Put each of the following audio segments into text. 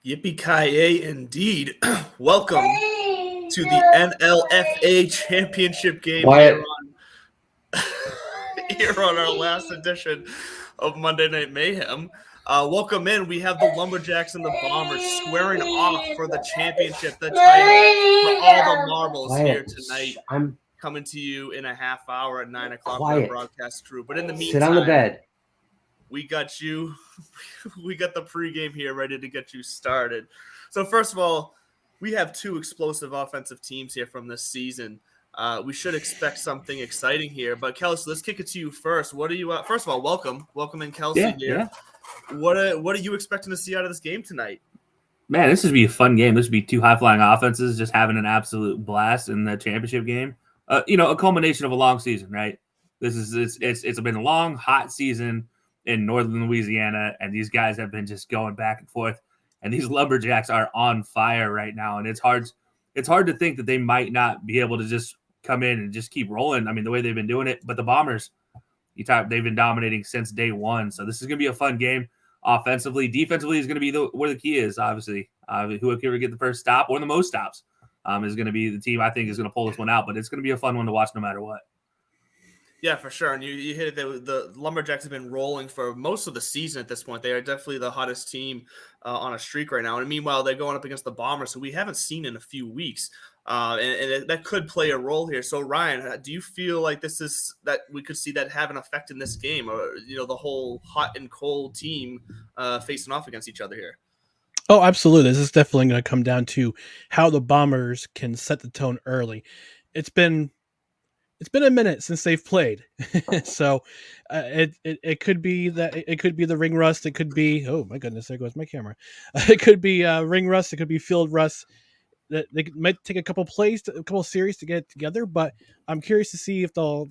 Yippee-ki-yay indeed. Welcome to the NLFA Championship game Quiet. here on our last edition of Monday Night Mayhem. Welcome in. We have the Lumberjacks and the Bombers squaring off for the championship, the title, for all the marbles here Quiet. tonight. I'm Coming to you in a half hour at 9 o'clock for our quiet. broadcast crew. But in the Sit on the meantime, bed. we got you. We got the pregame here ready to get you started. So first of all, we have two explosive offensive teams here from this season. We should expect something exciting here. But Kelsey, let's kick it to you first. What are you? First of all, welcome in Kelsey here. Yeah. What are you expecting to see out of this game tonight? Man, this would be a fun game. This would be two high-flying offenses just having an absolute blast in the championship game. A culmination of a long season, right? It's been a long, hot season in northern Louisiana, and these guys have been just going back and forth. And these Lumberjacks are on fire right now, and it's hard to think that they might not be able to just come in and just keep rolling. I mean, the way they've been doing it. But the Bombers, they've been dominating since day one. So this is going to be a fun game. Offensively, defensively is going to be where the key is. Obviously, who can ever get the first stop or the most stops is going to be the team I think is going to pull this one out. But it's going to be a fun one to watch no matter what. Yeah, for sure. And you hit it. The Lumberjacks have been rolling for most of the season at this point. They are definitely the hottest team on a streak right now. And meanwhile, they're going up against the Bombers, who we haven't seen in a few weeks. And that could play a role here. So, Ryan, do you feel like that we could see that have an effect in this game, or the whole hot and cold team facing off against each other here? Oh, absolutely. This is definitely going to come down to how the Bombers can set the tone early. It's been a minute since they've played, so it could be that it could be the ring rust. It could be, oh my goodness, there goes my camera. It could be ring rust. It could be field rust. That they might take a couple series to get it together, but I'm curious to see if they'll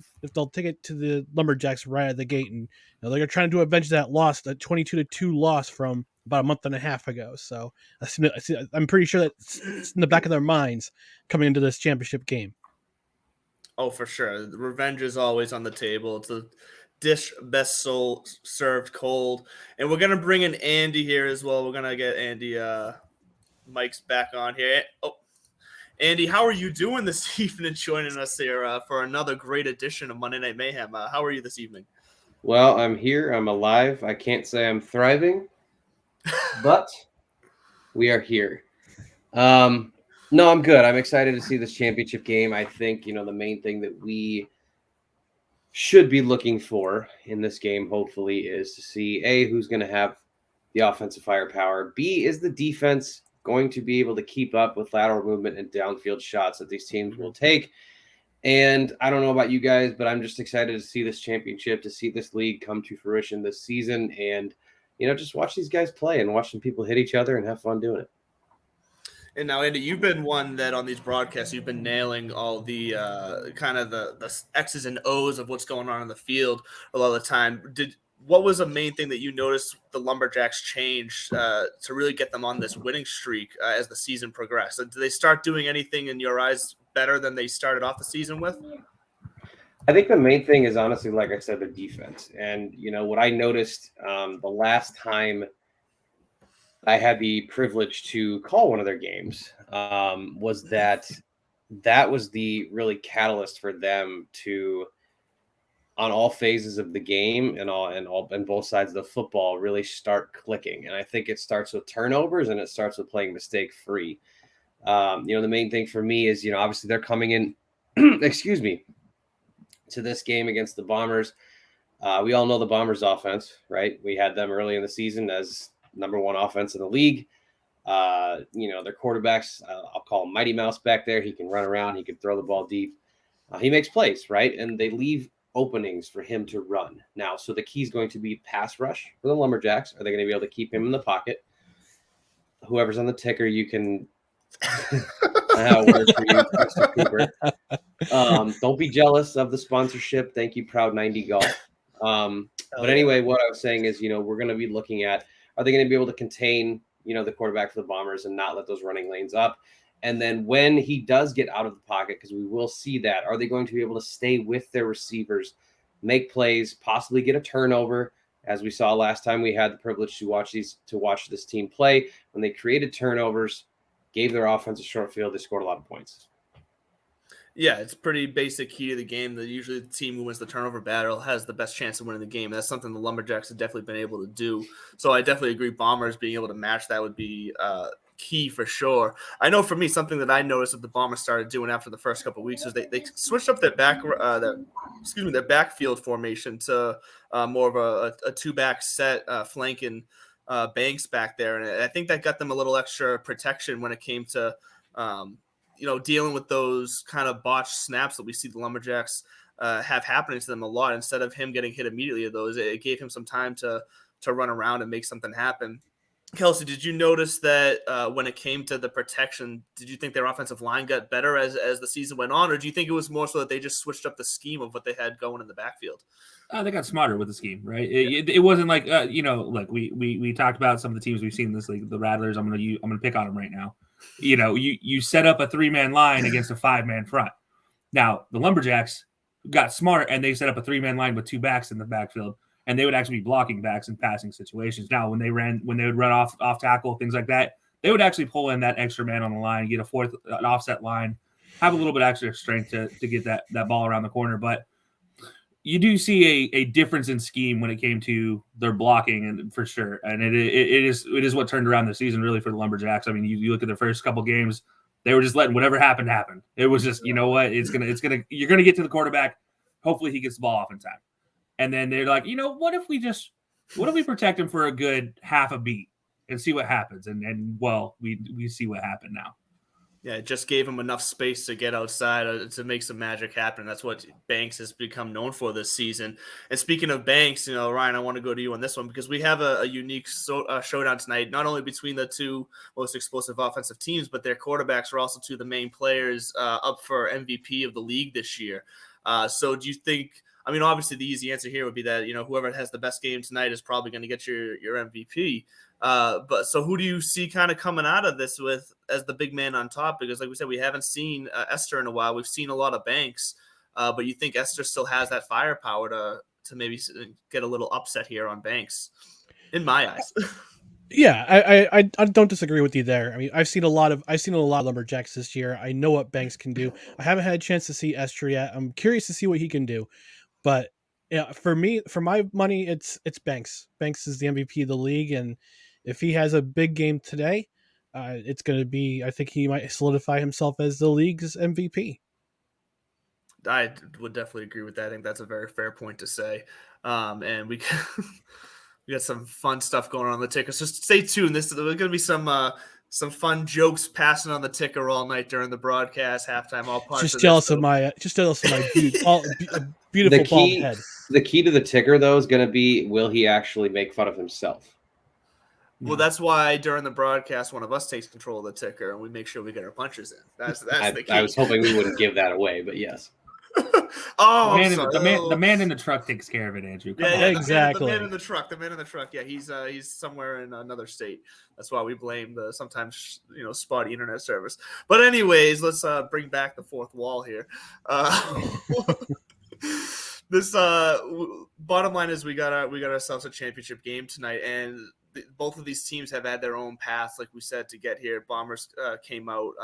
take it to the Lumberjacks right out of the gate, and they're trying to avenge that 22-2 loss from about a month and a half ago. So I'm pretty sure that it's in the back of their minds coming into this championship game. Oh, for sure. The revenge is always on the table. It's a dish best served cold. And we're going to bring in Andy here as well. We're going to get Andy Mike's back on here. Oh, Andy, how are you doing this evening joining us here for another great edition of Monday Night Mayhem? How are you this evening? Well, I'm here. I'm alive. I can't say I'm thriving, but we are here. No, I'm good. I'm excited to see this championship game. I think, the main thing that we should be looking for in this game, hopefully, is to see, A, who's going to have the offensive firepower. B, is the defense going to be able to keep up with lateral movement and downfield shots that these teams will take? And I don't know about you guys, but I'm just excited to see this championship, to see this league come to fruition this season, and, just watch these guys play and watch some people hit each other and have fun doing it. And now, Andy, you've been one that on these broadcasts, you've been nailing all the kind of the X's and O's of what's going on in the field a lot of the time. What was the main thing that you noticed the Lumberjacks change to really get them on this winning streak as the season progressed? Did they start doing anything in your eyes better than they started off the season with? I think the main thing is, honestly, like I said, the defense. And, what I noticed the last time I had the privilege to call one of their games was that was the really catalyst for them to, on all phases of the game and both sides of the football, really start clicking. And I think it starts with turnovers and it starts with playing mistake free. The main thing for me is, obviously they're coming in, excuse me, to this game against the Bombers. We all know the Bombers offense, right? We had them early in the season as number one offense in the league. Their quarterbacks, I'll call him Mighty Mouse back there. He can run around. He can throw the ball deep. He makes plays, right? And they leave openings for him to run. Now, so the key is going to be pass rush for the Lumberjacks. Are they going to be able to keep him in the pocket? Whoever's on the ticker, you can how it works for you, Mr. Cooper. Don't be jealous of the sponsorship. Thank you, Proud 90 Golf. But anyway, what I was saying is, we're going to be looking at, are they going to be able to contain, the quarterback for the Bombers and not let those running lanes up? And then when he does get out of the pocket, because we will see that, are they going to be able to stay with their receivers, make plays, possibly get a turnover, as we saw last time we had the privilege to watch this team play. When they created turnovers, gave their offense a short field, they scored a lot of points. Yeah, it's pretty basic key to the game that usually the team who wins the turnover battle has the best chance of winning the game. That's something the Lumberjacks have definitely been able to do. So I definitely agree Bombers being able to match that would be key for sure. I know for me, something that I noticed that the Bombers started doing after the first couple of weeks was they switched up their backfield formation to more of a two-back set, flanking Banks back there. And I think that got them a little extra protection when it came to dealing with those kind of botched snaps that we see the Lumberjacks have happening to them a lot. Instead of him getting hit immediately of those, it gave him some time to run around and make something happen. Kelsey, did you notice that when it came to the protection, did you think their offensive line got better as the season went on, or do you think it was more so that they just switched up the scheme of what they had going in the backfield? They got smarter with the scheme, right? It wasn't like like we talked about some of the teams we've seen in this league, the Rattlers. I'm gonna pick on them right now. You set up a 3-man line against a 5-man front. Now the Lumberjacks got smart and they set up a 3-man line with 2 backs in the backfield, and they would actually be blocking backs in passing situations. Now when they would run off tackle, things like that, they would actually pull in that extra man on the line, get an offset line, have a little bit extra strength to get that ball around the corner. But you do see a difference in scheme when it came to their blocking, and for sure. And it is what turned around the season really for the Lumberjacks. I mean, you look at their first couple games, they were just letting whatever happened happen. It was just, you know what, you're gonna get to the quarterback. Hopefully he gets the ball off in time. And then they're like, what if we protect him for a good half a beat and see what happens? And we see what happened now. Yeah, it just gave him enough space to get outside to make some magic happen. That's what Banks has become known for this season. And speaking of Banks, Ryan, I want to go to you on this one because we have a unique showdown tonight, not only between the two most explosive offensive teams, but their quarterbacks are also two of the main players up for MVP of the league this year. So do you think, obviously the easy answer here would be that, whoever has the best game tonight is probably going to get your MVP. But so who do you see kind of coming out of this with as the big man on top? Because like we said, we haven't seen Esther in a while. We've seen a lot of Banks, but you think Esther still has that firepower to maybe get a little upset here on Banks, in my eyes. Yeah, I don't disagree with you there. I've seen a lot of Lumberjacks this year. I know what Banks can do. I haven't had a chance to see Esther yet. I'm curious to see what he can do. But yeah, for my money, it's Banks. Banks is the MVP of the league, and if he has a big game today, it's going to be. I think he might solidify himself as the league's MVP. I would definitely agree with that. I think that's a very fair point to say. And we got some fun stuff going on the ticker. So stay tuned. There's going to be some fun jokes passing on the ticker all night during the broadcast, halftime, all parts. Just jealous of my beautiful bald head. The key to the ticker, though, is going to be: will he actually make fun of himself? Well, that's why during the broadcast, one of us takes control of the ticker and we make sure we get our punches in. That's the key. I was hoping we wouldn't give that away, but yes. The man in the truck takes care of it, Andrew. Exactly. The man in the truck. Yeah, he's somewhere in another state. That's why we blame the sometimes spotty internet service. But anyways, let's bring back the fourth wall here. This bottom line is we got ourselves a championship game tonight, and both of these teams have had their own paths, like we said, to get here. Bombers came out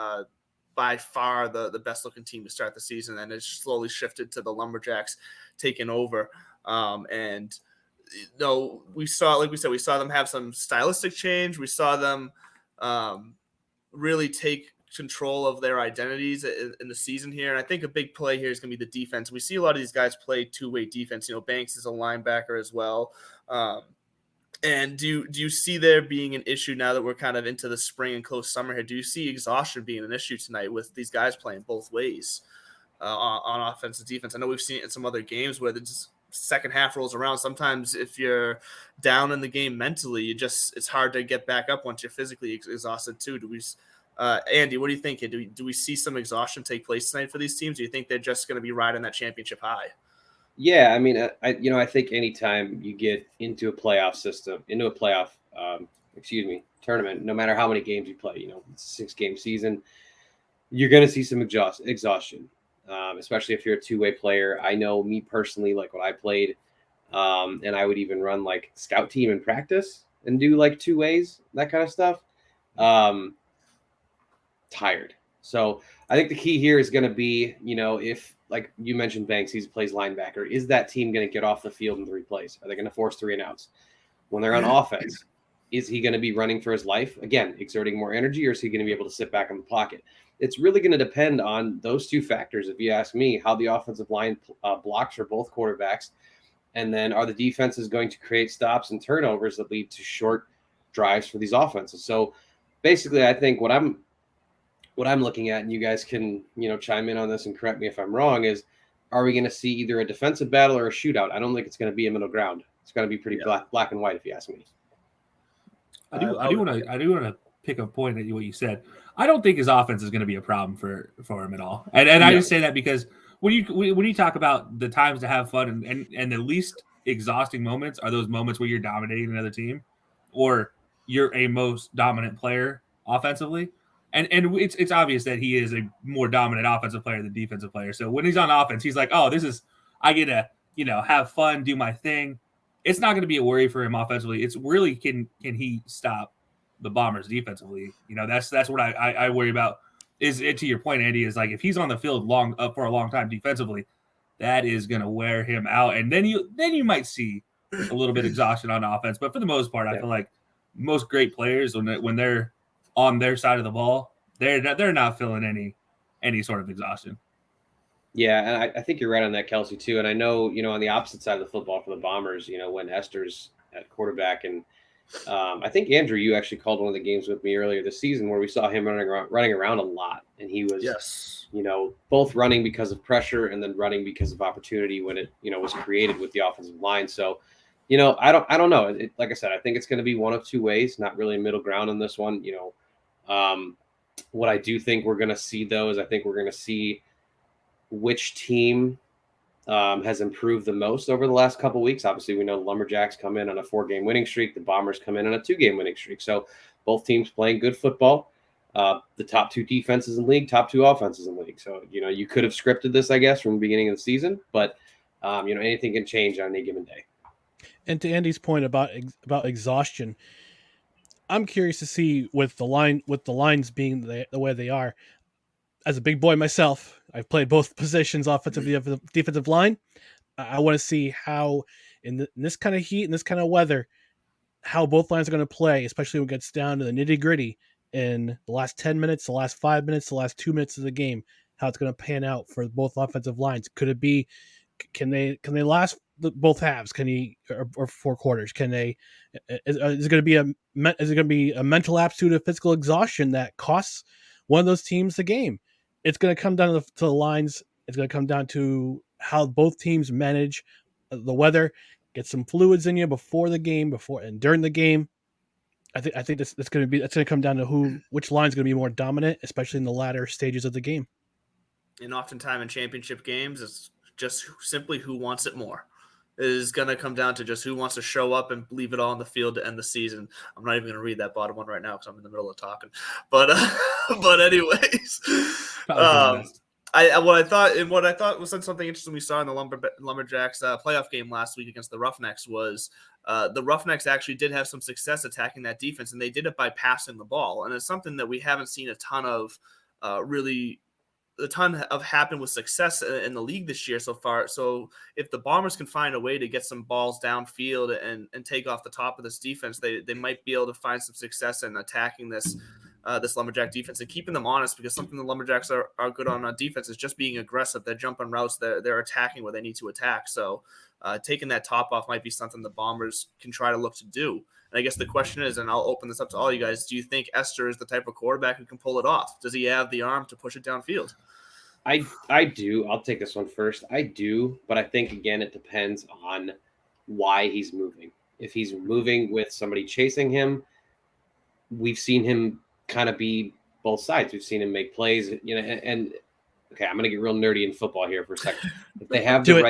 by far the best looking team to start the season, and it's slowly shifted to the Lumberjacks taking over. And we saw them have some stylistic change. We saw them really take control of their identities in the season here. And I think a big play here is going to be the defense. We see a lot of these guys play two-way defense. Banks is a linebacker as well. And do you see there being an issue now that we're kind of into the spring and close summer here? Do you see exhaustion being an issue tonight with these guys playing both ways on offense and defense? I know we've seen it in some other games where the second half rolls around. Sometimes if you're down in the game mentally, it's hard to get back up once you're physically exhausted too. Andy, what do you think? Do we see some exhaustion take place tonight for these teams? Do you think they're just going to be riding that championship high? Yeah, I think anytime you get into a playoff tournament, no matter how many games you play, it's a 6-game season, you're going to see some exhaustion, especially if you're a two-way player. I know me personally, like when I played, And I would even run like scout team in practice and do like 2 ways, that kind of stuff. Tired. So I think the key here is going to be, if like you mentioned, Banks, he plays linebacker, is that team going to get off the field in 3 plays? Are they going to force 3 and outs? When they're on offense, is he going to be running for his life? Again, exerting more energy, or is he going to be able to sit back in the pocket? It's really going to depend on those 2 factors, if you ask me, how the offensive line blocks for both quarterbacks. And then are the defenses going to create stops and turnovers that lead to short drives for these offenses? So basically, I think what I'm looking at, and you guys can, chime in on this and correct me if I'm wrong, is are we going to see either a defensive battle or a shootout? I don't think it's going to be a middle ground. It's going to be pretty black and white, if you ask me. I do want to pick a point at what you said. I don't think his offense is going to be a problem for him at all. And I just say that because when you talk about the times to have fun and the least exhausting moments are those moments where you're dominating another team or you're a most dominant player offensively. And it's obvious that he is a more dominant offensive player than defensive player. So when he's on offense, he's like, oh, I get to, have fun, do my thing. It's not going to be a worry for him offensively. It's really can he stop the Bombers defensively? That's what I worry about. Is it, to your point, Andy, is like if he's on the field for a long time defensively, that is going to wear him out, and then you might see a little bit of exhaustion on offense. But for the most part, I feel like most great players when they're on their side of the ball, they're not feeling any sort of exhaustion. Yeah, and I think you're right on that, Kelsey, too. And I know, on the opposite side of the football for the Bombers, when Esther's at quarterback, and I think, Andrew, you actually called one of the games with me earlier this season where we saw him running around a lot. And he was, both running because of pressure and then running because of opportunity when it, was created with the offensive line. So, I don't know. Like I said, I think it's going to be one of 2 ways, not really a middle ground on this one. What I do think we're going to see, though, is I think we're going to see which team has improved the most over the last couple of weeks. Obviously, we know the Lumberjacks come in on a 4-game winning streak. The Bombers come in on a 2-game winning streak. So both teams playing good football. The top 2 defenses in league, top 2 offenses in league. So, you could have scripted this, I guess, from the beginning of the season, but anything can change on any given day. And to Andy's point about exhaustion, I'm curious to see with the lines being the way they are. As a big boy myself, I've played both positions, offensive and defensive line. I want to see how in this kind of heat and this kind of weather, how both lines are going to play, especially when it gets down to the nitty gritty in the last 10 minutes, the last 5 minutes, the last 2 minutes of the game, how it's going to pan out for both offensive lines. Could it be, can they last both halves? Can he, or 4 quarters? Can they, is it going to be a mental aptitude of physical exhaustion that costs one of those teams the game? It's going to come down to the lines. It's going to come down to how both teams manage the weather, get some fluids in you before the game, before and during the game. I think that's going to come down to which line's going to be more dominant, especially in the latter stages of the game. And oftentimes in championship games, it's just simply who wants it more. It is going to come down to just who wants to show up and leave it all on the field to end the season. I'm not even going to read that bottom one right now because I'm in the middle of talking. But anyways, what I thought was something interesting we saw in the Lumberjacks playoff game last week against the Roughnecks was the Roughnecks actually did have some success attacking that defense, and they did it by passing the ball. And it's something that we haven't seen a ton of happen with success in the league this year so far. So if the Bombers can find a way to get some balls downfield and take off the top of this defense, they might be able to find some success in attacking this Lumberjack defense and keeping them honest, because something the Lumberjacks are good on defense is just being aggressive. They're jumping routes. They're attacking where they need to attack. So taking that top off might be something the Bombers can try to look to do. And I guess the question is, and I'll open this up to all you guys, do you think Esther is the type of quarterback who can pull it off? Does he have the arm to push it downfield? I do. I'll take this one first. I do, but I think, again, it depends on why he's moving. If he's moving with somebody chasing him, we've seen him kind of be both sides. We've seen him make plays, and okay, I'm going to get real nerdy in football here for a second. If they have the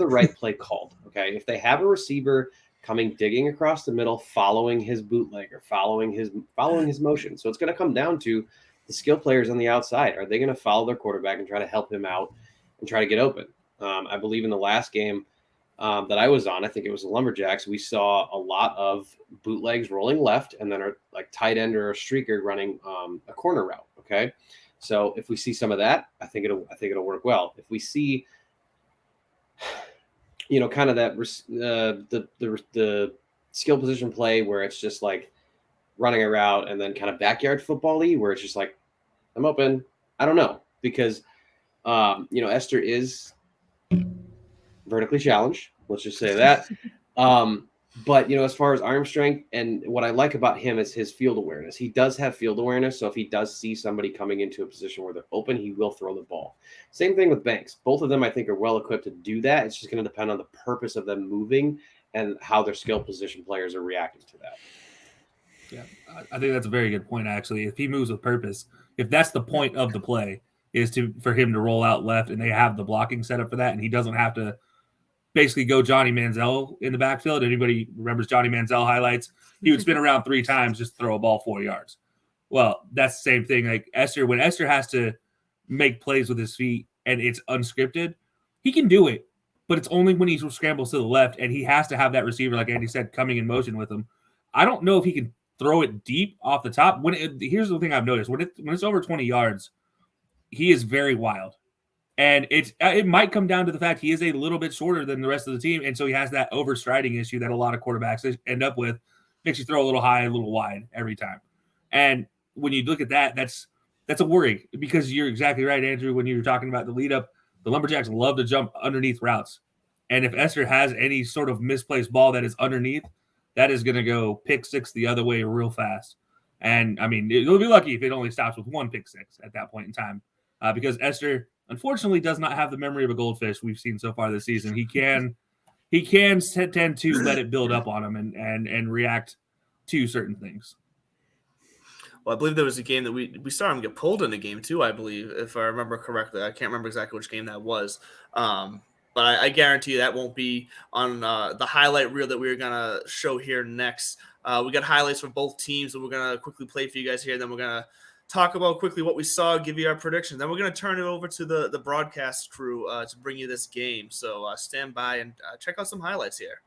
right play called, okay, if they have a receiver coming digging across the middle, following his bootleg or following his motion. So it's going to come down to the skill players on the outside. Are they going to follow their quarterback and try to help him out and try to get open? I believe in the last game, that I was on, I think it was the Lumberjacks, we saw a lot of bootlegs rolling left and then like tight end or a streaker running a corner route. Okay. So if we see some of that, I think it'll work well. If we see, kind of that the skill position play where it's just like running a route and then kind of backyard football-y where it's just like, I'm open. I don't know, because Esther is vertically challenged. Let's just say that. But as far as arm strength, and what I like about him is his field awareness. He does have field awareness, so if he does see somebody coming into a position where they're open, he will throw the ball. Same thing with Banks. Both of them, I think, are well equipped to do that. It's just going to depend on the purpose of them moving and how their skill position players are reacting to that. Yeah, I think that's a very good point, actually. If he moves with purpose, if that's the point of the play, is for him to roll out left, and they have the blocking set up for that, and he doesn't have to basically go Johnny Manziel in the backfield. Anybody remembers Johnny Manziel highlights? He would spin around 3 times just to throw a ball 4 yards. Well, that's the same thing. Like when Esther has to make plays with his feet and it's unscripted, he can do it, but it's only when he scrambles to the left and he has to have that receiver, like Andy said, coming in motion with him. I don't know if he can throw it deep off the top. Here's the thing I've noticed. When it's over 20 yards, he is very wild. And it might come down to the fact he is a little bit shorter than the rest of the team, and so he has that overstriding issue that a lot of quarterbacks end up with. Makes you throw a little high, a little wide every time. And when you look at that, that's a worry, because you're exactly right, Andrew, when you were talking about the lead up. The Lumberjacks love to jump underneath routes. And if Esther has any sort of misplaced ball that is underneath, that is going to go pick six the other way real fast. And, I mean, you'll be lucky if it only stops with 1 pick six at that point in time, because Esther – unfortunately does not have the memory of a goldfish we've seen so far this season. He can tend to let it build up on him and react to certain things. Well, I believe there was a game that we saw him get pulled in a game too, I believe, if I remember correctly. I can't remember exactly which game that was. But I guarantee you that won't be on the highlight reel that we're going to show here next. We got highlights from both teams that we're going to quickly play for you guys here. Then we're going to talk about quickly what we saw, give you our predictions. Then we're going to turn it over to the broadcast crew to bring you this game. So stand by and check out some highlights here.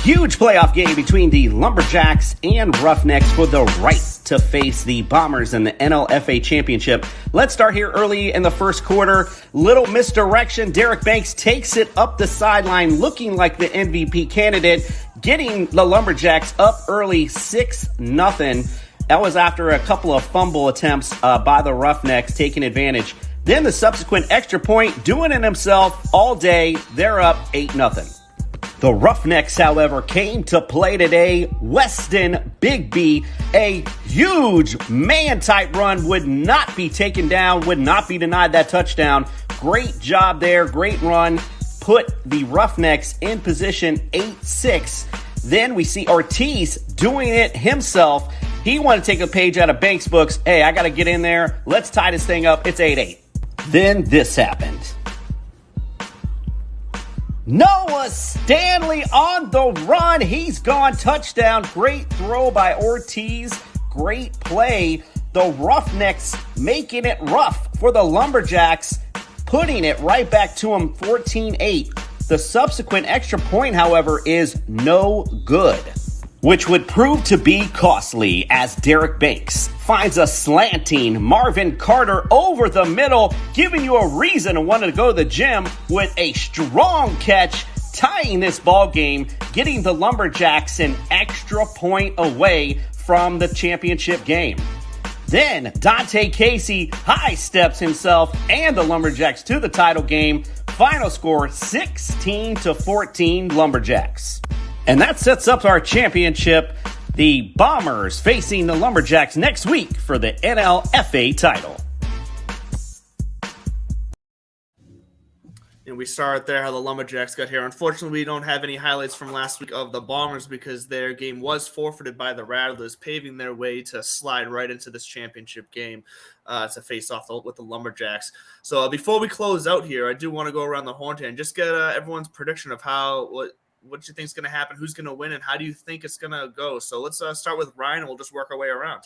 Huge playoff game between the Lumberjacks and Roughnecks for the right to face the Bombers in the NLFA Championship. Let's start here early in the first quarter. Little misdirection. Derek Banks takes it up the sideline looking like the MVP candidate, getting the Lumberjacks up early 6-0. That was after a couple of fumble attempts by the Roughnecks, taking advantage. Then the subsequent extra point, doing it himself all day. They're up 8-0. The Roughnecks, however, came to play today. Weston Bigby, a huge man-type run, would not be taken down, would not be denied that touchdown. Great job there, great run. Put the Roughnecks in position 8-6. Then we see Ortiz doing it himself. He wanted to take a page out of Banks' books. Hey, I got to get in there. Let's tie this thing up. It's 8-8. Then this happened. Noah Stanley on the run. He's gone touchdown. Great throw by Ortiz. Great play. The Roughnecks making it rough for the Lumberjacks, putting it right back to them 14-8. The subsequent extra point, however, is no good, which would prove to be costly as Derek Banks finds a slanting Marvin Carter over the middle, giving you a reason to want to go to the gym with a strong catch, tying this ball game, getting the Lumberjacks an extra point away from the championship game. Then Dante Casey high steps himself and the Lumberjacks to the title game. Final score 16-14 Lumberjacks. And that sets up our championship. The Bombers facing the Lumberjacks next week for the NLFA title. And we start there how the Lumberjacks got here. Unfortunately, we don't have any highlights from last week of the Bombers because their game was forfeited by the Rattlers, paving their way to slide right into this championship game to face off with the Lumberjacks. So before we close out here, I do want to go around the horn here and just get everyone's prediction of what you think is going to happen, who's going to win, and how do you think it's going to go? So let's start with Ryan, and we'll just work our way around.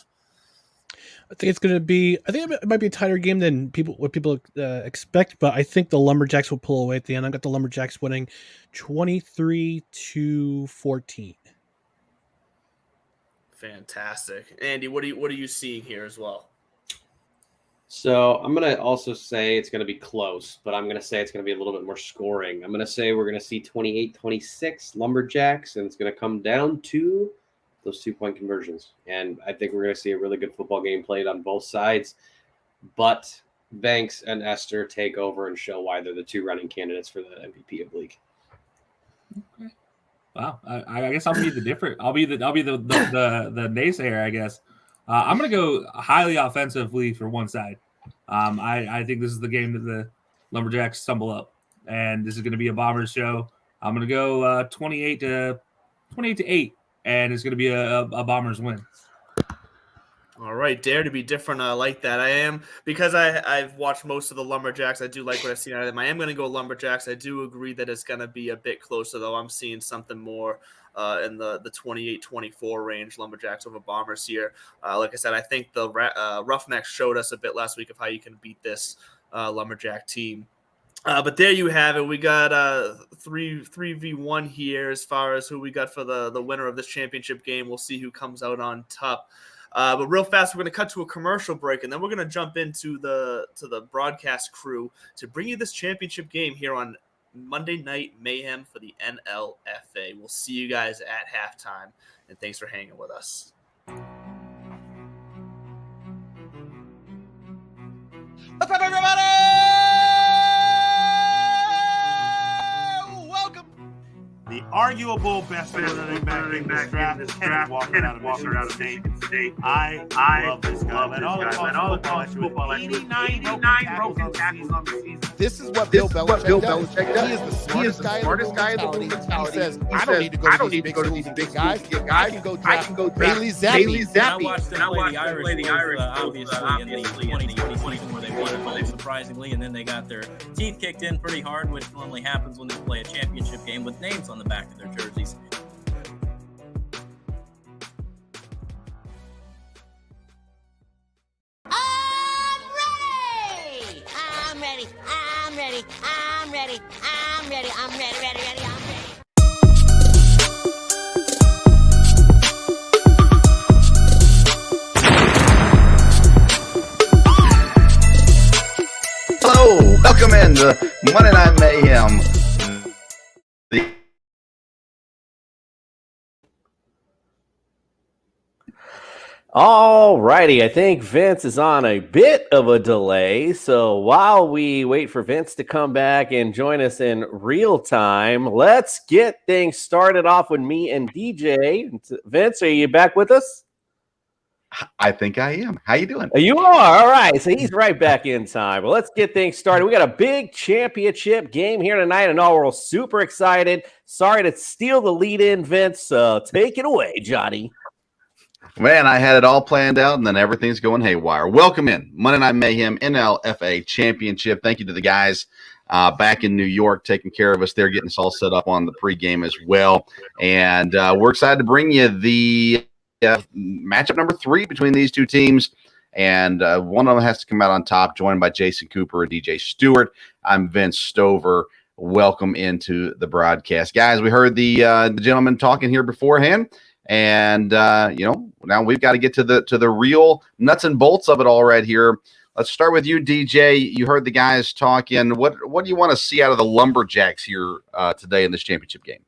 I think it's going to be. I think it might be a tighter game than what people expect, but I think the Lumberjacks will pull away at the end. I got the Lumberjacks winning 23-14. Fantastic, Andy. What are you seeing here as well? So I'm going to also say it's going to be close, but I'm going to say it's going to be a little bit more scoring. I'm going to say we're going to see 28-26 Lumberjacks, and it's going to come down to those 2-point conversions. And I think we're going to see a really good football game played on both sides. But Banks and Esther take over and show why they're the two running candidates for the MVP of the league. Okay. Wow, I guess I'll be the different. I'll be the naysayer, I guess. I'm going to go highly offensively for one side. I think this is the game that the Lumberjacks stumble up, and this is going to be a Bombers show. I'm going to go 28-8, and it's going to be a Bombers win. All right, dare to be different. I like that. I am, because I've watched most of the Lumberjacks. I do like what I've seen out of them. I am going to go Lumberjacks. I do agree that it's going to be a bit closer, though. I'm seeing something more in the 28-24 range, Lumberjacks over Bombers here. Like I said, I think the Roughnecks showed us a bit last week of how you can beat this Lumberjack team. But there you have it. We got 3v1 here as far as who we got for the winner of this championship game. We'll see who comes out on top. But real fast, we're going to cut to a commercial break, and then we're going to jump into the broadcast crew to bring you this championship game here on Monday Night Mayhem for the NLFA. We'll see you guys at halftime, and thanks for hanging with us. What's up, everybody? Welcome. The arguable best running back in this draft, Kenneth Walker out of Michigan State. I love this guy. And all the football, 89 broken tackles on the season. This is what Bill Belichick does. He is the smartest guy in the league. He says, I don't need to go to these big guys. I can go draft Bailey Zappi. I watched them play the Irish, obviously, in the 2020 where they won, surprisingly, and then they got their teeth kicked in pretty hard, which normally happens when they play a championship game with names on the back of their jerseys. I'm ready. Hello, welcome in to Monday Night Mayhem. All righty, I think Vince is on a bit of a delay. So while we wait for Vince to come back and join us in real time, let's get things started off with me and DJ. Vince, are you back with us? I think I am. How you doing? You are. All right. So he's right back in time. Well, let's get things started. We got a big championship game here tonight, and all we're super excited. Sorry to steal the lead in, Vince. Take it away, Johnny. Man, I had it all planned out, and then everything's going haywire. Welcome in. Monday Night Mayhem, NLFA Championship. Thank you to the guys back in New York taking care of us. They're getting us all set up on the pregame as well. And we're excited to bring you the matchup number 3 between these two teams. And one of them has to come out on top, joined by Jason Cooper and DJ Stewart. I'm Vince Stover. Welcome into the broadcast. Guys, we heard the gentleman talking here beforehand. And now we've got to get to the real nuts and bolts of it all right here. Let's start with you, DJ. You heard the guys talking. What do you want to see out of the Lumberjacks here today in this championship game?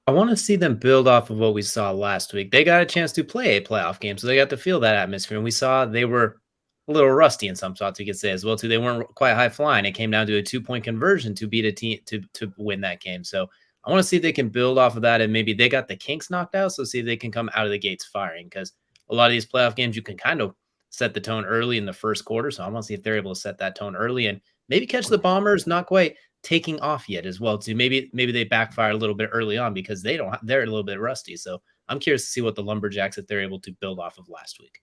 I want to see them build off of what we saw last week. They got a chance to play a playoff game, so they got to feel that atmosphere. And we saw they were a little rusty in some spots, you could say as well too. They weren't quite high flying. It came down to a 2-point conversion to beat a team to win that game. So I want to see if they can build off of that, and maybe they got the kinks knocked out, so see if they can come out of the gates firing, because a lot of these playoff games, you can kind of set the tone early in the first quarter, so I want to see if they're able to set that tone early and maybe catch the Bombers not quite taking off yet as well, too. Maybe they backfire a little bit early on because they're a little bit rusty, so I'm curious to see what the Lumberjacks, if they're able to build off of last week.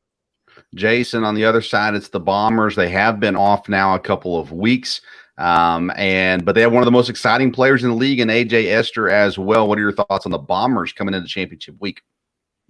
Jason, on the other side, it's the Bombers. They have been off now a couple of weeks. But they have one of the most exciting players in the league, and AJ Esther as well. What are your thoughts on the Bombers coming into championship week?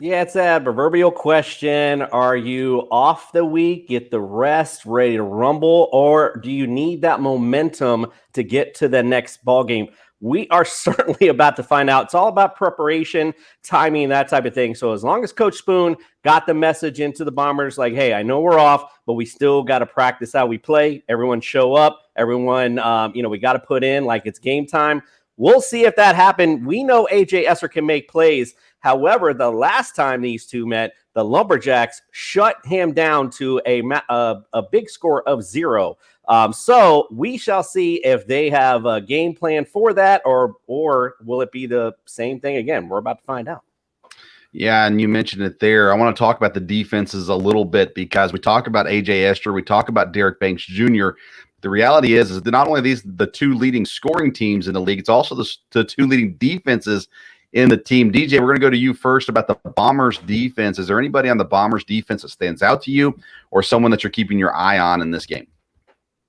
Yeah, it's that proverbial question. Are you off the week, get the rest, ready to rumble, or do you need that momentum to get to the next ball game? We are certainly about to find out. It's all about preparation, timing, that type of thing. So as long as Coach Spoon got the message into the Bombers, like, hey, I know we're off, but we still got to practice how we play. Everyone show up. Everyone, we got to put in like it's game time. We'll see if that happened. We know AJ Esser can make plays. However, the last time these two met, the Lumberjacks shut him down to a big score of 0. So we shall see if they have a game plan for that, or will it be the same thing again? We're about to find out. Yeah, and you mentioned it there. I want to talk about the defenses a little bit because we talk about AJ Escher, we talk about Derek Banks Jr. The reality is that not only these the two leading scoring teams in the league, it's also the two leading defenses in the team. DJ, we're going to go to you first about the Bombers defense. Is there anybody on the Bombers defense that stands out to you, or someone that you're keeping your eye on in this game?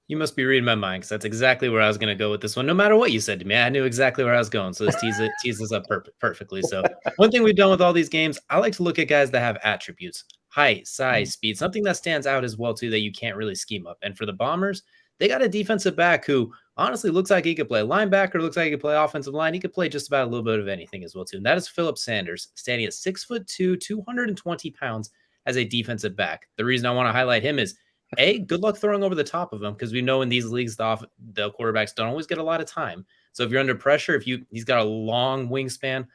You must be reading my mind, because that's exactly where I was going to go with this one. No matter what you said to me, I knew exactly where I was going. So this teases up perfectly. So one thing we've done with all these games, I like to look at guys that have attributes: height, size, speed, something that stands out as well too that you can't really scheme up. And for the Bombers, they got a defensive back who honestly looks like he could play linebacker, looks like he could play offensive line. He could play just about a little bit of anything as well too. And that is Philip Sanders, standing at 6'2", 220 pounds as a defensive back. The reason I want to highlight him is, good luck throwing over the top of him, because we know in these leagues the quarterbacks don't always get a lot of time. So if you're under pressure, he's got a long wingspan,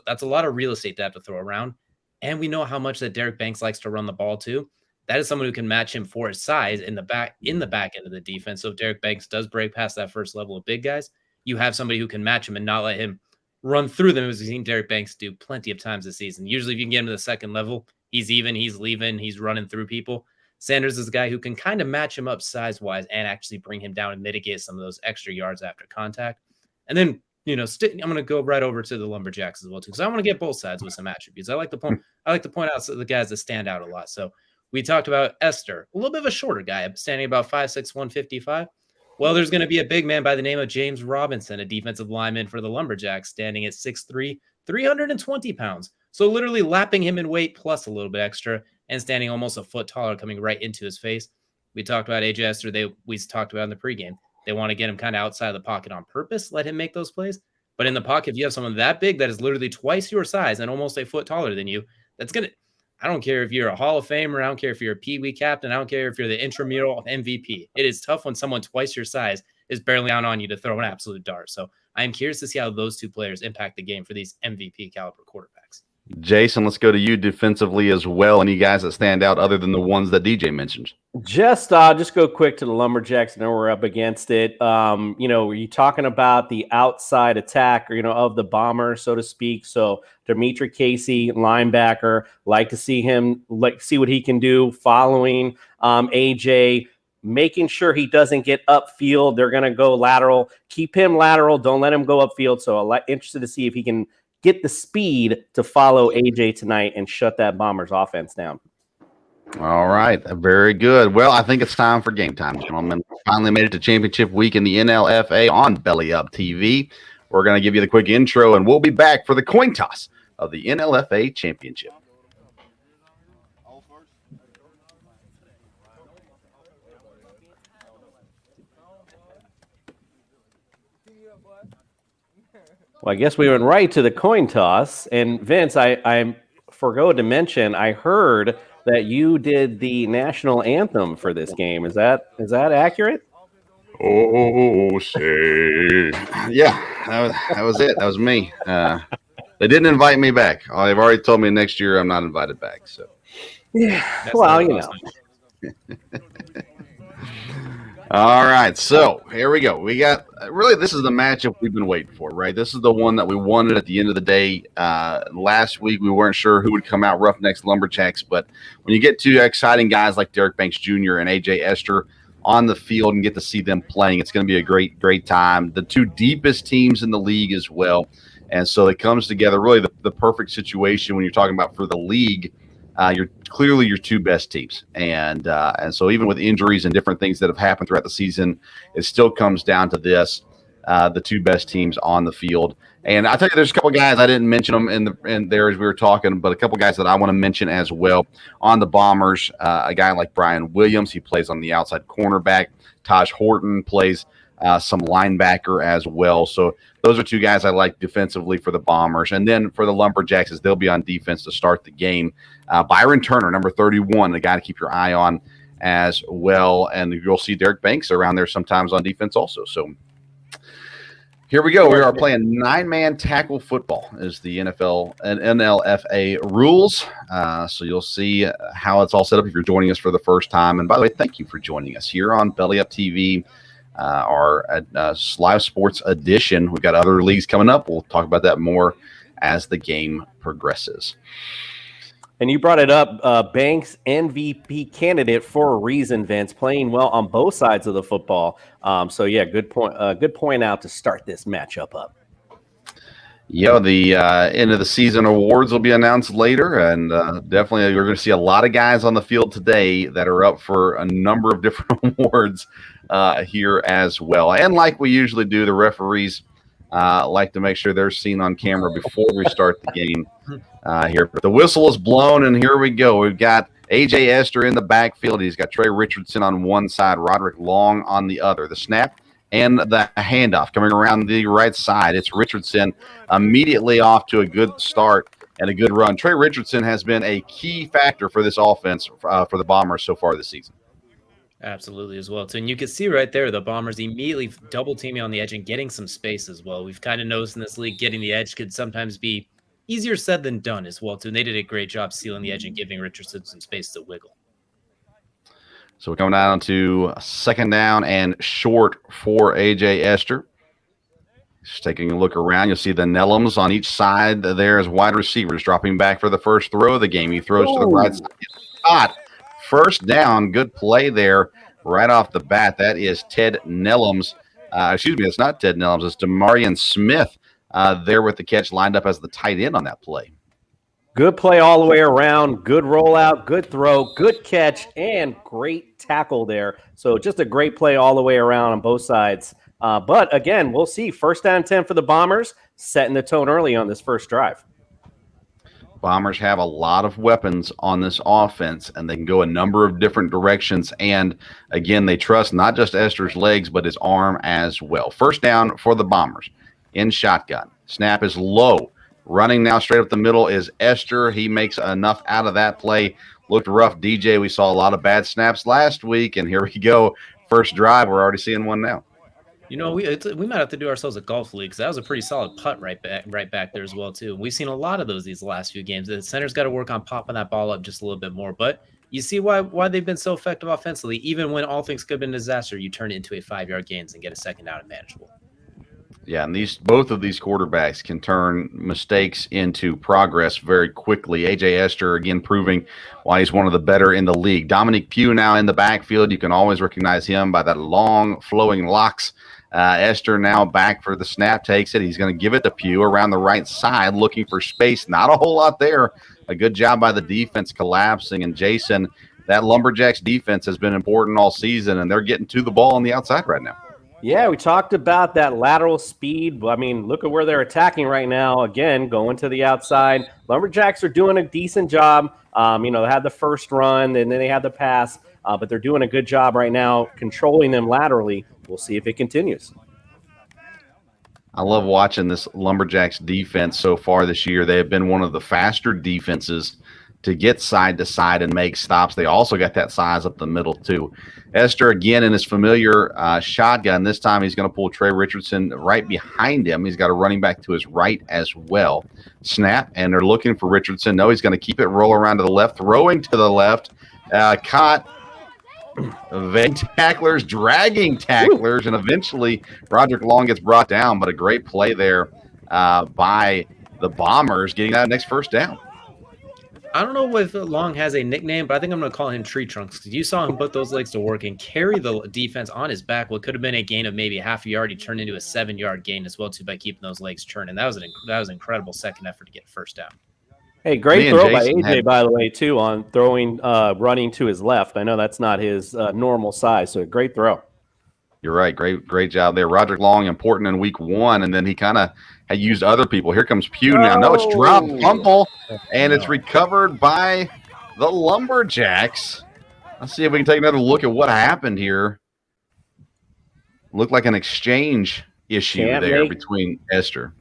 that's a lot of real estate to have to throw around. And we know how much that Derek Banks likes to run the ball too. That is someone who can match him for his size in the back end of the defense. So if Derek Banks does break past that first level of big guys, you have somebody who can match him and not let him run through them, as we've seen Derek Banks do plenty of times this season. Usually if you can get him to the second level, he's leaving, he's running through people. Sanders is a guy who can kind of match him up size-wise and actually bring him down and mitigate some of those extra yards after contact. And then, I'm going to go right over to the Lumberjacks as well too, because I want to get both sides with some attributes. I like to point out the guys that stand out a lot. So we talked about Esther, a little bit of a shorter guy, standing about 5'6", 155. Well, there's going to be a big man by the name of James Robinson, a defensive lineman for the Lumberjacks, standing at 6'3", 320 pounds. So literally lapping him in weight plus a little bit extra, and standing almost a foot taller, coming right into his face. We talked about AJ Esther. We talked about in the pregame. They want to get him kind of outside of the pocket on purpose, let him make those plays. But in the pocket, if you have someone that big that is literally twice your size and almost a foot taller than you, I don't care if you're a Hall of Famer, I don't care if you're a Pee Wee captain, I don't care if you're the intramural MVP. It is tough when someone twice your size is barely down on you to throw an absolute dart. So I am curious to see how those two players impact the game for these MVP caliber quarterbacks. Jason, let's go to you defensively as well. Any guys that stand out other than the ones that DJ mentioned? Just go quick to the Lumberjacks. I know we're up against it. Were you talking about the outside attack, of the Bomber, so to speak? So Dimitri Casey, linebacker, like to see what he can do following AJ, making sure he doesn't get upfield. They're going to go lateral. Keep him lateral. Don't let him go upfield. So I'm interested to see if he can get the speed to follow AJ tonight and shut that Bombers offense down. All right. Very good. Well, I think it's time for game time, gentlemen. Finally made it to championship week in the NLFA on Belly Up TV. We're going to give you the quick intro, and we'll be back for the coin toss of the NLFA Championship. Well, I guess we went right to the coin toss. And Vince, I forgot to mention, I heard that you did the national anthem for this game. Is that accurate? Oh, say. Yeah, that was it. That was me. They didn't invite me back. They've already told me next year I'm not invited back. So, yeah, well, All right, so here we go. We got this is the matchup we've been waiting for, right? This is the one that we wanted at the end of the day. Last week, we weren't sure who would come out Roughnecks Lumberjacks, but when you get two exciting guys like Derek Banks Jr. and AJ Esther on the field and get to see them playing, it's going to be a great, great time. The two deepest teams in the league as well. And so it comes together really the perfect situation when you're talking about for the league. You're clearly your two best teams, and so even with injuries and different things that have happened throughout the season, it still comes down to this. the two best teams on the field. And I'll tell you, there's a couple guys I didn't mention them in there as we were talking, but a couple guys that I want to mention as well on the Bombers. A guy like Brian Williams, he plays on the outside cornerback. Taj Horton plays some linebacker as well. So those are two guys I like defensively for the Bombers. And then for the Lumberjacks, they'll be on defense to start the game. Byron Turner, number 31, the guy to keep your eye on as well. And you'll see Derek Banks around there sometimes on defense also. So here we go. We are playing 9-man tackle football is the NFL and NLFA rules. So you'll see how it's all set up if you're joining us for the first time. And by the way, thank you for joining us here on Belly Up TV, our live sports edition. We've got other leagues coming up. We'll talk about that more as the game progresses. And you brought it up, Banks MVP candidate for a reason, Vince, playing well on both sides of the football. So yeah, good point out to start this matchup up. Yeah, the end of the season awards will be announced later, and definitely you're going to see a lot of guys on the field today that are up for a number of different awards here as well. And like we usually do, the referees like to make sure they're seen on camera before we start the game here. But the whistle is blown, and here we go. We've got A.J. Esther in the backfield. He's got Trey Richardson on one side, Roderick Long on the other. The snap and the handoff coming around the right side. It's Richardson immediately off to a good start and a good run. Trey Richardson has been a key factor for this offense for the Bombers so far this season. Absolutely as well, too. And you can see right there the Bombers immediately double teaming on the edge and getting some space as well. We've kind of noticed in this league getting the edge could sometimes be easier said than done as well, too. And they did a great job sealing the edge and giving Richardson some space to wiggle. So we're coming down to second down and short for A.J. Esther. Just taking a look around, you'll see the Nellums on each side there as wide receivers dropping back for the first throw of the game. He throws to the right side. Hot. First down, good play there right off the bat. That is Ted Nellums. Excuse me, it's not Ted Nellums. It's Demarion Smith there with the catch, lined up as the tight end on that play. Good play all the way around. Good rollout, good throw, good catch, and great tackle there. So just a great play all the way around on both sides. But again, we'll see. First down and 10 for the Bombers, setting the tone early on this first drive. Bombers have a lot of weapons on this offense, and they can go a number of different directions. And, again, they trust not just Esther's legs, but his arm as well. First down for the Bombers in shotgun. Snap is low. Running now straight up the middle is Esther. He makes enough out of that play. Looked rough, DJ. We saw a lot of bad snaps last week, and here we go. First drive, we're already seeing one now. You know, we might have to do ourselves a golf league because that was a pretty solid putt right back there as well, too. We've seen a lot of those these last few games. The center's got to work on popping that ball up just a little bit more. But you see why they've been so effective offensively. Even when all things could have been a disaster, you turn it into a 5-yard gains and get a second down and manageable. Yeah, and both of these quarterbacks can turn mistakes into progress very quickly. A.J. Esther, again, proving why he's one of the better in the league. Dominic Pugh now in the backfield. You can always recognize him by that long, flowing locks. Esther now back for the snap, takes it. He's going to give it to Pugh around the right side, looking for space. Not a whole lot there. A good job by the defense collapsing. And Jason, that Lumberjacks defense has been important all season, and they're getting to the ball on the outside right now. Yeah, we talked about that lateral speed. I mean, look at where they're attacking right now. Again, going to the outside. Lumberjacks are doing a decent job. They had the first run, and then they had the pass, but they're doing a good job right now controlling them laterally. We'll see if it continues. I love watching this Lumberjacks defense so far this year. They have been one of the faster defenses to get side to side and make stops. They also got that size up the middle too. Esther again in his familiar shotgun. This time he's going to pull Trey Richardson right behind him. He's got a running back to his right as well. Snap, and they're looking for Richardson. No, he's going to keep it roll around to the left, throwing to the left. Caught. Evading tacklers, dragging tacklers, and eventually Roderick Long gets brought down, but a great play there by the Bombers getting that next first down. I don't know if Long has a nickname, but I think I'm going to call him Tree Trunks because you saw him put those legs to work and carry the defense on his back. What could have been a gain of maybe half a yard, he turned into a 7-yard gain as well too by keeping those legs churning. That was an incredible second effort to get first down. Hey, great throw by AJ, by the way, too, on throwing, running to his left. I know that's not his normal size, so a great throw. You're right. Great job there. Roderick Long, important in week 1, and then he kind of had used other people. Here comes Pugh now. No, it's dropped, fumble, and it's recovered by the Lumberjacks. Let's see if we can take another look at what happened here. Looked like an exchange issue between Esther.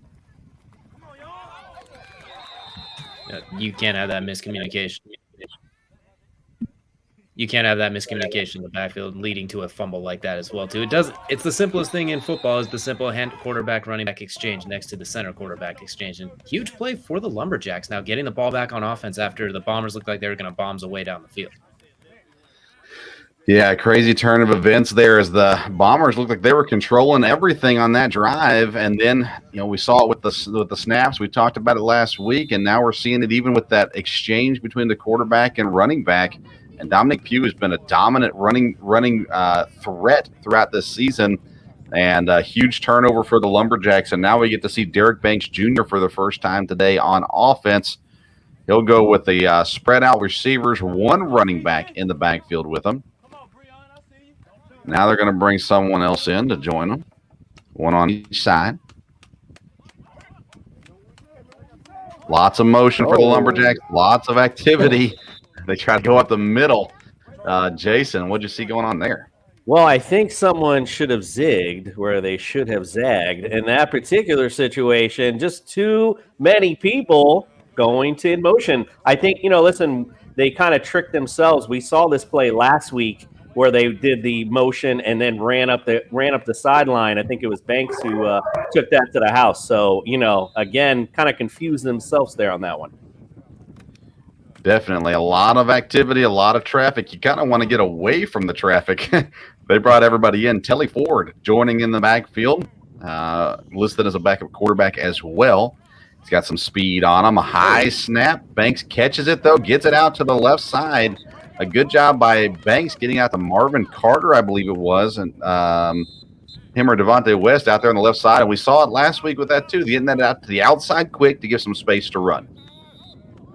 You can't have that miscommunication. You can't have that miscommunication in the backfield leading to a fumble like that as well, too. It's the simplest thing in football is the simple hand quarterback running back exchange next to the center quarterback exchange. And huge play for the Lumberjacks now getting the ball back on offense after the Bombers looked like they were going to bombs away down the field. Yeah, crazy turn of events there as the Bombers looked like they were controlling everything on that drive. And then, we saw it with the snaps. We talked about it last week, and now we're seeing it even with that exchange between the quarterback and running back. And Dominic Pugh has been a dominant running threat throughout this season, and a huge turnover for the Lumberjacks. And now we get to see Derek Banks Jr. for the first time today on offense. He'll go with the spread out receivers, one running back in the backfield with him. Now they're going to bring someone else in to join them, one on each side. Lots of motion for the Lumberjacks, lots of activity. They try to go up the middle. Jason, what'd you see going on there? Well, I think someone should have zigged where they should have zagged. In that particular situation, just too many people going to in motion. I think, listen, they kind of tricked themselves. We saw this play last week where they did the motion and then ran up the sideline. I think it was Banks who took that to the house. So, again, kind of confused themselves there on that one. Definitely a lot of activity, a lot of traffic. You kind of want to get away from the traffic. They brought everybody in. Telly Ford joining in the backfield, listed as a backup quarterback as well. He's got some speed on him. A high snap. Banks catches it, though, gets it out to the left side. A good job by Banks getting out to Marvin Carter, I believe it was, and him or Devontae West out there on the left side. And we saw it last week with that, too, getting that out to the outside quick to give some space to run.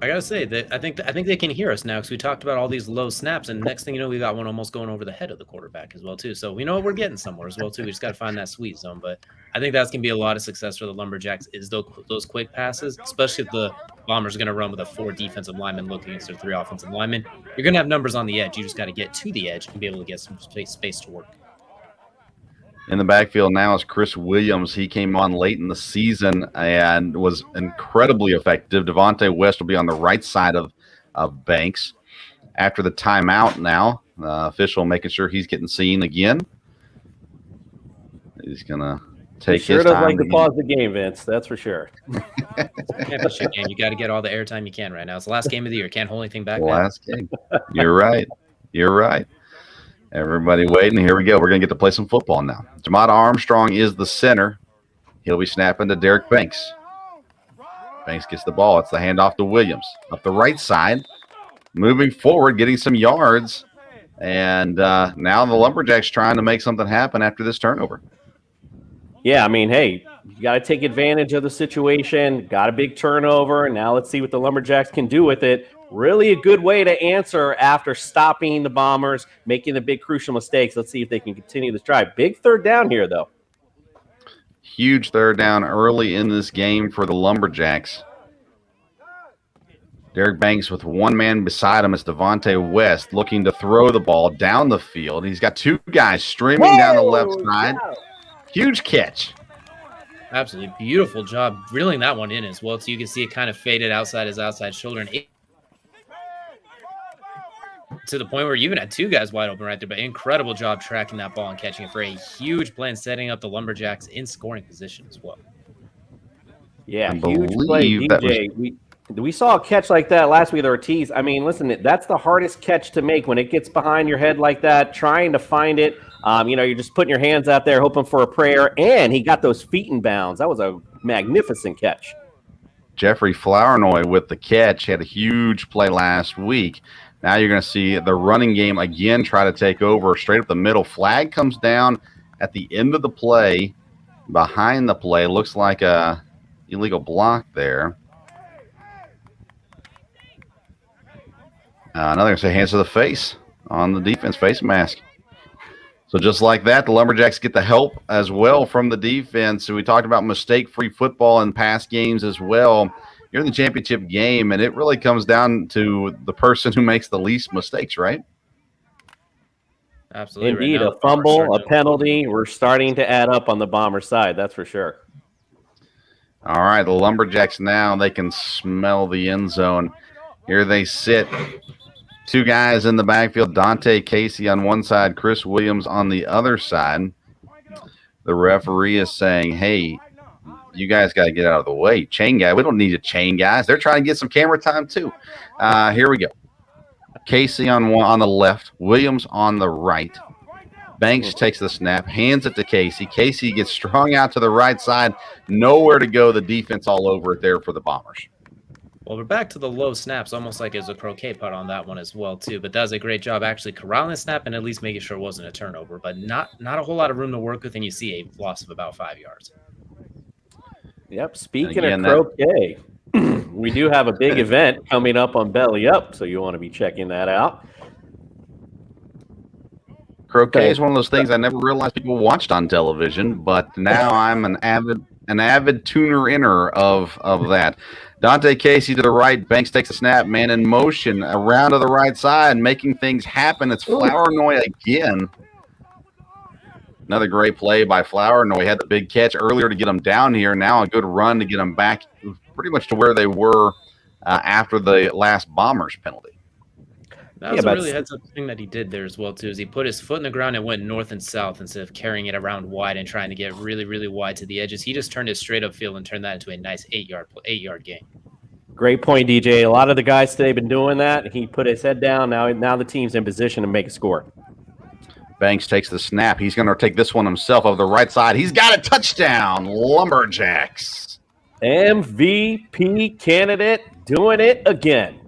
I gotta say that I think they can hear us now because we talked about all these low snaps, and next thing you know, we got one almost going over the head of the quarterback as well too. So we know we're getting somewhere as well too. We just got to find that sweet zone. But I think that's gonna be a lot of success for the Lumberjacks is those quick passes, especially if the Bombers are gonna run with a 4 defensive linemen looking against their 3 offensive linemen. You're gonna have numbers on the edge. You just got to get to the edge and be able to get some space to work. In the backfield now is Chris Williams. He came on late in the season and was incredibly effective. Devontae West will be on the right side of Banks. After the timeout now, official making sure he's getting seen again. He's going to take his time. Sure does like to pause the game, Vince. That's for sure. Championship game. You got to get all the airtime you can right now. It's the last game of the year. Can't hold anything back now. Last game. You're right. Everybody waiting. Here we go. We're going to get to play some football now. Jamada Armstrong is the center. He'll be snapping to Derek Banks. Banks gets the ball. It's the handoff to Williams. Up the right side. Moving forward, getting some yards. And now the Lumberjacks trying to make something happen after this turnover. Yeah, I mean, hey, you got to take advantage of the situation. Got a big turnover. Now let's see what the Lumberjacks can do with it. Really a good way to answer after stopping the Bombers, making the big crucial mistakes. Let's see if they can continue this drive. Big third down here, though. Huge third down early in this game for the Lumberjacks. Derek Banks with one man beside him is Devontae West looking to throw the ball down the field. He's got 2 guys streaming down the left side. Huge catch. Absolutely beautiful job reeling that one in as well. So you can see it kind of faded outside his outside shoulder and to the point where you even had 2 guys wide open right there, but incredible job tracking that ball and catching it for a huge play and setting up the Lumberjacks in scoring position as well. Yeah, huge play, DJ. We saw a catch like that last week with Ortiz. I mean, listen, that's the hardest catch to make when it gets behind your head like that, trying to find it. You're just putting your hands out there hoping for a prayer, and he got those feet in bounds. That was a magnificent catch. Jeffrey Flournoy with the catch had a huge play last week. Now you're going to see the running game again try to take over straight up the middle. Flag comes down at the end of the play, behind the play. Looks like a illegal block there. Now they're going to say hands to the face on the defense, face mask. So just like that, the Lumberjacks get the help as well from the defense. So we talked about mistake-free football in past games as well. You're in the championship game, and it really comes down to the person who makes the least mistakes, right? Absolutely. Indeed, right now, a fumble, a penalty. We're starting to add up on the Bomber side. That's for sure. All right, the Lumberjacks now, they can smell the end zone. Here they sit. Two guys in the backfield, Dante Casey on one side, Chris Williams on the other side. The referee is saying, hey, you guys got to get out of the way. Chain guy, we don't need to chain guys. They're trying to get some camera time too. Here we go. Casey on the left, Williams on the right. Banks takes the snap, hands it to Casey. Casey gets strung out to the right side. Nowhere to go. The defense all over it there for the Bombers. Well, we're back to the low snaps, almost like it was a croquet putt on that one as well, too. But that was a great job actually corralling the snap and at least making sure it wasn't a turnover. But not a whole lot of room to work with, and you see a loss of about 5 yards. Yep. Speaking of croquet, we do have a big event coming up on Belly Up, so you want to be checking that out. Croquet is one of those things I never realized people watched on television, but now I'm an avid tuner-inner of that. Dante Casey to the right. Banks takes a snap. Man in motion around to the right side, making things happen. It's Flournoy again. Another great play by Flournoy. Had the big catch earlier to get him down here. Now a good run to get him back pretty much to where they were after the last Bombers penalty. That was a really heads-up thing that he did there as well, too, is he put his foot in the ground and went north and south instead of carrying it around wide and trying to get really, really wide to the edges. He just turned it straight upfield and turned that into a nice 8-yard gain. Great point, DJ. A lot of the guys today have been doing that. He put his head down. Now the team's in position to make a score. Banks takes the snap. He's going to take this one himself over the right side. He's got a touchdown. Lumberjacks. MVP candidate doing it again.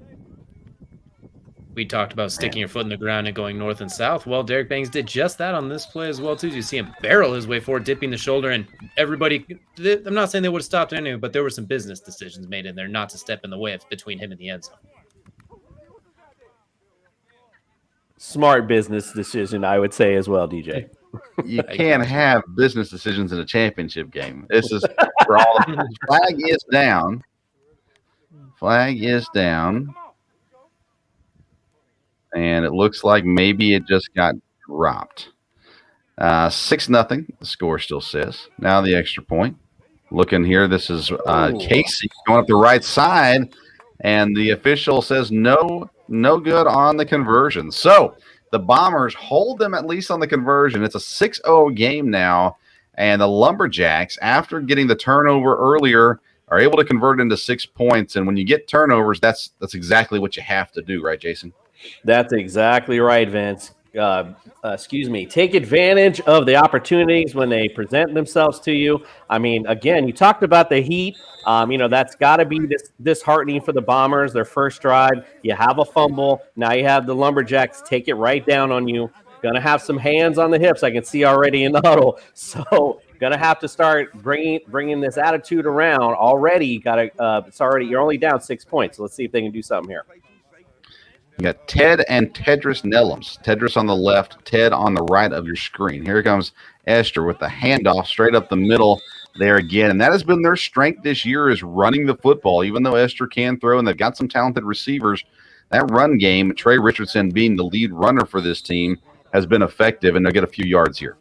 We talked about sticking your foot in the ground and going north and south. Well, Derek Banks did just that on this play as well, too. You see him barrel his way forward, dipping the shoulder, and everybody – I'm not saying they would have stopped anyway, but there were some business decisions made in there not to step in the way of between him and the end zone. Smart business decision, I would say as well, DJ. You can't have business decisions in a championship game. This is for all of them. Flag is down. Flag is down. And it looks like maybe it just got dropped. 6-0. The score still says. Now the extra point. Looking here, this is Casey going up the right side. And the official says no good on the conversion. So the Bombers hold them at least on the conversion. It's a 6-0 game now. And the Lumberjacks, after getting the turnover earlier, are able to convert into 6 points. And when you get turnovers, that's exactly what you have to do, right, Jason? That's exactly right, Vince. Take advantage of the opportunities when they present themselves to you. I mean, again, you talked about the heat. That's got to be disheartening for the Bombers. Their first drive, you have a fumble. Now you have the Lumberjacks take it right down on you. Going to have some hands on the hips. I can see already in the huddle. So going to have to start bringing this attitude around already. You're only down 6 points. So let's see if they can do something here. You got Ted and Tedris Nellums. Tedris on the left, Ted on the right of your screen. Here comes Esther with the handoff straight up the middle there again. And that has been their strength this year, is running the football. Even though Esther can throw and they've got some talented receivers, that run game, Trey Richardson being the lead runner for this team, has been effective, and they'll get a few yards here.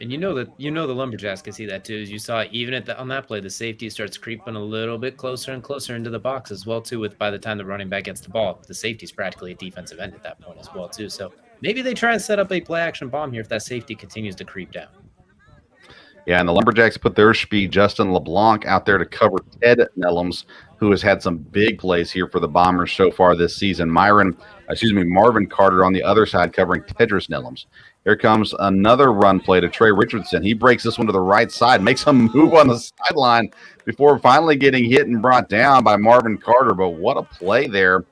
And the Lumberjacks can see that too. As you saw, even on that play, the safety starts creeping a little bit closer and closer into the box as well too. By the time the running back gets the ball, the safety's practically a defensive end at that point as well too. So maybe they try and set up a play action bomb here if that safety continues to creep down. Yeah, and the Lumberjacks put their speed, Justin LeBlanc, out there to cover Ted Nellums, who has had some big plays here for the Bombers so far this season. Marvin Carter on the other side covering Tedris Nellums. Here comes another run play to Trey Richardson. He breaks this one to the right side, makes him move on the sideline before finally getting hit and brought down by Marvin Carter. But what a play there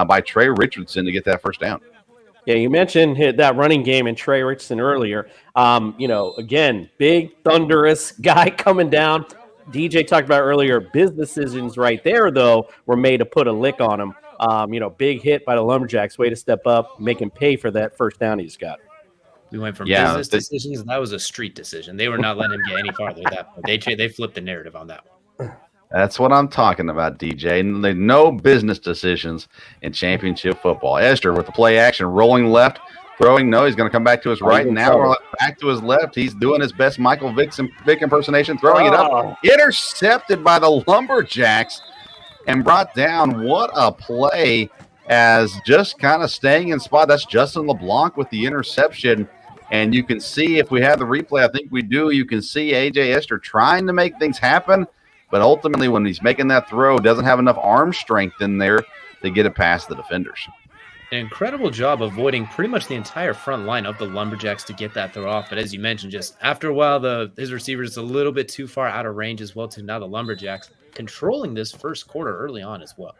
by Trey Richardson to get that first down. Yeah, you mentioned that running game in Trey Richardson earlier. Again, big, thunderous guy coming down. DJ talked about earlier, business decisions right there, though, were made to put a lick on him. Big hit by the Lumberjacks, way to step up, make him pay for that first down he just got. We went from Yeah, business decisions. That was a street decision. They were not letting him get any farther at that point. They flipped the narrative on that one. That's what I'm talking about, DJ. No business decisions in championship football. Esther with the play action, rolling left, throwing. No, he's going to come back to his right. Now we're back to his left. He's doing his best Michael Vick impersonation, throwing it up. Intercepted by the Lumberjacks and brought down. What a play, as just kind of staying in spot. That's Justin LeBlanc with the interception. And you can see, if we have the replay, I think we do, you can see A.J. Esther trying to make things happen. But ultimately, when he's making that throw, doesn't have enough arm strength in there to get it past the defenders. An incredible job avoiding pretty much the entire front line of the Lumberjacks to get that throw off. But as you mentioned, just after a while, his receiver is a little bit too far out of range as well, too. Now the Lumberjacks controlling this first quarter early on as well.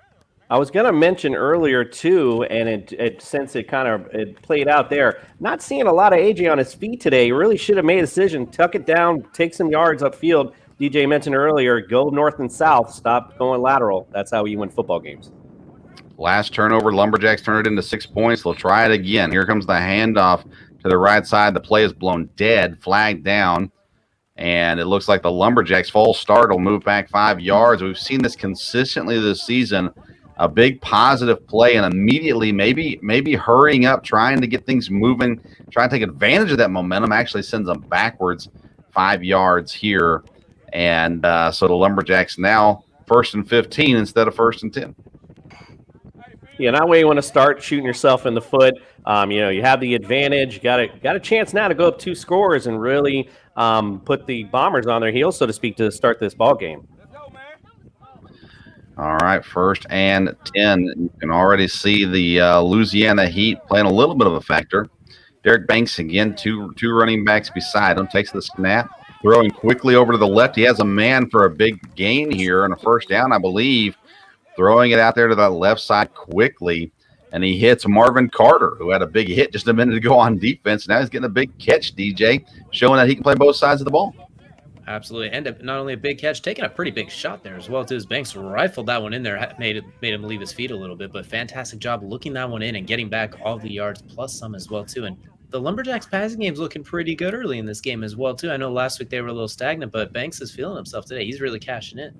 I was going to mention earlier, too, and since it played out there, not seeing a lot of AJ on his feet today. He really should have made a decision, tuck it down, take some yards upfield. DJ mentioned earlier, go north and south, stop going lateral. That's how you win football games. Last turnover, Lumberjacks turn it into 6 points. They'll try it again. Here comes the handoff to the right side. The play is blown dead, flagged down, and it looks like the Lumberjacks' false start will move back 5 yards. We've seen this consistently this season. A big positive play, and immediately maybe hurrying up, trying to get things moving, trying to take advantage of that momentum, actually sends them backwards 5 yards here. And so the Lumberjacks now 1st and 15 instead of 1st and 10. Yeah, that way you want to start shooting yourself in the foot. You have the advantage. You got a chance now to go up 2 scores and really put the Bombers on their heels, so to speak, to start this ball game. All right, 1st and 10. You can already see the Louisiana Heat playing a little bit of a factor. Derek Banks again, two running backs beside him, takes the snap, throwing quickly over to the left. He has a man for a big gain here and a 1st down, I believe. Throwing it out there to that left side quickly, and he hits Marvin Carter, who had a big hit just a minute ago on defense. Now he's getting a big catch, DJ, showing that he can play both sides of the ball. Absolutely, and not only a big catch, taking a pretty big shot there as well, too. His Banks rifled that one in there, made him leave his feet a little bit, but fantastic job looking that one in and getting back all the yards plus some as well, too. And the Lumberjacks passing game's looking pretty good early in this game as well, too. I know last week they were a little stagnant, but Banks is feeling himself today. He's really cashing in.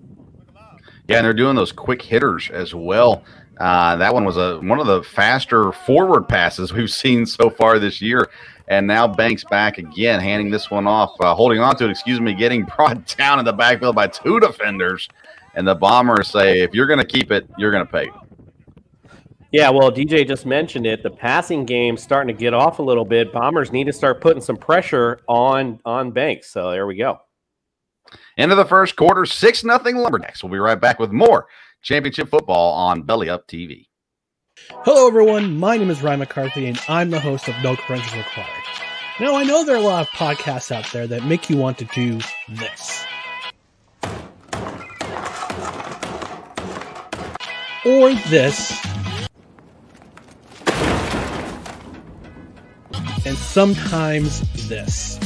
Yeah, and they're doing those quick hitters as well. That one was one of the faster forward passes we've seen so far this year. And now Banks back again, handing this one off, holding on to it, getting brought down in the backfield by 2 defenders. And the Bombers say, if you're going to keep it, you're going to pay. Yeah, well, DJ just mentioned it. The passing game's starting to get off a little bit. Bombers need to start putting some pressure on Banks. So there we go. End of the first quarter, 6-0 Lumberjacks. We'll be right back with more championship football on Belly Up TV. Hello, everyone. My name is Ryan McCarthy, and I'm the host of No Credentials Required. Now, I know there are a lot of podcasts out there that make you want to do this. Or this. And sometimes this.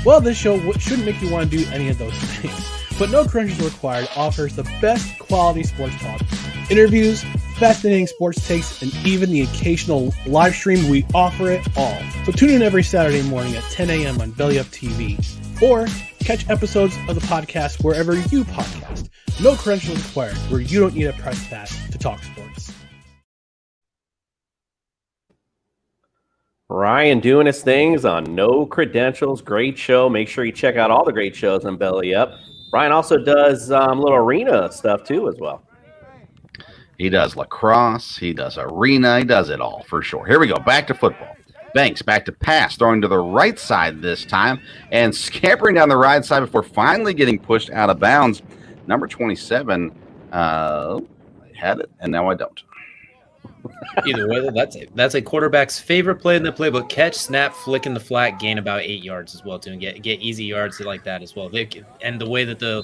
Well, this show shouldn't make you want to do any of those things. But No Credentials Required offers the best quality sports talk, interviews, fascinating sports takes, and even the occasional live stream. We offer it all. So tune in every Saturday morning at 10 a.m. on Belly Up TV. Or catch episodes of the podcast wherever you podcast. No Credentials Required, where you don't need a press pass to talk sports. Ryan doing his things on No Credentials. Great show. Make sure you check out all the great shows on Belly Up. Ryan also does little arena stuff too as well. He does lacrosse. He does arena. He does it all for sure. Here we go. Back to football. Banks back to pass, throwing to the right side this time and scampering down the right side before finally getting pushed out of bounds. Number 27 I had it, and now I don't. Either way, that's a quarterback's favorite play in the playbook. Catch, snap, flick in the flat, gain about 8 yards as well, too, and get easy yards like that as well. And the way that the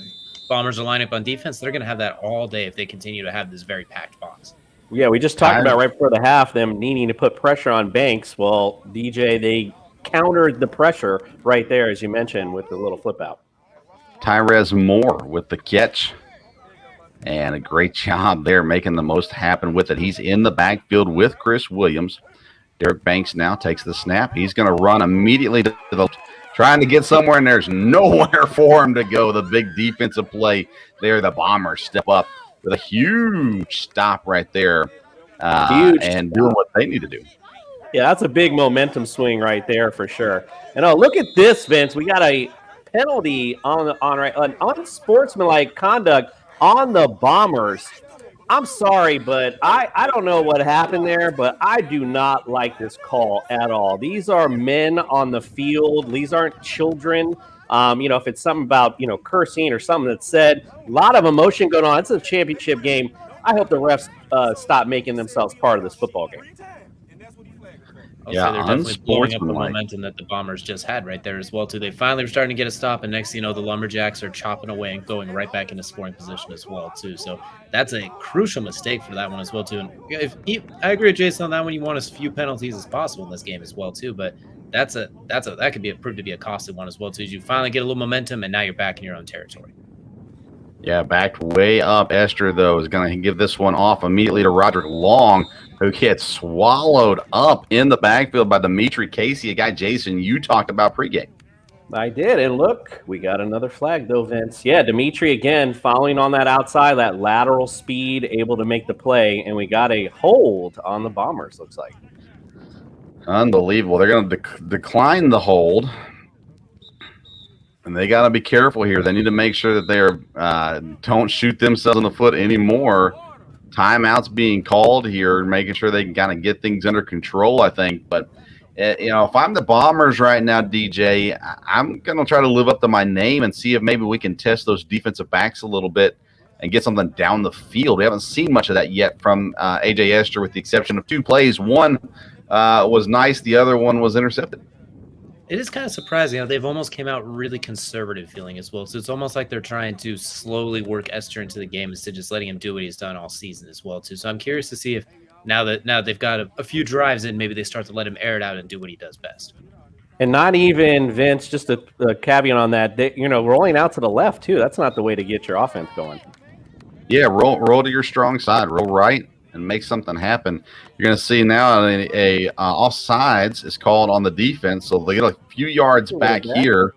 Bombers are lining up on defense, they're going to have that all day if they continue to have this very packed box. Yeah, we just talked about right before the half them needing to put pressure on Banks. Well, DJ, they countered the pressure right there, as you mentioned, with the little flip out. Tyrez Moore with the catch. And a great job there making the most happen with it. He's in the backfield with Chris Williams. Derek Banks now takes the snap. He's going to run immediately to the trying to get somewhere, and there's nowhere for him to go. The big defensive play there. The Bombers step up with a huge stop right there and doing what they need to do. Yeah, that's a big momentum swing right there for sure. And look at this, Vince. We got a penalty on unsportsmanlike conduct on the Bombers. I'm sorry, but I don't know what happened there, but I do not like this call at all. These are men on the field. These aren't children. If it's something about, cursing or something that's said, a lot of emotion going on. It's a championship game. I hope the refs stop making themselves part of this football game. I'll say they're definitely blowing up the momentum that the Bombers just had right there as well, too. They finally were starting to get a stop, and next thing you know, the Lumberjacks are chopping away and going right back into scoring position as well, too. So that's a crucial mistake for that one as well, too. And I agree with Jason on that one. You want as few penalties as possible in this game as well, too. But that could prove to be a costly one as well, too. As you finally get a little momentum, and now you're back in your own territory. Yeah, backed way up. Esther, though, is going to give this one off immediately to Roderick Long, who gets swallowed up in the backfield by Dimitri Casey, a guy, Jason, you talked about pregame. I did, and look, we got another flag, though, Vince. Yeah, Dimitri, again, following on that outside, that lateral speed, able to make the play, and we got a hold on the Bombers, looks like. Unbelievable. They're going to decline the hold. And they got to be careful here. They need to make sure that they're don't shoot themselves in the foot anymore. Timeouts being called here, making sure they can kind of get things under control, I think. But, if I'm the Bombers right now, DJ, I'm going to try to live up to my name and see if maybe we can test those defensive backs a little bit and get something down the field. We haven't seen much of that yet from A.J. Esther, with the exception of two plays. One was nice. The other one was intercepted. It is kind of surprising. They've almost came out really conservative feeling as well. So it's almost like they're trying to slowly work Esther into the game instead of just letting him do what he's done all season as well, too. So I'm curious to see if now they've got a few drives in, maybe they start to let him air it out and do what he does best. And not even, Vince, just a caveat on that, rolling out to the left, too. That's not the way to get your offense going. Yeah, roll to your strong side. Roll right and make something happen. You're going to see now a offsides is called on the defense, so they get a few yards back here.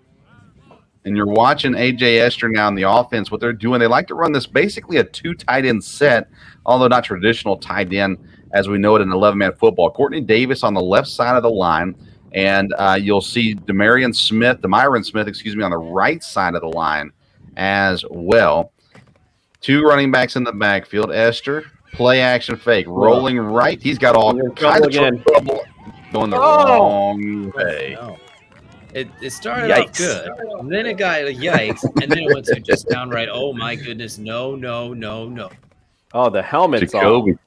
And you're watching A.J. Esther now in the offense. What they're doing, they like to run this basically a two tight end set, although not traditional tight end as we know it in 11-man football. Courtney Davis on the left side of the line, and you'll see Demyron Smith, on the right side of the line as well. Two running backs in the backfield. Esther, play action fake, rolling right. He's got all kinds of trouble going the wrong way. No. It started off good, and then it got a yikes, and then it went to just downright, oh my goodness, no. Oh, the helmet's on.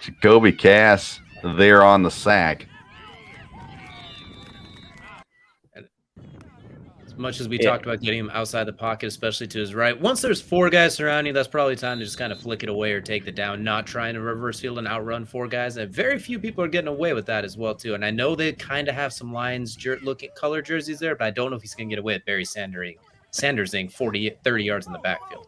Jacoby Cass there on the sack. As much as we talked about getting him outside the pocket, especially to his right, once there's four guys surrounding you, that's probably time to just kind of flick it away or take the down, not trying to reverse field and outrun four guys. And very few people are getting away with that as well, too. And I know they kind of have some Lions looking color jerseys there, but I don't know if he's going to get away with Barry Sandersing 30 yards in the backfield.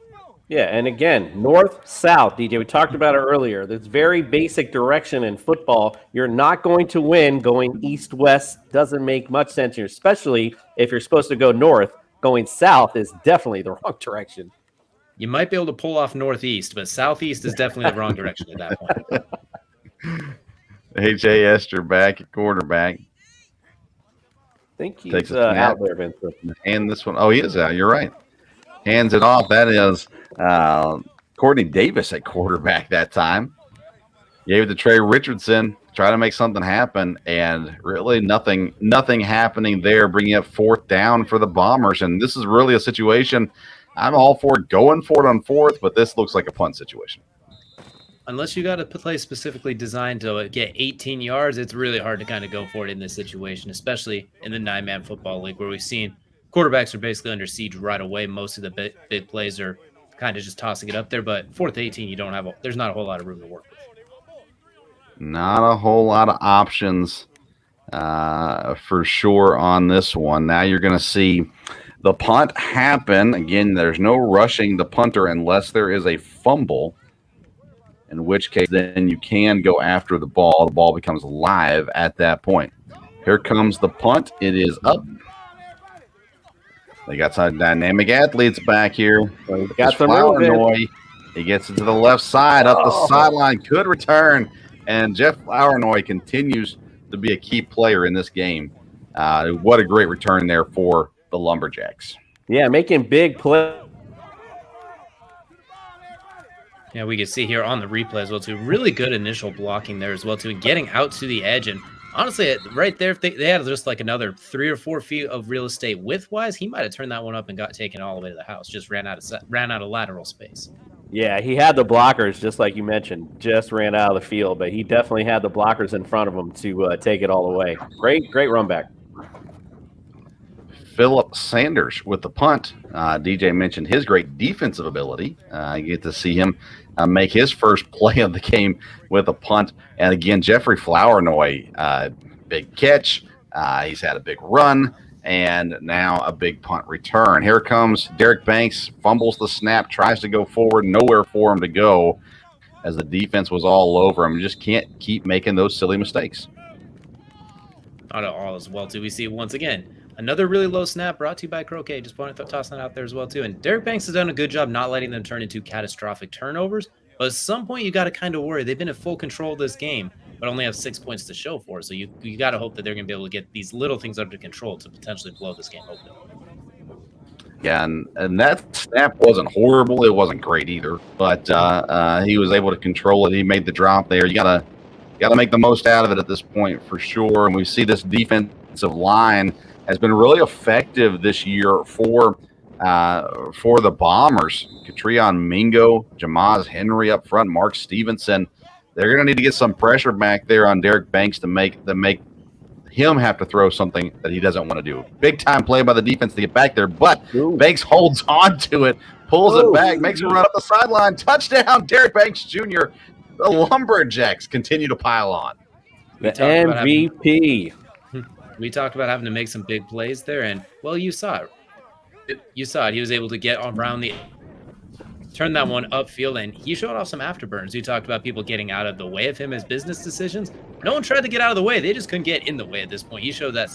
Yeah, and again, north-south, DJ, we talked about it earlier. There's very basic direction in football. You're not going to win going east-west. Doesn't make much sense here, especially if you're supposed to go north. Going south is definitely the wrong direction. You might be able to pull off northeast, but southeast is definitely the wrong direction at that point. A.J. Esther back at quarterback. I think he's out there, Vincent. And this one, he is out. You're right. Hands it off. That is Courtney Davis at quarterback that time. Gave it to Trey Richardson. Try to make something happen, and really nothing happening there, bringing up fourth down for the Bombers. And this is really a situation I'm all for going for it on fourth, but this looks like a punt situation. Unless you got a play specifically designed to get 18 yards, it's really hard to kind of go for it in this situation, especially in the 9-man football league where we've seen quarterbacks are basically under siege right away. Most of the big plays are kind of just tossing it up there, but 4th 18, there's not a whole lot of room to work with. Not a whole lot of options for sure on this one. Now you're going to see The punt happened. Again, there's no rushing the punter unless there is a fumble, in which case then you can go after the ball. The ball becomes live at that point. Here comes the punt. It is up. They got some dynamic athletes back here. Got some movement. He gets it to the left side, up the sideline, could return. And Jeff Flournoy continues to be a key player in this game. What a great return there for the Lumberjacks. Yeah, making big plays. Yeah, we can see here on the replay as well, too. Really good initial blocking there as well, too. And getting out to the edge. And honestly, right there, if they had just like another 3 or 4 feet of real estate width-wise, he might have turned that one up and got taken all the way to the house. Just ran out of lateral space. Yeah, he had the blockers, just like you mentioned, just ran out of the field. But he definitely had the blockers in front of him to take it all the way. Great run back. Philip Sanders with the punt. DJ mentioned his great defensive ability. You get to see him make his first play of the game with a punt. And again, Jeffrey Flournoy, big catch. He's had a big run and now a big punt return. Here comes Derek Banks, fumbles the snap, tries to go forward, nowhere for him to go as the defense was all over him. Just can't keep making those silly mistakes. Not at all as well, too. We see once again another really low snap brought to you by Croquet. Just tossing that out there as well, too. And Derek Banks has done a good job not letting them turn into catastrophic turnovers. But at some point, you got to kind of worry. They've been in full control of this game, but only have 6 points to show for it. So you got to hope that they're going to be able to get these little things under control to potentially blow this game open. Yeah, and that snap wasn't horrible. It wasn't great either, but he was able to control it. He made the drop there. You got to make the most out of it at this point for sure. And we see this defensive line has been really effective this year for the Bombers. Catrion Mingo, Jamaz Henry up front, Mark Stevenson. They're going to need to get some pressure back there on Derek Banks to make him have to throw something that he doesn't want to do. Big time play by the defense to get back there, but Banks holds on to it, pulls it back, makes a run up the sideline. Touchdown, Derek Banks Jr. The Lumberjacks continue to pile on. The MVP. We talked about having to make some big plays there, and, well, you saw it. He was able to get around turn that one upfield, and he showed off some afterburns. You talked about people getting out of the way of him as business decisions. No one tried to get out of the way. They just couldn't get in the way at this point. He showed that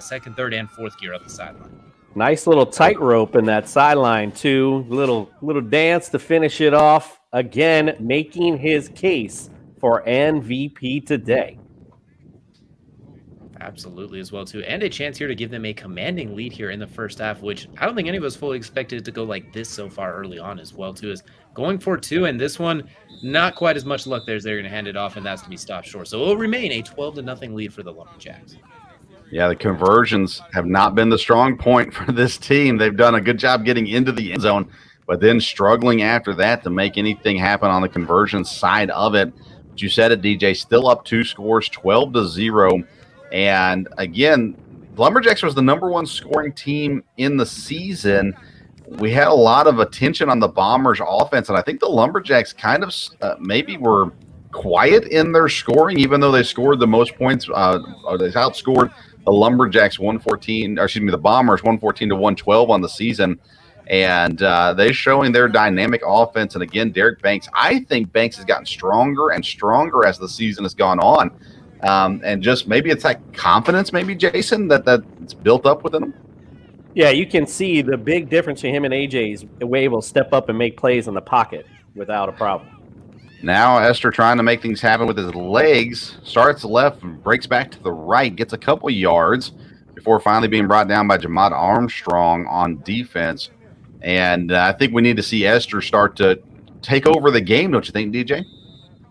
second, third, and fourth gear up the sideline. Nice little tightrope in that sideline, too. Little dance to finish it off. Again, making his case for MVP today. Absolutely as well, too. And a chance here to give them a commanding lead here in the first half, which I don't think any of us fully expected it to go like this so far early on as well, too. Is going for 2, and this one, not quite as much luck there as they're going to hand it off, and that's to be stopped short. So it will remain a 12-0 lead for the Lumberjacks. Yeah, the conversions have not been the strong point for this team. They've done a good job getting into the end zone, but then struggling after that to make anything happen on the conversion side of it. But you said it, DJ, still up 2 scores, 12-0. And again, Lumberjacks was the #1 scoring team in the season. We had a lot of attention on the Bombers' offense, and I think the Lumberjacks kind of maybe were quiet in their scoring, even though they scored the most points. They outscored the Lumberjacks the Bombers 114 to 112 on the season. And they're showing their dynamic offense. And again, Derek Banks, I think Banks has gotten stronger and stronger as the season has gone on. And just maybe it's that confidence, maybe, Jason, that's built up within him. Yeah, you can see the big difference between him and AJ is able to step up and make plays in the pocket without a problem. Now Esther trying to make things happen with his legs, starts left and breaks back to the right, gets a couple yards before finally being brought down by Jamad Armstrong on defense. And I think we need to see Esther start to take over the game, don't you think, DJ?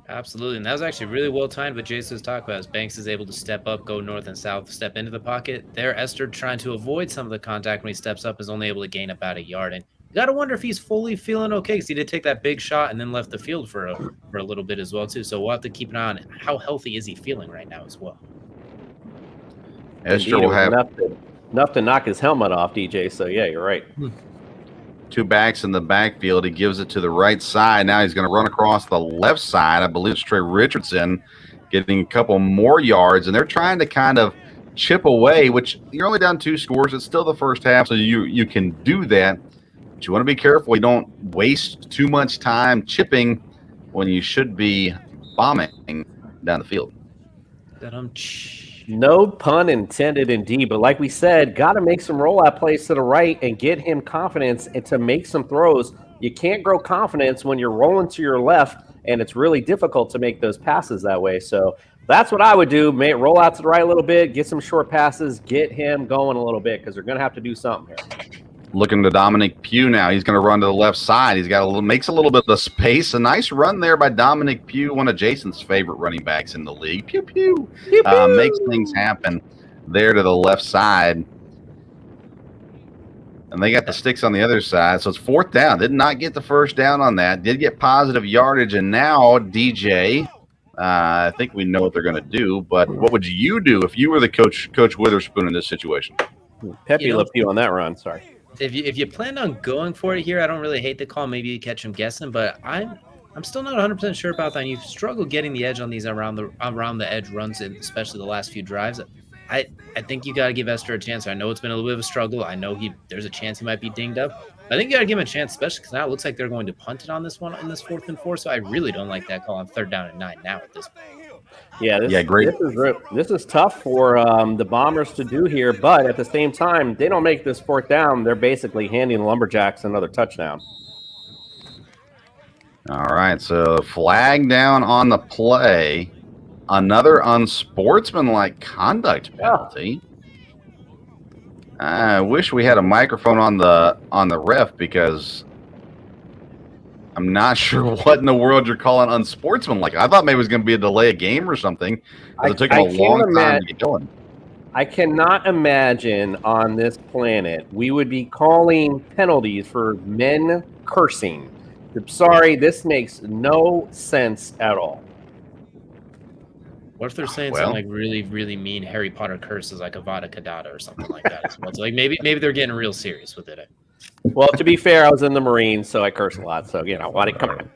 Absolutely, and that was actually really well timed what Jason was talking about. As Banks is able to step up, go north and south, step into the pocket. There, Esther, trying to avoid some of the contact when he steps up, is only able to gain about a yard. And you got to wonder if he's fully feeling okay, because he did take that big shot and then left the field for a little bit as well, too. So we'll have to keep an eye on how healthy is he feeling right now as well. Esther will have enough to knock his helmet off, DJ. So, yeah, you're right. 2 backs in the backfield. He gives it to the right side. Now he's going to run across the left side. I believe it's Trey Richardson getting a couple more yards, and they're trying to kind of chip away, which you're only down 2 scores. It's still the first half, so you can do that. But you want to be careful. You don't waste too much time chipping when you should be bombing down the field. No pun intended, indeed. But like we said, got to make some rollout plays to the right and get him confidence and to make some throws. You can't grow confidence when you're rolling to your left, and it's really difficult to make those passes that way. So that's what I would do. Roll out to the right a little bit, get some short passes, get him going a little bit because they're going to have to do something here. Looking to Dominic Pugh now. He's going to run to the left side. He's got makes a little bit of space. A nice run there by Dominic Pugh, one of Jason's favorite running backs in the league. Pew, pew. Pew, pew. Makes things happen there to the left side. And they got the sticks on the other side. So it's 4th down. Did not get the first down on that. Did get positive yardage. And now, DJ, I think we know what they're going to do. But what would you do if you were the Coach Witherspoon in this situation? Pepe Le Pew on that run. Sorry. If you plan on going for it here, I don't really hate the call. Maybe you catch him guessing, but I'm still not 100% sure about that. And you've struggled getting the edge on these around the edge runs, especially the last few drives. I think you got to give Esther a chance. I know it's been a little bit of a struggle. I know there's a chance he might be dinged up. I think you got to give him a chance, especially because now it looks like they're going to punt it on this one in this 4th and 4. So I really don't like that call on 3rd down and 9 now at this point. Yeah, great. This is tough for the Bombers to do here, but at the same time, they don't make this 4th down. They're basically handing the Lumberjacks another touchdown. All right, so flag down on the play. Another unsportsmanlike conduct penalty. I wish we had a microphone on the ref because I'm not sure what in the world you're calling unsportsmanlike. I thought maybe it was going to be a delay of game or something. It took him a long time to get going. I cannot imagine on this planet we would be calling penalties for men cursing. I'm sorry, this makes no sense at all. What if they're saying something like really, really mean Harry Potter curses like Avada Kedavra or something like that as well? So like maybe they're getting real serious with it. Well, to be fair, I was in the Marines, so I curse a lot. So come on.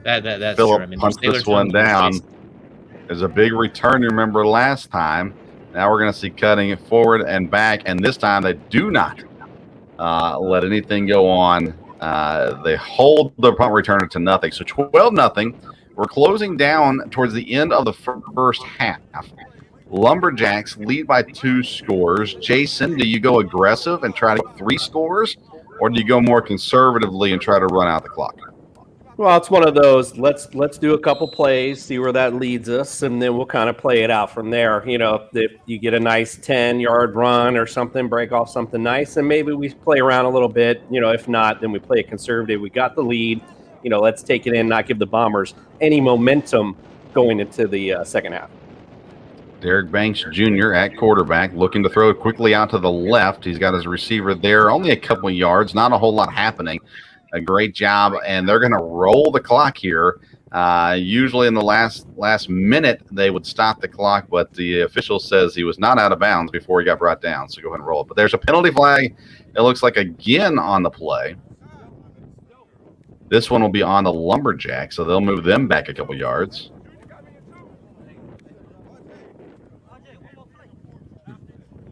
That's Philip true. I mean, punts this one down. There's a big return. Remember last time. Now we're going to see cutting it forward and back, and this time they do not let anything go on. They hold the punt returner to nothing. So 12-0. We're closing down towards the end of the first half. Lumberjacks lead by 2 scores. Jason, do you go aggressive and try to get 3 scores, or do you go more conservatively and try to run out the clock? Well, it's one of those. Let's do a couple plays, see where that leads us, and then we'll kind of play it out from there. If you get a nice 10-yard run or something, break off something nice, and maybe we play around a little bit. If not, then we play it conservative. We got the lead. Let's take it in, not give the Bombers any momentum going into the second half. Derek Banks Jr. at quarterback, looking to throw quickly out to the left. He's got his receiver there, only a couple of yards, not a whole lot happening. A great job, and they're going to roll the clock here. Usually in the last minute, they would stop the clock, but the official says he was not out of bounds before he got brought down, so go ahead and roll it. But there's a penalty flag, it looks like, again on the play. This one will be on the Lumberjacks, so they'll move them back a couple yards.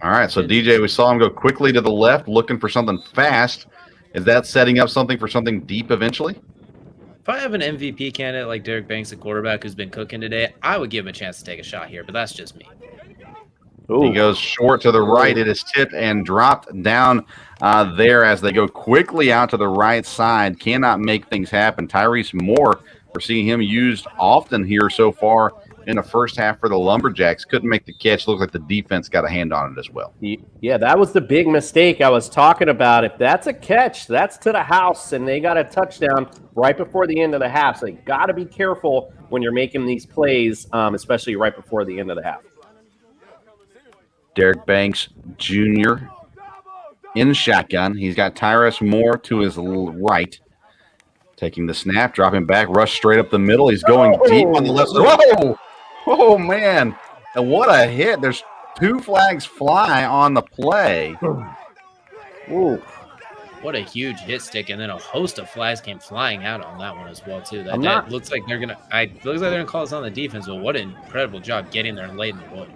All right, so DJ, we saw him go quickly to the left, looking for something fast. Is that setting up something for something deep eventually? If I have an MVP candidate like Derek Banks, a quarterback who's been cooking today, I would give him a chance to take a shot here, but that's just me. Ooh. He goes short to the right. It is tipped and dropped down there as they go quickly out to the right side. Cannot make things happen. Tyrese Moore, we're seeing him used often here so far in the first half for the Lumberjacks. Couldn't make the catch. Looks like the defense got a hand on it as well. Yeah, that was the big mistake I was talking about. If that's a catch, that's to the house, and they got a touchdown right before the end of the half. So you got to be careful when you're making these plays, especially right before the end of the half. Derek Banks Jr. in shotgun. He's got Tyrese Moore to his right. Taking the snap, dropping back, rush straight up the middle. He's going deep on the left. Whoa! Oh, man. And what a hit. There's 2 flags fly on the play. Ooh. What a huge hit stick, and then a host of flags came flying out on that one as well, too. That looks like they're gonna call us on the defense, but what an incredible job getting there late in the wood.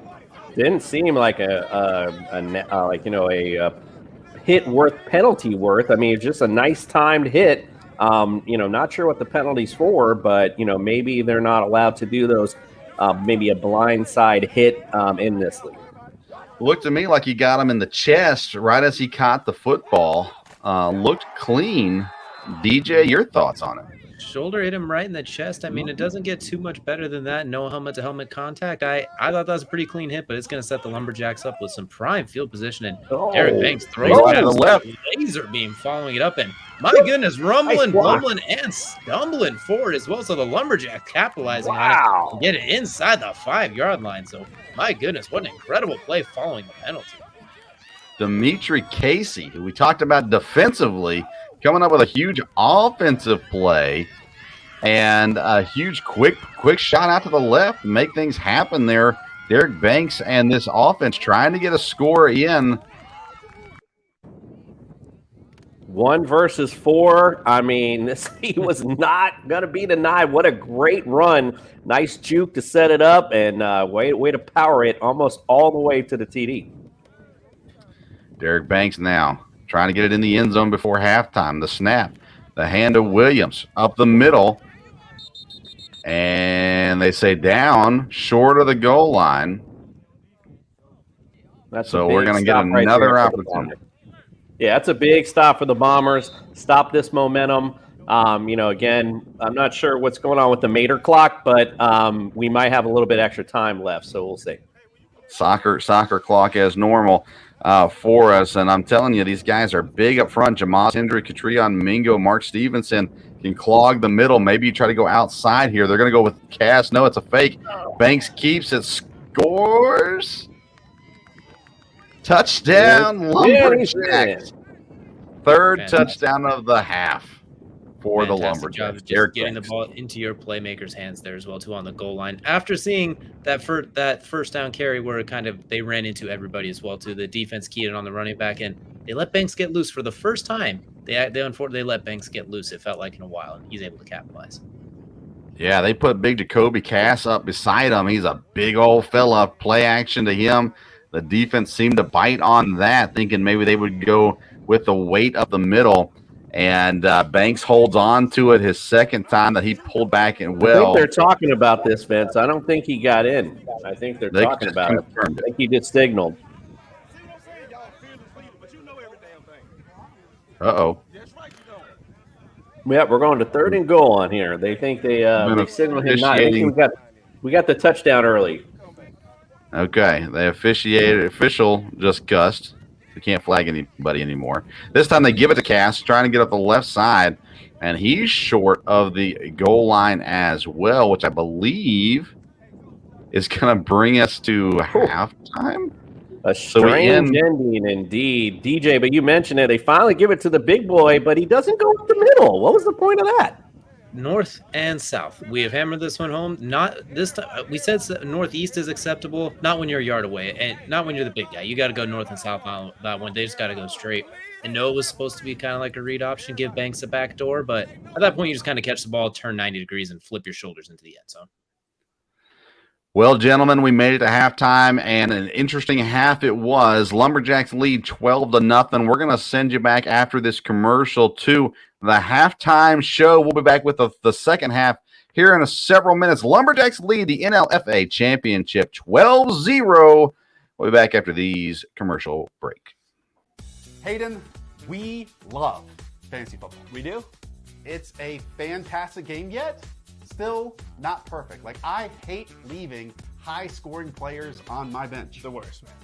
didn't seem like a hit worth penalty worth. I mean, it's just a nice timed hit. Not sure what the penalty's for, but maybe they're not allowed to do those. Maybe a blindside hit in this league. Looked to me like he got him in the chest right as he caught the football. Looked clean. DJ, your thoughts on it? Shoulder hit him right in the chest. I mean, it doesn't get too much better than that. No helmet-to-helmet contact. I thought that was a pretty clean hit, but it's going to set the Lumberjacks up with some prime field position. And Derek Banks throws to the left. Laser beam following it up. And my goodness, rumbling, bumbling, and stumbling forward as well. So the Lumberjacks capitalizing on it and get it inside the 5-yard line. So my goodness, what an incredible play following the penalty. Dimitri Casey, who we talked about defensively, coming up with a huge offensive play and a huge quick shot out to the left to make things happen there. Derek Banks and this offense trying to get a score in. 1 versus 4. I mean, he was not going to be denied. What a great run. Nice juke to set it up and way to power it almost all the way to the TD. Derek Banks now trying to get it in the end zone before halftime. The snap, the hand of Williams up the middle. And they say down short of the goal line. So we're going to get another opportunity. Yeah, that's a big stop for the Bombers. Stop this momentum. Again, I'm not sure what's going on with the Mater clock, but we might have a little bit extra time left, so we'll see. Soccer clock as normal for us, and I'm telling you, these guys are big up front. Jamaz Hendry, Catrion Mingo, Mark Stevenson can clog the middle. Maybe you try to go outside here. They're going to go with Cass. No, it's a fake. Banks keeps it, scores. Touchdown, Lumberjacks. Third touchdown of the half for the Lumberjacks. Job of just getting the ball into your playmakers' hands there as well, too, on the goal line. After seeing that first down carry where they ran into everybody as well, too. The defense keyed in on the running back, and they let Banks get loose for the first time. They unfortunately let Banks get loose, it felt like, in a while, and he's able to capitalize. Yeah, they put big Jacoby Cass up beside him. He's a big old fella. Play action to him. The defense seemed to bite on that, thinking maybe they would go with the weight up the middle. And Banks holds on to it his second time that he pulled back and I think they're talking about this, Vince. I don't think he got in. I think they're talking about it. I think he just signaled. Uh-oh. Yeah, we're going to 3rd and goal on here. They think they signaled him not. We got the touchdown early. Okay, they official just gust. They can't flag anybody anymore. This time they give it to Cass, trying to get up the left side, and he's short of the goal line as well, which I believe is going to bring us to halftime. A strange ending indeed. DJ, but you mentioned it. They finally give it to the big boy, but he doesn't go up the middle. What was the point of that? North and south. We have hammered this one home. Not this time. We said northeast is acceptable. Not when you're a yard away, and not when you're the big guy. You got to go north and south on that one. They just got to go straight. I know it was supposed to be kind of like a read option, give Banks a back door, but at that point you just kind of catch the ball, turn 90 degrees, and flip your shoulders into the end zone. Well, gentlemen, we made it to halftime, and an interesting half it was. Lumberjacks lead 12-0. We're going to send you back after this commercial to the halftime show. We'll be back with the second half here in several minutes. Lumberjacks lead the NLFA Championship 12-0. We'll be back after these commercial break. Hayden, we love fantasy football. We do? It's a fantastic game, yet still not perfect. Like, I hate leaving high-scoring players on my bench. The worst, man.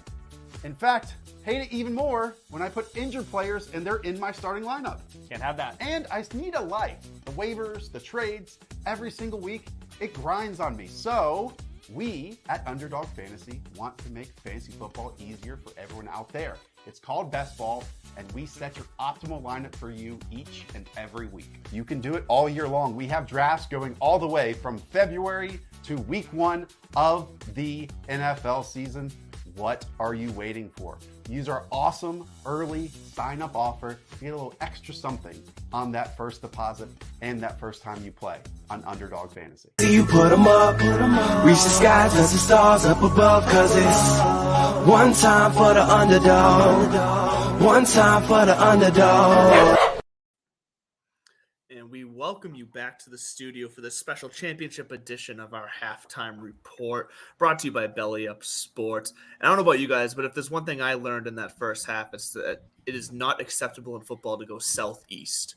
In fact, hate it even more when I put injured players and they're in my starting lineup. Can't have that. And I need a life. The waivers, the trades, every single week, it grinds on me. So we at Underdog Fantasy want to make fantasy football easier for everyone out there. It's called Best Ball, and we set your optimal lineup for you each and every week. You can do it all year long. We have drafts going all the way from February to week 1 of the NFL season. What are you waiting for? Use our awesome early sign-up offer to get a little extra something on that first deposit and that first time you play on Underdog Fantasy. You put them up, reach the sky, touch the stars up above, cause it's one time for the underdog, one time for the underdog. And we welcome you back to the studio for this special championship edition of our halftime report, brought to you by Belly Up Sports. And I don't know about you guys, but if there's one thing I learned in that first half, it's that it is not acceptable in football to go southeast.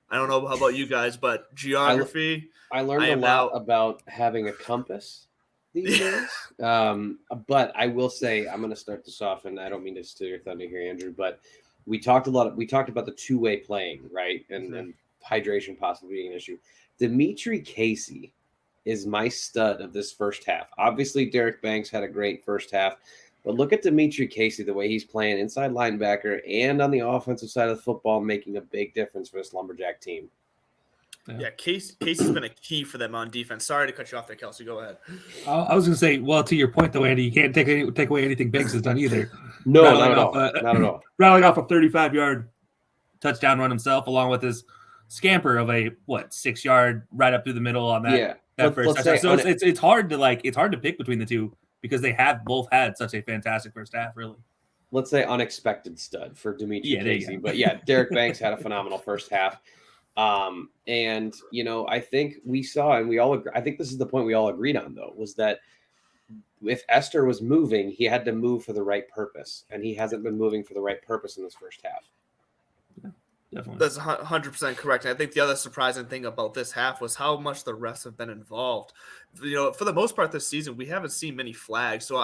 I don't know how about you guys, but geography. I learned a lot about having a compass these days. But I will say, I'm going to start this off, and I don't mean to steal your thunder here, Andrew, but we talked about the two-way playing, right? And hydration possibly being an issue. Dimitri Casey is my stud of this first half. Obviously, Derek Banks had a great first half, but look at Dimitri Casey, the way he's playing inside linebacker and on the offensive side of the football, making a big difference for this Lumberjack team. Yeah, Casey's been a key for them on defense. Sorry to cut you off there, Kelsey. Go ahead. I was going to say, well, to your point, though, Andy, you can't take away anything Banks has done either. No, not at all. Not at all. Rattling off a 35-yard touchdown run himself, along with his scamper of a 6-yard right up through the middle on that first touchdown. So it's hard to pick between the two because they have both had such a fantastic first half, really. Let's say unexpected stud for Dimitri Casey. But Derek Banks had a phenomenal first half. And I think we saw, and we all agree, I think this is the point we all agreed on, though, was that if Esther was moving, he had to move for the right purpose, and he hasn't been moving for the right purpose in this first half. Definitely. That's 100% correct. And I think the other surprising thing about this half was how much the refs have been involved. For the most part this season, we haven't seen many flags. So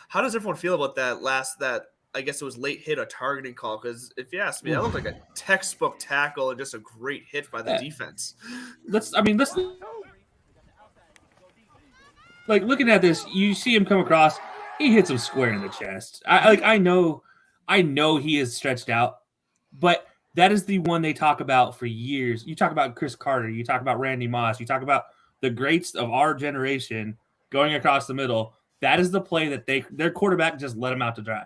how does everyone feel about that I guess it was late hit or targeting call? Because if you ask me, that looked like a textbook tackle and just a great hit by the defense. Looking at this, you see him come across, he hits him square in the chest. I know he is stretched out, but that is the one they talk about for years. You talk about Chris Carter, you talk about Randy Moss, you talk about the greats of our generation going across the middle. That is the play that their quarterback just let him out to dry.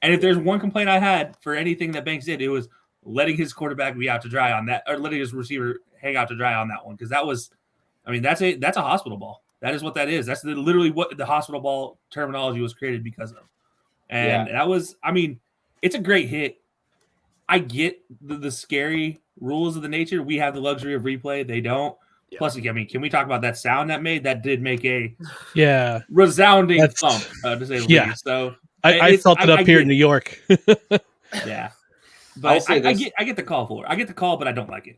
And if there's one complaint I had for anything that Banks did, it was letting his quarterback be out to dry on that, or letting his receiver hang out to dry on that one. Because that's a hospital ball. That is what that is. That's literally what the hospital ball terminology was created because of. And that was, it's a great hit. I get the scary rules of the nature. We have the luxury of replay. They don't. Yeah. Plus, can we talk about that sound that made? That did make a resounding thump, to say the least. So I felt it up here in New York. Yeah. But I get the call for it. I get the call, but I don't like it.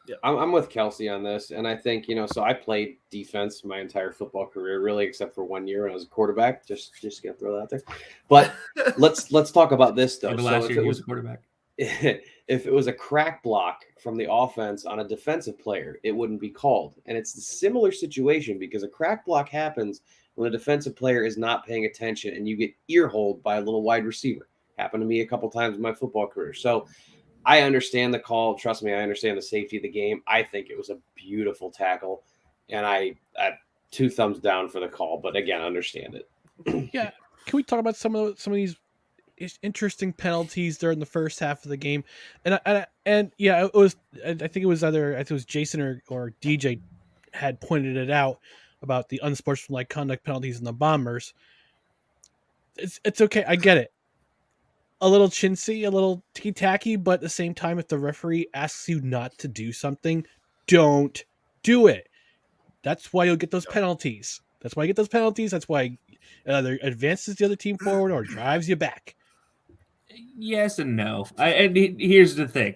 Yeah. I'm with Kelsey on this. And I think, so I played defense my entire football career, really, except for 1 year when I was a quarterback. Just gonna throw that out there. But let's talk about this, though. The last year he was a quarterback. If it was a crack block from the offense on a defensive player, it wouldn't be called. And it's a similar situation because a crack block happens when the defensive player is not paying attention and you get ear-holed by a little wide receiver. Happened to me a couple times in my football career. So I understand the call. Trust me, I understand the safety of the game. I think it was a beautiful tackle. And I 2 thumbs down for the call. But again, understand it. Yeah. Can we talk about some of these interesting penalties during the first half of the game? And it was, I think it was Jason or DJ had pointed it out about the unsportsmanlike conduct penalties in the Bombers. It's okay. I get it. A little chintzy, a little ticky-tacky, but at the same time, if the referee asks you not to do something, don't do it. That's why you'll get those penalties. That's why it either advances the other team forward or drives you back. Yes and no. And here's the thing.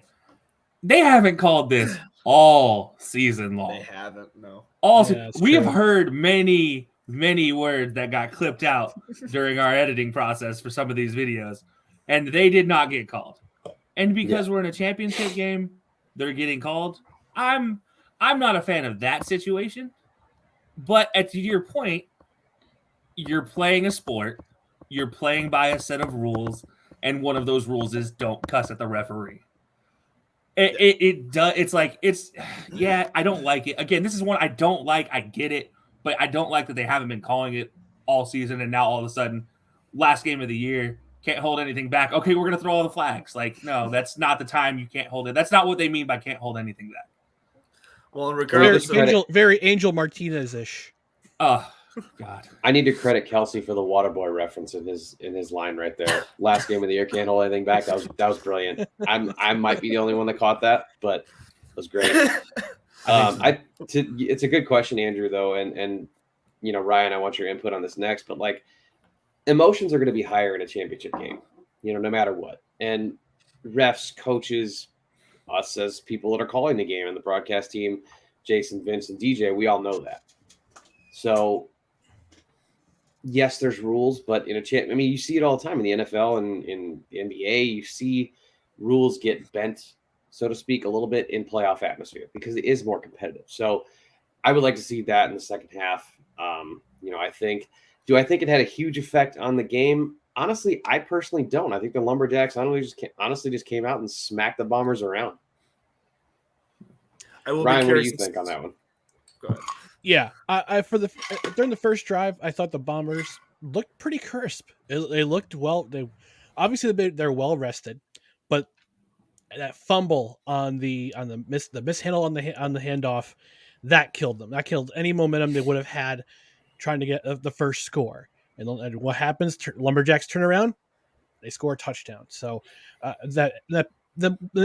They haven't called this all season long. They haven't, no. We have heard many, many words that got clipped out during our editing process for some of these videos, and they did not get called. And because we're in a championship game, they're getting called. I'm not a fan of that situation. But to your point, you're playing a sport. You're playing by a set of rules. And one of those rules is don't cuss at the referee. It's I don't like it. Again, this is one I don't like. I get it, but I don't like that they haven't been calling it all season. And now all of a sudden last game of the year, can't hold anything back. Okay, we're gonna throw all the flags. Like, no, that's not the time. You can't hold it. That's not what they mean by can't hold anything back. Well, regardless, very Angel Martinez-ish. Oh God, I need to credit Kelsey for the Waterboy reference in his line right there. Last game of the year, can't hold anything back. That was brilliant. I might be the only one that caught that, but it was great. It's a good question, Andrew, though, and you know, Ryan, I want your input on this next, but like, emotions are going to be higher in a championship game, you know, no matter what. And refs, coaches, us as people that are calling the game, and the broadcast team, Jason, Vince, and DJ, we all know that. So, yes, there's rules, but in I mean, you see it all the time in the NFL and in the NBA. You see rules get bent, so to speak, a little bit in playoff atmosphere because it is more competitive. So, I would like to see that in the second half. You know, do I think it had a huge effect on the game? Honestly, I personally don't. I think the Lumberjacks honestly just came out and smacked the Bombers around. Ryan, what do you think on that one? Go ahead. Yeah, during the first drive, I thought the Bombers looked pretty crisp. They looked well. They're well rested, but that fumble on the mishandle on the handoff, that killed them. That killed any momentum they would have had trying to get the first score. And what happens? Lumberjacks turn around, they score a touchdown. So the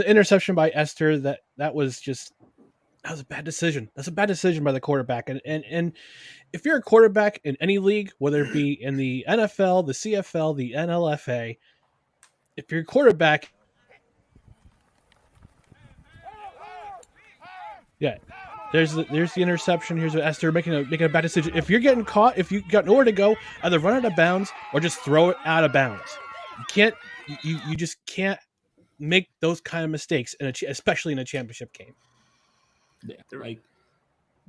interception by Esther, that was a bad decision. That's a bad decision by the quarterback. And if you're a quarterback in any league, whether it be in the NFL, the CFL, the NLFA, if you're a quarterback, yeah, there's the interception. Here's what Esther making a bad decision. If you're getting caught, if you got nowhere to go, either run out of bounds or just throw it out of bounds. You just can't make those kind of mistakes especially in a championship game. Yeah, like,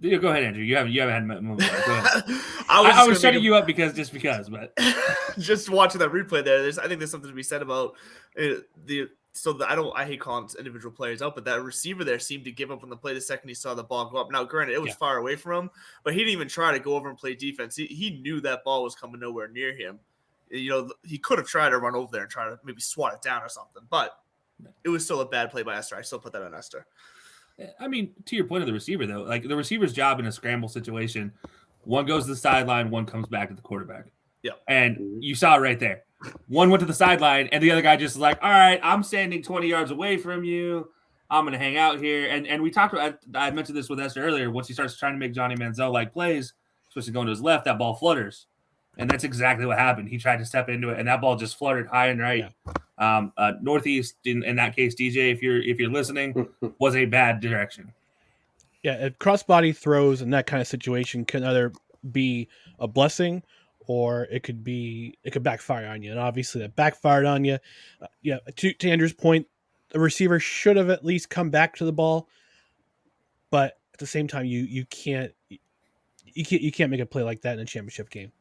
go ahead, Andrew. You haven't had movement. Go ahead. I was setting you up because, but just watching that replay there, I think there's something to be said about I hate calling individual players out, but that receiver there seemed to give up on the play the second he saw the ball go up. Now, granted, it was far away from him, but he didn't even try to go over and play defense. He knew that ball was coming nowhere near him. You know, he could have tried to run over there and try to maybe swat it down or something, but it was still a bad play by Esther. I still put that on Esther. I mean, to your point of the receiver, though, like the receiver's job in a scramble situation, one goes to the sideline, one comes back to the quarterback. Yeah. And you saw it right there. One went to the sideline, and the other guy just like, all right, I'm standing 20 yards away from you. I'm going to hang out here. And we talked about, I mentioned this with Esther earlier, once he starts trying to make Johnny Manziel like plays, especially going to his left, that ball flutters. And that's exactly what happened. He tried to step into it, and that ball just fluttered high and right. Yeah. Northeast, in that case, DJ, if you're listening, was a bad direction. Yeah, crossbody throws in that kind of situation can either be a blessing or it could backfire on you. And obviously that backfired on you. To Andrew's point, the receiver should have at least come back to the ball, but at the same time, you can't make a play like that in a championship game.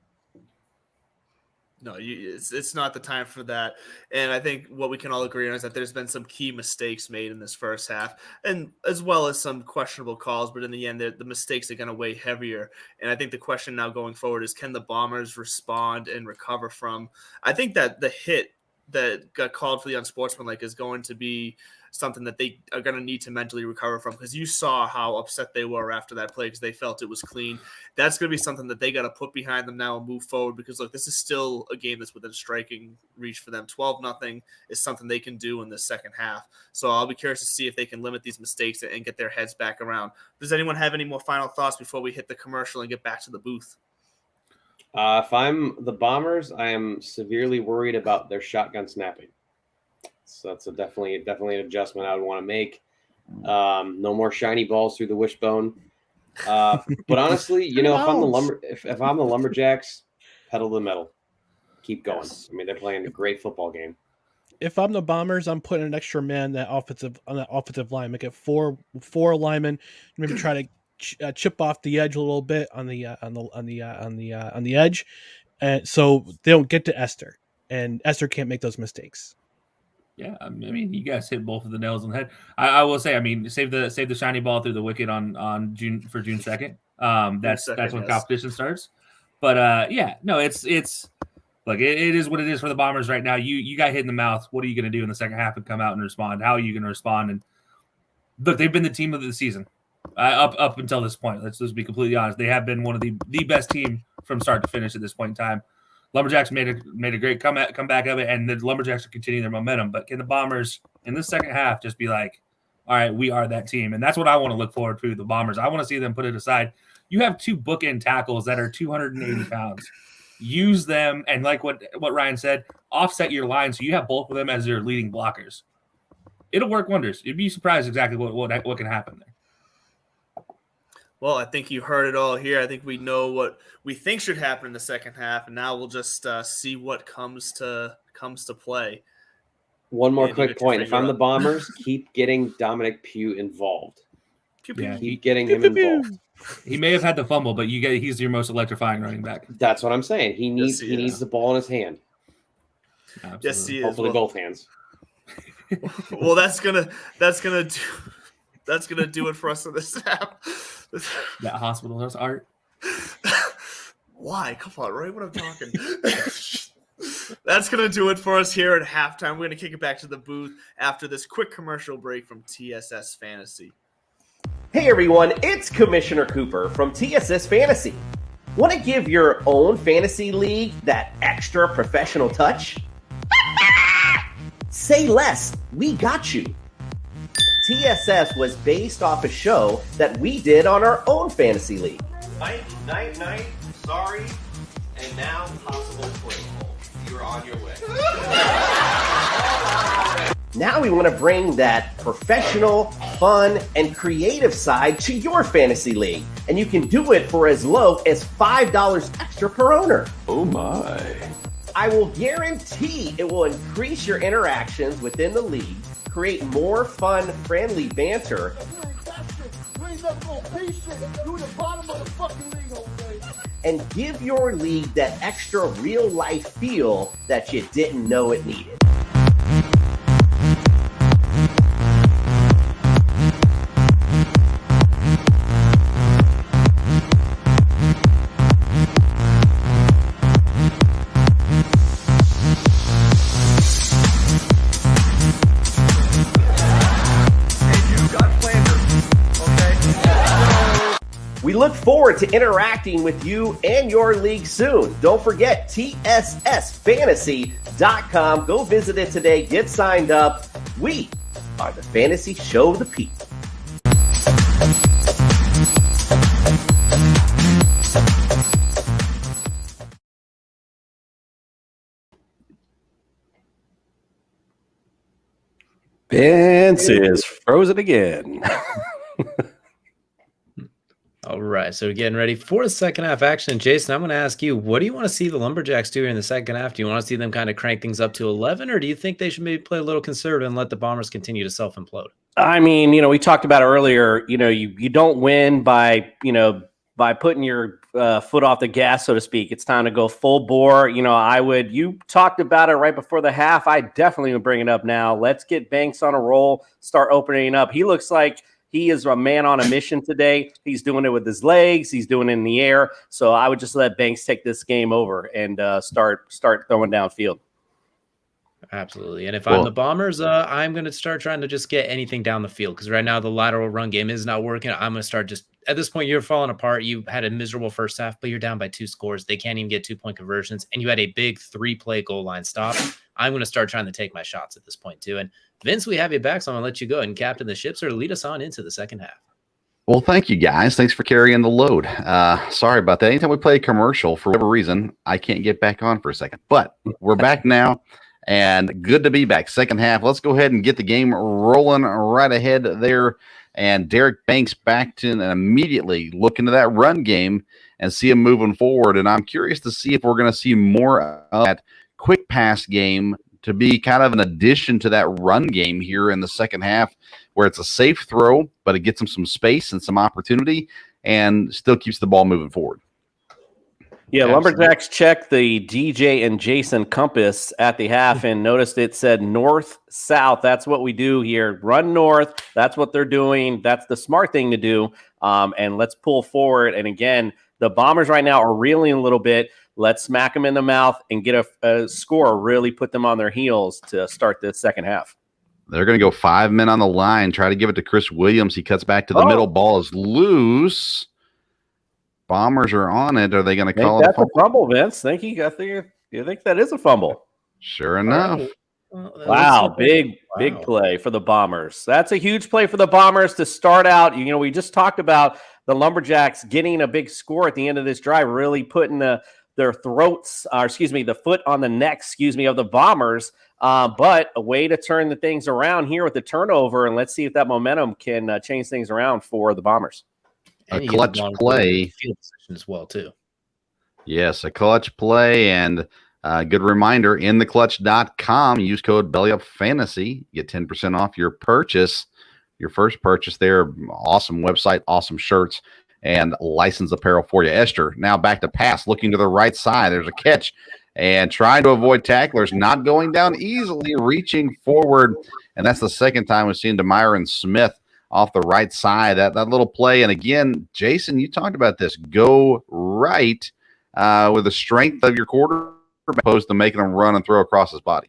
No, it's not the time for that. And I think what we can all agree on is that there's been some key mistakes made in this first half, and as well as some questionable calls. But in the end, the mistakes are going to weigh heavier. And I think the question now going forward is, can the Bombers respond and recover from? I think that the hit that got called for the unsportsmanlike is going to be something that they are going to need to mentally recover from, because you saw how upset they were after that play because they felt it was clean. That's going to be something that they got to put behind them now and move forward, because look, this is still a game that's within striking reach for them. 12-0 is something they can do in the second half. So I'll be curious to see if they can limit these mistakes and get their heads back around. Does anyone have any more final thoughts before we hit the commercial and get back to the booth? If I'm the Bombers, I am severely worried about their shotgun snapping. So that's definitely an adjustment I would want to make. No more shiny balls through the wishbone. But honestly, if I'm the Lumberjacks, pedal to the metal, keep going. Yes. I mean, they're playing a great football game. If I'm the Bombers, I'm putting an extra man on that offensive line. Make it four linemen. Maybe try to chip off the edge a little bit on the edge, and so they don't get to Esther, and Esther can't make those mistakes. Yeah, I mean, you guys hit both of the nails on the head. I will say, I mean, save the shiny ball through the wicket on June 2nd. That's when competition starts. But it's Look, it is what it is for the Bombers right now. You got hit in the mouth. What are you going to do in the second half and come out and respond? How are you going to respond? And look, they've been the team of the season up until this point. Let's be completely honest. They have been one of the best team from start to finish at this point in time. Lumberjacks made a great comeback of it, and the Lumberjacks are continuing their momentum. But can the Bombers in the second half just be like, all right, we are that team? And that's what I want to look forward to, the Bombers. I want to see them put it aside. You have 2 bookend tackles that are 280 pounds. Use them, and like what Ryan said, offset your line so you have both of them as your leading blockers. It'll work wonders. You'd be surprised exactly what can happen there. Well, I think you heard it all here. I think we know what we think should happen in the second half, and now we'll just see what comes to play. One more quick point. If I'm the Bombers, keep getting Dominic Pugh involved. Keep getting him involved. He may have had the fumble, but he's your most electrifying running back. That's what I'm saying. He needs the ball in his hand. Absolutely. Yes, he is. Hopefully both hands. Well, that's gonna do it for us in this app. That hospital nurse art. Why? Come on, right? What I'm talking. That's gonna do it for us here at halftime. We're gonna kick it back to the booth after this quick commercial break from TSS Fantasy. Hey everyone, it's Commissioner Cooper from TSS Fantasy. Want to give your own fantasy league that extra professional touch? Say less, we got you. TSS was based off a show that we did on our own fantasy league. Night, sorry, and now possible play hole. You're on your way. Now we want to bring that professional, fun, and creative side to your fantasy league. And you can do it for as low as $5 extra per owner. Oh my. I will guarantee it will increase your interactions within the league, create more fun, friendly banter, and give your league that extra real-life feel that you didn't know it needed. We look forward to interacting with you and your league soon. Don't forget TSSFantasy.com. Go visit it today. Get signed up. We are the fantasy show of the people. Vince is frozen again. All right, so we're getting ready for the second half action. Jason, I'm going to ask you, what do you want to see the Lumberjacks do here in the second half? Do you want to see them kind of crank things up to 11, or do you think they should maybe play a little conservative and let the Bombers continue to self-implode? I mean, we talked about it earlier. You don't win by putting your foot off the gas, so to speak. It's time to go full bore. You talked about it right before the half. I definitely would bring it up now. Let's get Banks on a roll, start opening up. He looks like he is a man on a mission today. He's doing it with his legs. He's doing it in the air. So I would just let Banks take this game over and start throwing downfield. Absolutely. And if I'm the Bombers, I'm going to start trying to just get anything down the field, because right now the lateral run game is not working. I'm going to start at this point, you're falling apart. You had a miserable first half, but you're down by 2 scores. They can't even get 2-point conversions, and you had a big 3-play goal line stop. I'm going to start trying to take my shots at this point too. And Vince, we have you back, so I'm going to let you go and captain the ship or lead us on into the second half. Well, thank you, guys. Thanks for carrying the load. Sorry about that. Anytime we play a commercial, for whatever reason, I can't get back on for a second. But we're back now, and good to be back. Second half. Let's go ahead and get the game rolling right ahead there. And Derek Banks back to and immediately look into that run game and see him moving forward. And I'm curious to see if we're going to see more of that quick pass game to be kind of an addition to that run game here in the second half, where it's a safe throw, but it gets them some space and some opportunity and still keeps the ball moving forward. Yeah, Lumberjacks checked the DJ and Jason compass at the half and noticed it said north-south. That's what we do here. Run north. That's what they're doing. That's the smart thing to do. And let's pull forward. And again, The Bombers right now are reeling a little bit. Let's smack them in the mouth and get a score, really put them on their heels to start the second half. They're going to go 5 men on the line, try to give it to Chris Williams. He cuts back to the middle. Ball is loose. Bombers are on it. Are they going to call it a fumble, Vince? You think that is a fumble? Sure enough. Wow, big play for the Bombers. That's a huge play for the Bombers to start out. We just talked about the Lumberjacks getting a big score at the end of this drive, really putting the foot on the neck, of the Bombers. But a way to turn the things around here with the turnover, and let's see if that momentum can change things around for the Bombers. A clutch play. Field position as well, too. Yes, a clutch play, and good reminder, intheclutch.com, use code BellyUpFantasy, get 10% off your purchase, your first purchase there. Awesome website, awesome shirts, and licensed apparel for you. Esther, now back to pass, looking to the right side. There's a catch, and trying to avoid tacklers, not going down easily, reaching forward, and that's the second time we've seen Demyron Smith off the right side. That little play, and again, Jason, you talked about this. Go right with the strength of your quarterback, opposed to making him run and throw across his body.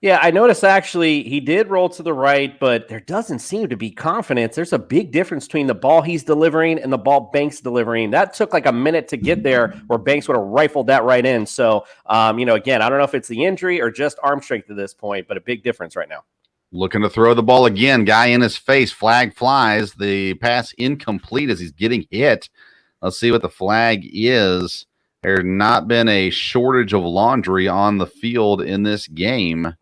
Yeah, I noticed actually he did roll to the right, but there doesn't seem to be confidence. There's a big difference between the ball he's delivering and the ball Banks delivering. That took like a minute to get there, where Banks would have rifled that right in. So, again, I don't know if it's the injury or just arm strength at this point, but a big difference right now. Looking to throw the ball again. Guy in his face. Flag flies. The pass incomplete as he's getting hit. Let's see what the flag is. There's not been a shortage of laundry on the field in this game.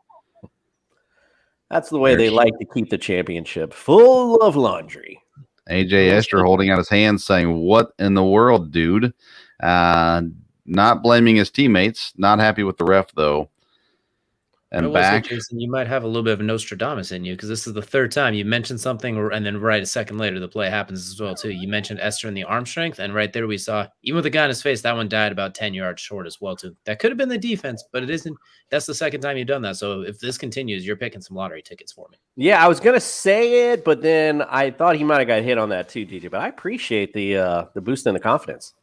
That's the way they like to keep the championship, full of laundry. AJ Esther holding out his hands saying, "What in the world, dude?" Not blaming his teammates. Not happy with the ref, though. And back. Jason, you might have a little bit of a Nostradamus in you, because this is the third time you mentioned something, and then right a second later the play happens as well too. You mentioned Esther and the arm strength, and right there we saw, even with the guy in his face, that one died about 10 yards short as well too. That could have been the defense, but it isn't. That's the second time you've done that. So if this continues, you're picking some lottery tickets for me. Yeah, I was gonna say it, but then I thought he might have got hit on that too, DJ. But I appreciate the boost in the confidence.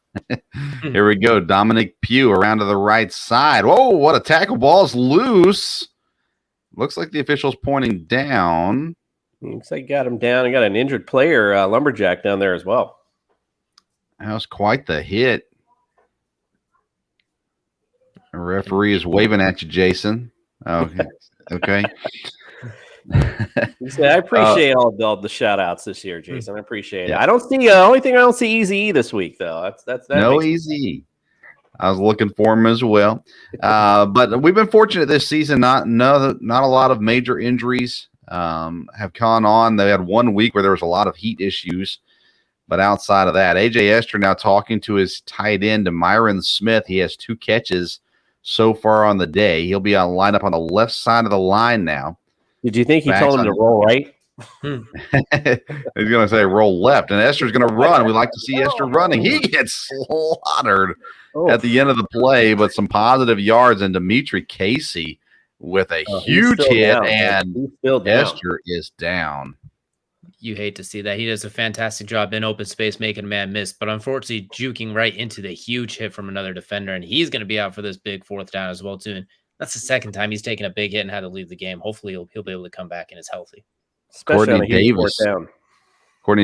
Here we go. Dominic Pugh around to the right side. Whoa, what a tackle. Ball's loose. Looks like the official's pointing down. Looks like got him down and got an injured player, Lumberjack, down there as well. That was quite the hit. The referee is waving at you, Jason. Okay. Okay. I appreciate all the shout outs this year, Jason. I appreciate it. I don't see only thing I don't see Easy this week though. That's no Easy. I was looking for him as well. But we've been fortunate this season. Not a lot of major injuries have gone on. They had 1 week where there was a lot of heat issues. But outside of that, AJ Esther now talking to his tight end, Demyron Smith. He has 2 catches so far on the day. He'll be on lineup on the left side of the line now. Did you think he told him to roll right? He's going to say roll left, and Esther's going to run. We like to see Esther running. He gets slaughtered at the end of the play, but some positive yards, and Dimitri Casey with a huge hit, down, and Esther is down. You hate to see that. He does a fantastic job in open space, making a man miss, but unfortunately juking right into the huge hit from another defender, and he's going to be out for this big 4th down as well too. And that's the second time he's taken a big hit and had to leave the game. Hopefully he'll be able to come back and is healthy. Courtney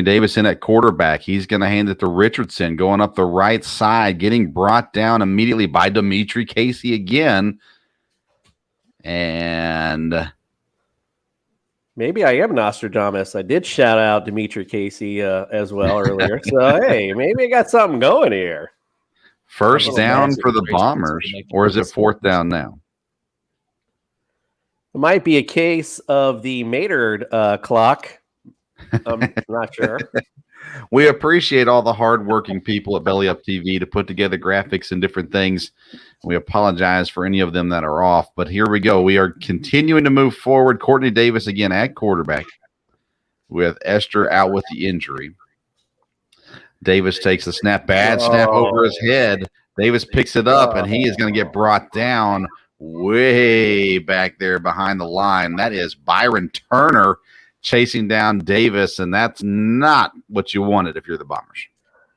Davis in at quarterback. He's going to hand it to Richardson, going up the right side, getting brought down immediately by Dimitri Casey again. And maybe I am Nostradamus. I did shout out Dimitri Casey as well earlier. So, hey, maybe I got something going here. First down for the Bombers, or is it 4th down now? It might be a case of the Maynard clock. I'm not sure. We appreciate all the hardworking people at Belly Up TV to put together graphics and different things. We apologize for any of them that are off, but here we go. We are continuing to move forward. Courtney Davis again at quarterback with Esther out with the injury. Davis takes the snap, bad snap over his head. Davis picks it up, and he is going to get brought down way back there behind the line. That is Byron Turner chasing down Davis, and that's not what you wanted if you're the Bombers.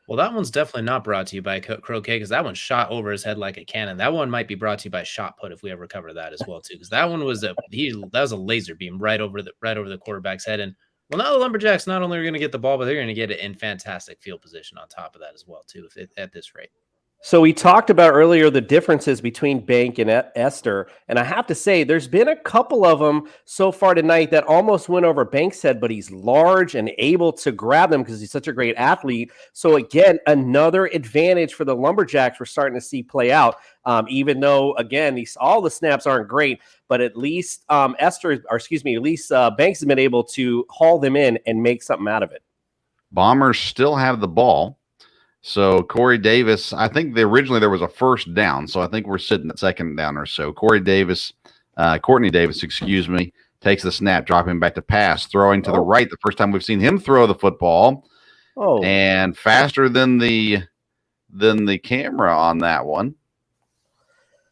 Well, that one's definitely not brought to you by Croquet because that one shot over his head like a cannon. That one might be brought to you by Shot Put if we ever cover that as well too, because that one was that was a laser beam right over the quarterback's head. And well, now the Lumberjacks not only are going to get the ball, but they're going to get it in fantastic field position on top of that as well too, at this rate. So we talked about earlier the differences between Bank and Esther, and I have to say there's been a couple of them so far tonight that almost went over Bank's head, but he's large and able to grab them because he's such a great athlete. So again, another advantage for the Lumberjacks we're starting to see play out. Even though again all the snaps aren't great, but at least Banks has been able to haul them in and make something out of it. Bombers still have the ball. So Corey Davis, I think originally there was a first down. So I think we're sitting at second down or so. Courtney Davis, takes the snap, dropping back to pass, throwing to the right. The first time we've seen him throw the football. Oh, and faster than the camera on that one.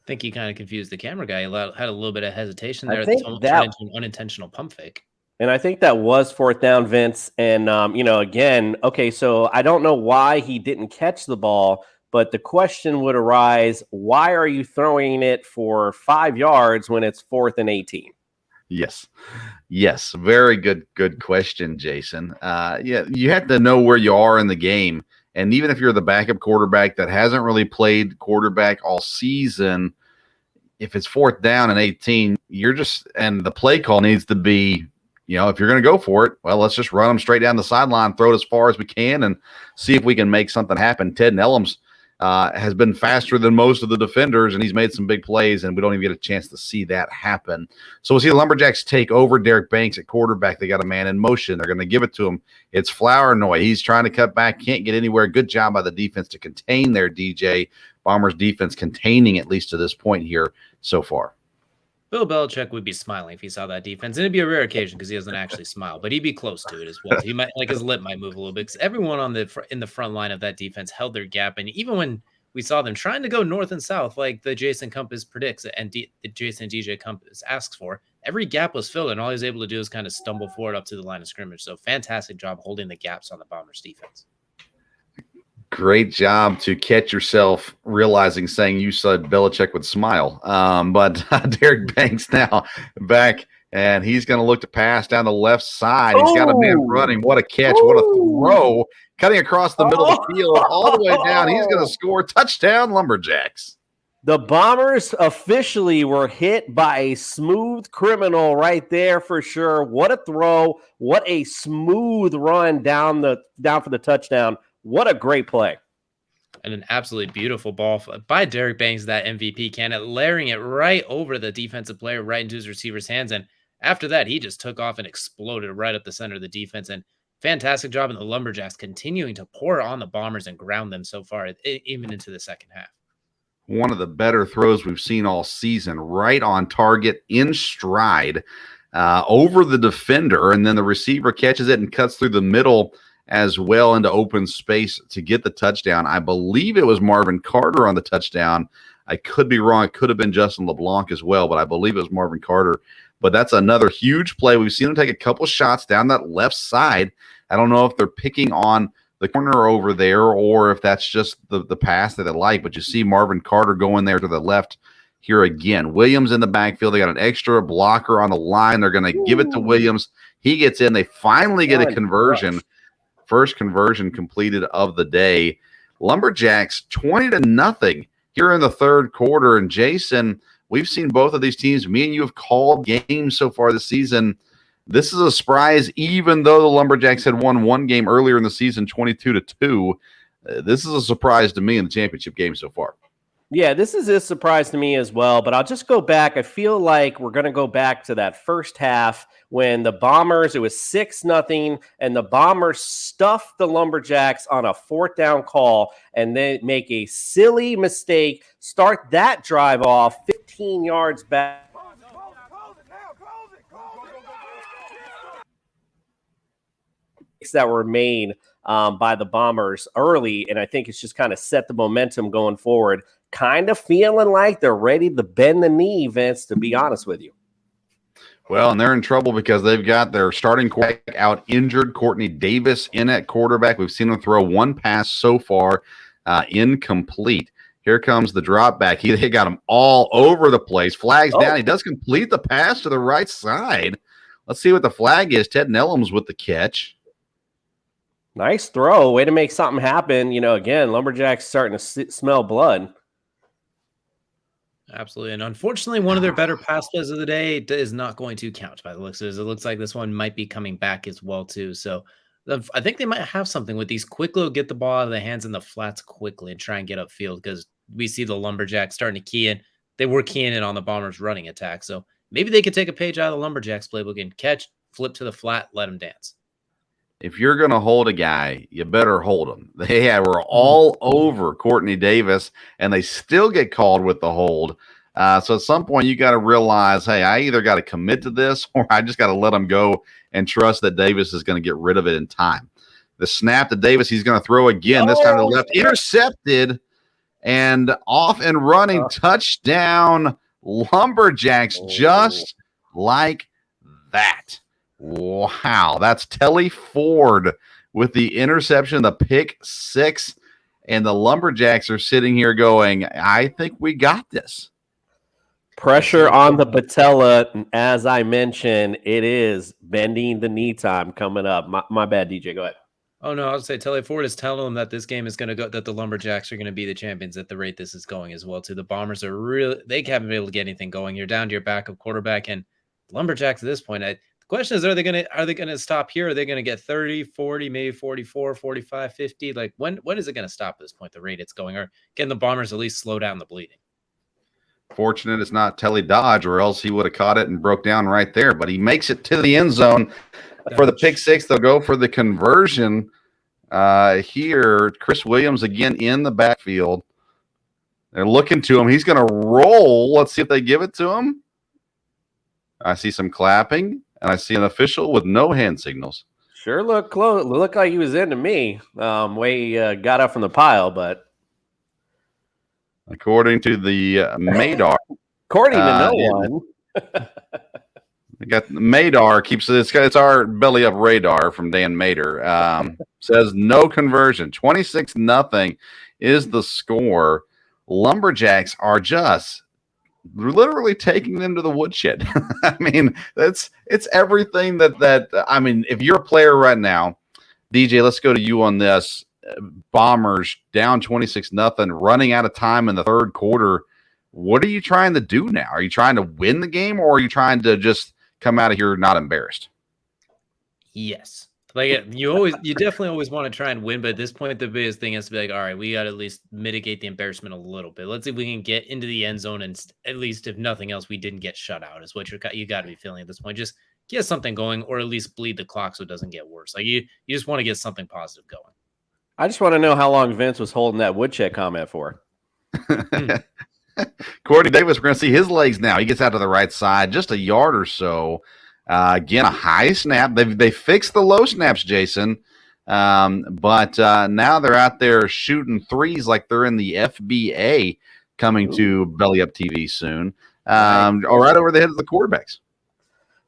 I think he kind of confused the camera guy. He had a little bit of hesitation there. I think Turned that into an unintentional pump fake. And I think that was fourth down, Vince. And, again, okay, so I don't know why he didn't catch the ball, but the question would arise, why are you throwing it for 5 yards when it's 4th and 18? Yes. Very good question, Jason. You have to know where you are in the game. And even if you're the backup quarterback that hasn't really played quarterback all season, if it's 4th down and 18, and the play call needs to be, if you're going to go for it, well, let's just run them straight down the sideline, throw it as far as we can, and see if we can make something happen. Ted Nellums has been faster than most of the defenders, and he's made some big plays, and we don't even get a chance to see that happen. So we'll see the Lumberjacks take over Derek Banks at quarterback. They got a man in motion. They're going to give it to him. It's Flournoy. He's trying to cut back, can't get anywhere. Good job by the defense to contain their DJ. Bombers defense containing at least to this point here so far. Bill Belichick would be smiling if he saw that defense. And it'd be a rare occasion because he doesn't actually smile, but he'd be close to it as well. He might, his lip might move a little bit because everyone in the front line of that defense held their gap. And even when we saw them trying to go north and south, like the Jason Compass predicts and the Jason DJ Compass asks for, every gap was filled, and all he was able to do is kind of stumble forward up to the line of scrimmage. So fantastic job holding the gaps on the Bombers defense. Great job to catch yourself saying you said Belichick would smile. But Derek Banks now back, and he's going to look to pass down the left side. He's got a man running. What a catch. What a throw. Cutting across the middle of the field all the way down. He's going to score. Touchdown, Lumberjacks. The Bombers officially were hit by a smooth criminal right there for sure. What a throw. What a smooth run down for the touchdown. What a great play. And an absolutely beautiful ball by Derek Banks, that MVP candidate, layering it right over the defensive player, right into his receiver's hands. And after that, he just took off and exploded right up the center of the defense. And fantastic job in the Lumberjacks continuing to pour on the Bombers and ground them so far, even into the second half. One of the better throws we've seen all season, right on target, in stride, over the defender. And then the receiver catches it and cuts through the middle as well into open space to get the touchdown. I believe it was Marvin Carter on the touchdown. I could be wrong. It could have been Justin LeBlanc as well, but I believe it was Marvin Carter. But that's another huge play. We've seen him take a couple shots down that left side. I don't know if they're picking on the corner over there or if that's just the pass that they like, but you see Marvin Carter going there to the left here again. Williams in the backfield. They got an extra blocker on the line. They're going to give it to Williams. He gets in. They finally get a conversion. First conversion completed of the day. Lumberjacks 20-0 here in the third quarter. And Jason, we've seen both of these teams. Me and you have called games so far this season. This is a surprise, even though the Lumberjacks had won one game earlier in the season, 22-2. This is a surprise to me in the championship game so far. Yeah, this is a surprise to me as well, but I'll just go back. I feel like we're going to go back to that first half when the Bombers, it was 6-0, and the Bombers stuffed the Lumberjacks on a 4th down call and then make a silly mistake, start that drive off 15 yards back. That were made by the Bombers early, and I think it's just kind of set the momentum going forward. Kind of feeling like they're ready to bend the knee, Vince, to be honest with you. Well, and they're in trouble because they've got their starting quarterback out injured. Courtney Davis in at quarterback. We've seen him throw one pass so far, incomplete. Here comes the drop back. They got him all over the place. Flags down. He does complete the pass to the right side. Let's see what the flag is. Ted Nellums with the catch. Nice throw. Way to make something happen. Again, Lumberjacks starting to smell blood. Absolutely. And unfortunately, one of their better pass plays of the day is not going to count by the looks of it. It looks like this one might be coming back as well, too. So I think they might have something with these quick little get the ball out of the hands in the flats quickly and try and get upfield, because we see the Lumberjacks starting to key in. They were keying in on the Bombers' running attack. So maybe they could take a page out of the Lumberjacks playbook and catch, flip to the flat, let them dance. If you're going to hold a guy, you better hold him. They were all over Courtney Davis, and they still get called with the hold. So at some point, you got to realize, hey, I either got to commit to this or I just got to let him go and trust that Davis is going to get rid of it in time. The snap to Davis, he's going to throw again, this time to the left, intercepted, and off and running, touchdown, Lumberjacks, just like that. Wow, that's Telly Ford with the interception, the pick six, and the Lumberjacks are sitting here going, I think we got this. Pressure on the patella. As I mentioned, it is bending the knee time coming up. My bad, DJ. Go ahead. Oh, no, I would say Telly Ford is telling them that this game is going to go, that the Lumberjacks are going to be the champions at the rate this is going as well, too. The Bombers are really, they haven't been able to get anything going. You're down to your backup quarterback, and Lumberjacks at this point, the question is, are they going to stop here? Are they going to get 30, 40, maybe 44, 45, 50? Like, when is it going to stop at this point, the rate it's going? Or can the Bombers at least slow down the bleeding? Fortunate it's not Telly Dodge, or else he would have caught it and broke down right there. But he makes it to the end zone for the pick six. They'll go for the conversion here. Chris Williams again in the backfield. They're looking to him. He's going to roll. Let's see if they give it to him. I see some clapping, and I see an official with no hand signals. Sure looked close. Looked like he was into me. Way he got up from the pile, but according to the Madar, according to no one, we got Madar keeps it's our belly up radar from Dan Mader. Says no conversion. 26-0 is the score. Lumberjacks are just literally taking them to the woodshed. I mean, it's everything that I mean, if you're a player right now, DJ, let's go to you on this. Bombers down 26-0, running out of time in the third quarter. What are you trying to do now? Are you trying to win the game, or are you trying to just come out of here not embarrassed? Yes. Like, you definitely always want to try and win, but at this point, the biggest thing is to be like, all right, we got to at least mitigate the embarrassment a little bit. Let's see if we can get into the end zone, and at least, if nothing else, we didn't get shut out, is what you got to be feeling at this point. Just get something going, or at least bleed the clock so it doesn't get worse. Like, you just want to get something positive going. I just want to know how long Vince was holding that woodshed comment for. Courtney Davis, we're going to see his legs now. He gets out to the right side, just a yard or so. Again, a high snap. They fixed the low snaps, Jason. But now they're out there shooting threes like they're in the FBA, coming to Belly Up TV soon. All right over the head of the quarterbacks.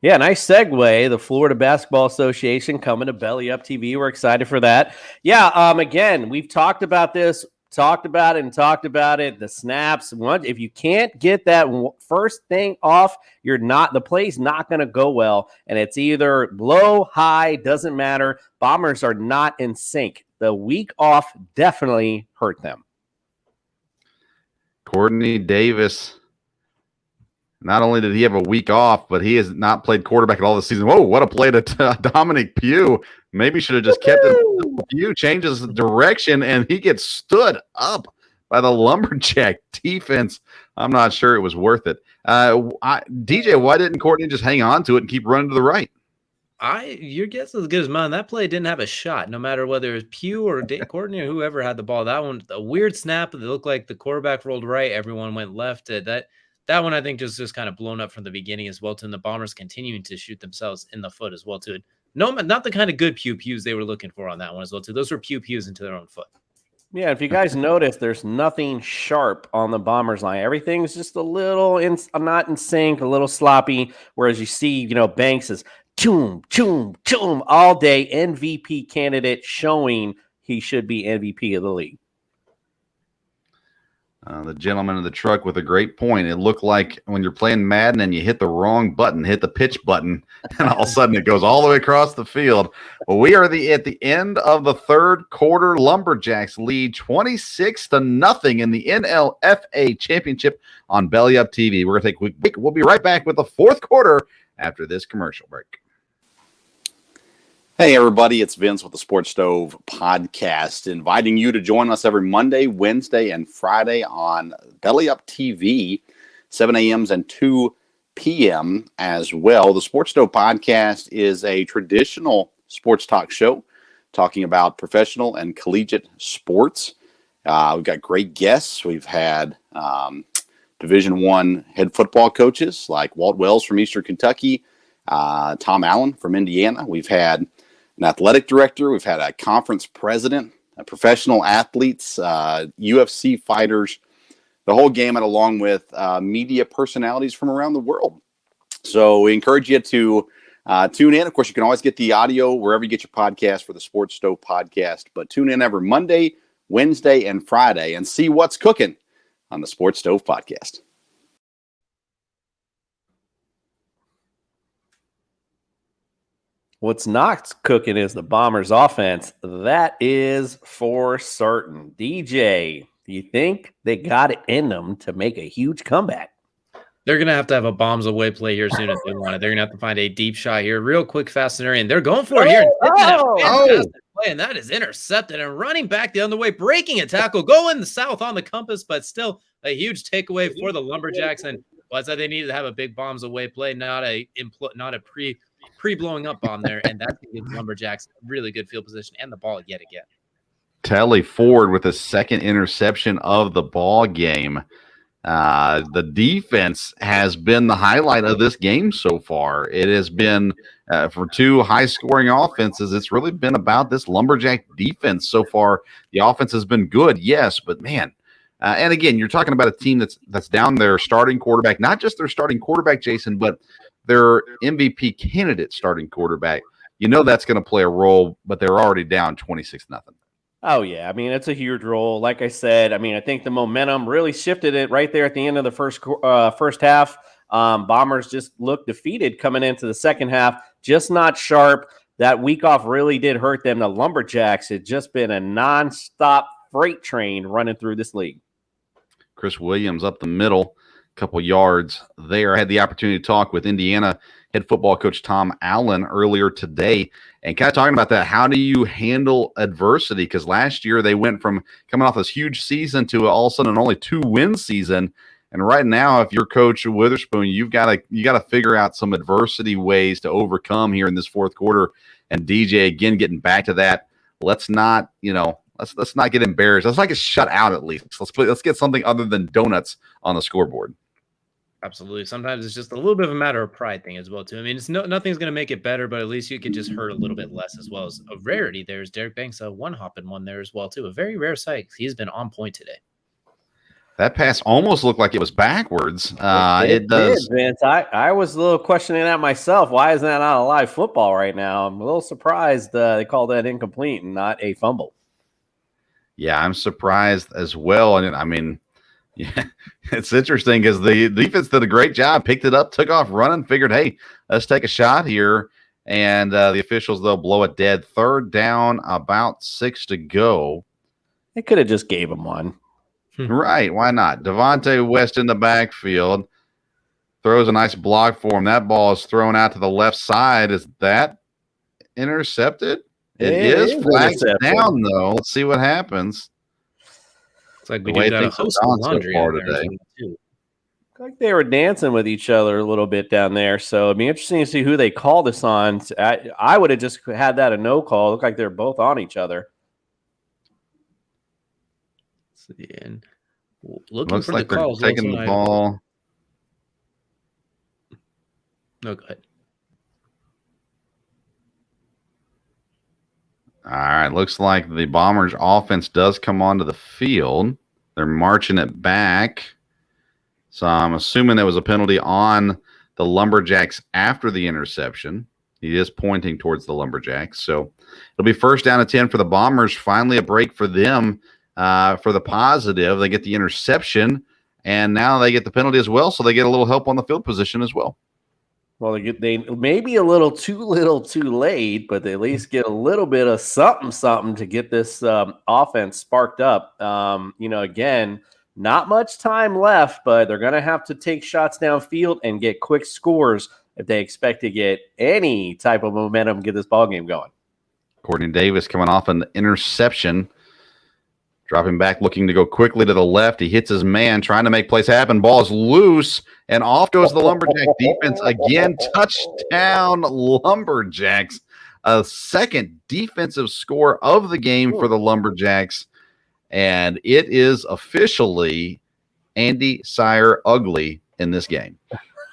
Yeah, nice segue. The Florida Basketball Association coming to Belly Up TV. We're excited for that. Yeah, again, we've talked about this, talked about it. The snaps. If you can't get that first thing off, the play's not going to go well. And it's either low, high, doesn't matter. Bombers are not in sync. The week off definitely hurt them. Courtney Davis. Not only did he have a week off, but he has not played quarterback at all this season. Whoa, what a play to Dominic Pugh. Maybe should have just kept it. Pugh changes the direction, and he gets stood up by the Lumberjack defense. I'm not sure it was worth it. DJ, why didn't Courtney just hang on to it and keep running to the right? Your guess is as good as mine. That play didn't have a shot, no matter whether it was Pugh or Courtney or whoever had the ball. That one, a weird snap. It looked like the quarterback rolled right. Everyone went left. That one, I think, just kind of blown up from the beginning as well, too. And the Bombers continuing to shoot themselves in the foot as well, too. No, not the kind of good pews they were looking for on that one as well, too. Those were pews into their own foot. Yeah, if you guys notice, there's nothing sharp on the Bombers line. Everything's just a little not in sync, a little sloppy. Whereas you see, Banks is choom, choom, choom all day. MVP candidate showing he should be MVP of the league. The gentleman in the truck with a great point. It looked like when you're playing Madden and you hit the wrong button, hit the pitch button, and all of a sudden it goes all the way across the field. Well, we are at the end of the third quarter. Lumberjacks lead 26-0 in the NLFA Championship on Belly Up TV. We're going to take a quick break. We'll be right back with the fourth quarter after this commercial break. Hey, everybody, it's Vince with the Sports Stove Podcast, inviting you to join us every Monday, Wednesday, and Friday on Belly Up TV, 7 a.m. and 2 p.m. as well. The Sports Stove Podcast is a traditional sports talk show talking about professional and collegiate sports. We've got great guests. We've had Division I head football coaches like Walt Wells from Eastern Kentucky, Tom Allen from Indiana. We've had an athletic director. We've had a conference president, professional athletes, UFC fighters, the whole gamut, along with media personalities from around the world. So we encourage you to tune in. Of course, you can always get the audio wherever you get your podcast for the Sports Stove Podcast. But tune in every Monday, Wednesday, and Friday and see what's cooking on the Sports Stove Podcast. What's not cooking is the Bombers offense. That is for certain. DJ, do you think they got it in them to make a huge comeback? They're going to have a bombs away play here soon if they want it. They're going to have to find a deep shot here, real quick, fast and they're going for it here. Fantastic play, and that is intercepted and running back the other way, breaking a tackle, going south on the compass, but still a huge takeaway for the Lumberjacks. And well, I said they needed to have a big bombs away play, not a pre-blowing up bomb there, and that's going to give the Lumberjacks really good field position and the ball yet again. Telly Ford with the second interception of the ball game. The defense has been the highlight of this game so far. It has been for two high-scoring offenses. It's really been about this Lumberjack defense so far. The offense has been good, yes, but man, and again, you're talking about a team that's down their starting quarterback, not just their starting quarterback, Jason, but their MVP candidate starting quarterback. You know that's going to play a role, but they're already down 26-0. Oh, yeah. I mean, it's a huge role. Like I said, I think the momentum really shifted it right there at the end of the first half. Bombers just looked defeated coming into the second half, just not sharp. That week off really did hurt them. The Lumberjacks had just been a nonstop freight train running through this league. Chris Williams up the middle, a couple yards there. I had the opportunity to talk with Indiana head football coach Tom Allen earlier today and kind of talking about that. How do you handle adversity? Because last year they went from coming off this huge season to all of a sudden an only 2-win season. And right now, if you're Coach Witherspoon, you got to figure out some adversity ways to overcome here in this fourth quarter. And DJ again getting back to that. Let's not get embarrassed. Let's not get shut out at least. Let's get something other than donuts on the scoreboard. Absolutely. Sometimes it's just a little bit of a matter of pride thing as well, too. I mean, nothing's going to make it better, but at least you could just hurt a little bit less as well. As a rarity, there's Derek Banks, a one-hopping one there as well, too. A very rare sight. He's been on point today. That pass almost looked like it was backwards. It does. Did, Vince. I was a little questioning that myself. Why is that not a live football right now? I'm a little surprised they called that incomplete and not a fumble. Yeah, I'm surprised as well. And I mean, yeah, it's interesting because the defense did a great job, picked it up, took off running, figured, hey, let's take a shot here. And the officials, they'll blow it dead. Third down, about 6 to go. They could have just gave him one. Right, why not? Devontae West in the backfield. Throws a nice block for him. That ball is thrown out to the left side. Is that intercepted? It is flagged down, though. Let's see what happens. It's like we do got a host of laundry so today. Like they were dancing with each other a little bit down there. So it'd be interesting to see who they call this on. I would have just had that a no call. Looked like they're both on each other. And looking looks for like the calls. They're taking the ball. No, go ahead. All right, looks like the Bombers offense does come onto the field. They're marching it back. So I'm assuming there was a penalty on the Lumberjacks after the interception. He is pointing towards the Lumberjacks. So it'll be first down and 10 for the Bombers. Finally a break for them for the positive. They get the interception, and now they get the penalty as well, so they get a little help on the field position as well. Well, they may be a little too late, but they at least get a little bit of something to get this offense sparked up. Again, not much time left, but they're going to have to take shots downfield and get quick scores if they expect to get any type of momentum, get this ball game going. Courtney Davis coming off an interception. Dropping back, looking to go quickly to the left. He hits his man, trying to make plays happen. Ball is loose, and off goes the Lumberjack defense again. Touchdown, Lumberjacks. A second defensive score of the game for the Lumberjacks, and it is officially Andy Sire ugly in this game.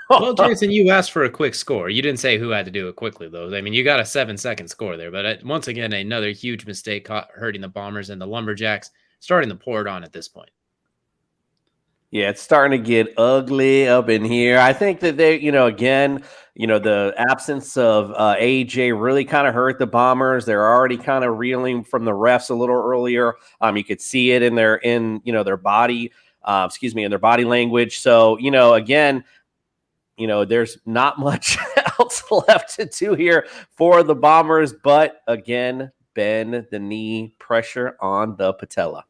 Well, Jason, you asked for a quick score. You didn't say who had to do it quickly, though. I mean, you got a 7-second score there, but once again, another huge mistake hurting the Bombers, and the Lumberjacks starting to pour it on at this point. Yeah, it's starting to get ugly up in here. I think that they, the absence of AJ really kind of hurt the Bombers. They're already kind of reeling from the refs a little earlier. You could see it in their body, in their body language. So, again, there's not much else left to do here for the Bombers, but again, bend the knee, pressure on the patella.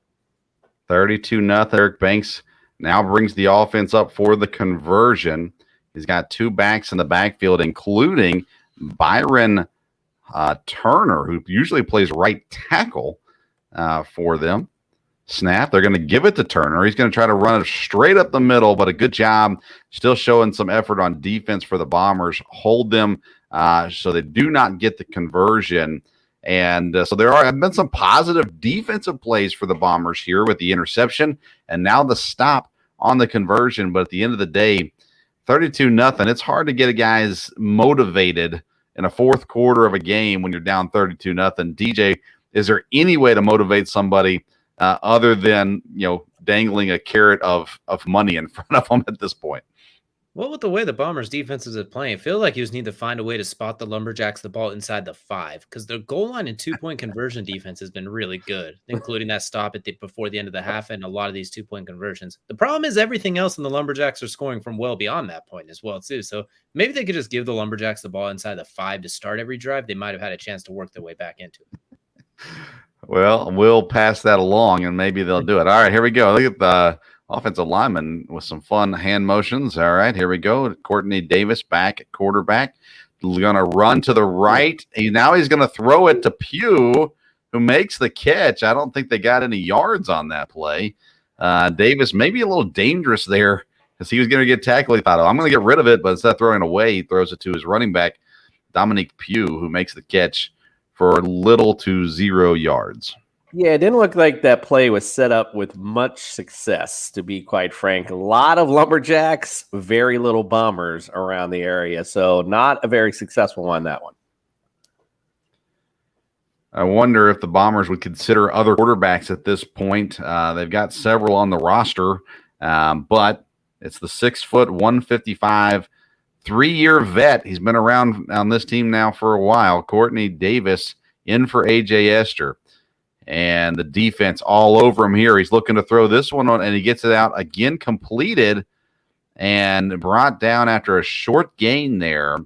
32-0. Eric Banks now brings the offense up for the conversion. He's got two backs in the backfield, including Byron Turner, who usually plays right tackle for them. Snap. They're going to give it to Turner. He's going to try to run it straight up the middle, but a good job. Still showing some effort on defense for the Bombers. Hold them so they do not get the conversion. And so there have been some positive defensive plays for the Bombers here with the interception and now the stop on the conversion. But at the end of the day, 32-0. It's hard to get a guys motivated in a fourth quarter of a game when you're down 32-0. DJ, is there any way to motivate somebody other than dangling a carrot of money in front of them at this point? Well, with the way the Bombers' defenses are playing, I feel like you just need to find a way to spot the Lumberjacks the ball inside the 5, because their goal line and 2-point conversion defense has been really good, including that stop before the end of the half and a lot of these 2-point conversions. The problem is everything else in the Lumberjacks are scoring from well beyond that point as well, too. So maybe they could just give the Lumberjacks the ball inside the 5 to start every drive. They might have had a chance to work their way back into it. Well, we'll pass that along, and maybe they'll do it. All right, here we go. Look at the offensive lineman with some fun hand motions. All right, here we go. Courtney Davis back at quarterback. Going to run to the right. Now he's going to throw it to Pugh, who makes the catch. I don't think they got any yards on that play. Davis maybe a little dangerous there because he was going to get tackled. He thought, I'm going to get rid of it, but instead of throwing it away, he throws it to his running back, Dominique Pugh, who makes the catch for little to 0 yards. Yeah, it didn't look like that play was set up with much success, to be quite frank. A lot of Lumberjacks, very little Bombers around the area. So not a very successful one, that one. I wonder if the Bombers would consider other quarterbacks at this point. They've got several on the roster, but it's the 6', 155, 3-year vet. He's been around on this team now for a while. Courtney Davis in for A.J. Esther. And the defense all over him here. He's looking to throw this one on, and he gets it out again, completed and brought down after a short gain there.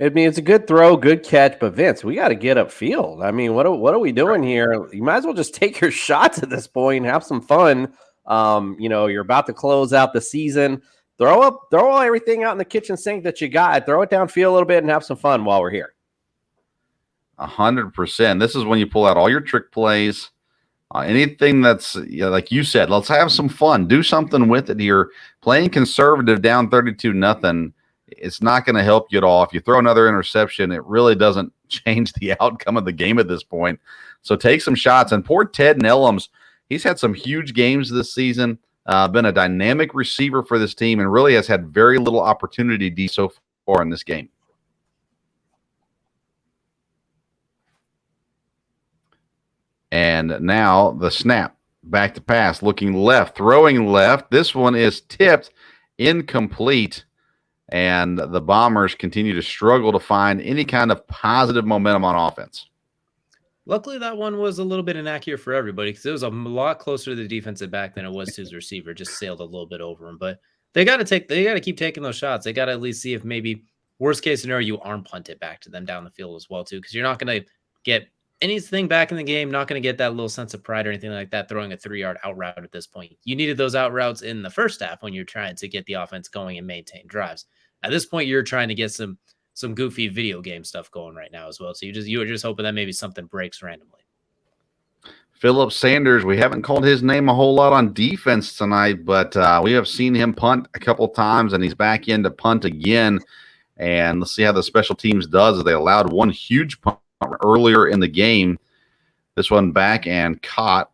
I mean, it's a good throw, good catch, but Vince, we got to get upfield. I mean, what are we doing here? You might as well just take your shots at this point and have some fun. You're about to close out the season. Throw everything out in the kitchen sink that you got. Throw it downfield a little bit and have some fun while we're here. 100%. This is when you pull out all your trick plays. Anything that's like you said, let's have some fun. Do something with it here. Playing conservative down 32-0, it's not going to help you at all. If you throw another interception, it really doesn't change the outcome of the game at this point. So take some shots. And poor Ted Nellums, he's had some huge games this season, been a dynamic receiver for this team, and really has had very little opportunity so far in this game. And now the snap. Back to pass. Looking left. Throwing left. This one is tipped. Incomplete. And the Bombers continue to struggle to find any kind of positive momentum on offense. Luckily, that one was a little bit inaccurate for everybody because it was a lot closer to the defensive back than it was to his receiver. Just sailed a little bit over him. But they got to keep taking those shots. They got to at least see if maybe worst case scenario, you arm punt it back to them down the field as well, too, because you're not going to get anything back in the game, not going to get that little sense of pride or anything like that throwing a 3-yard out route at this point. You needed those out routes in the first half when you're trying to get the offense going and maintain drives. At this point, you're trying to get some goofy video game stuff going right now as well. So you were just hoping that maybe something breaks randomly. Philip Sanders, we haven't called his name a whole lot on defense tonight, but we have seen him punt a couple times, and he's back in to punt again. And let's see how the special teams does. They allowed one huge punt earlier in the game. This one back and caught,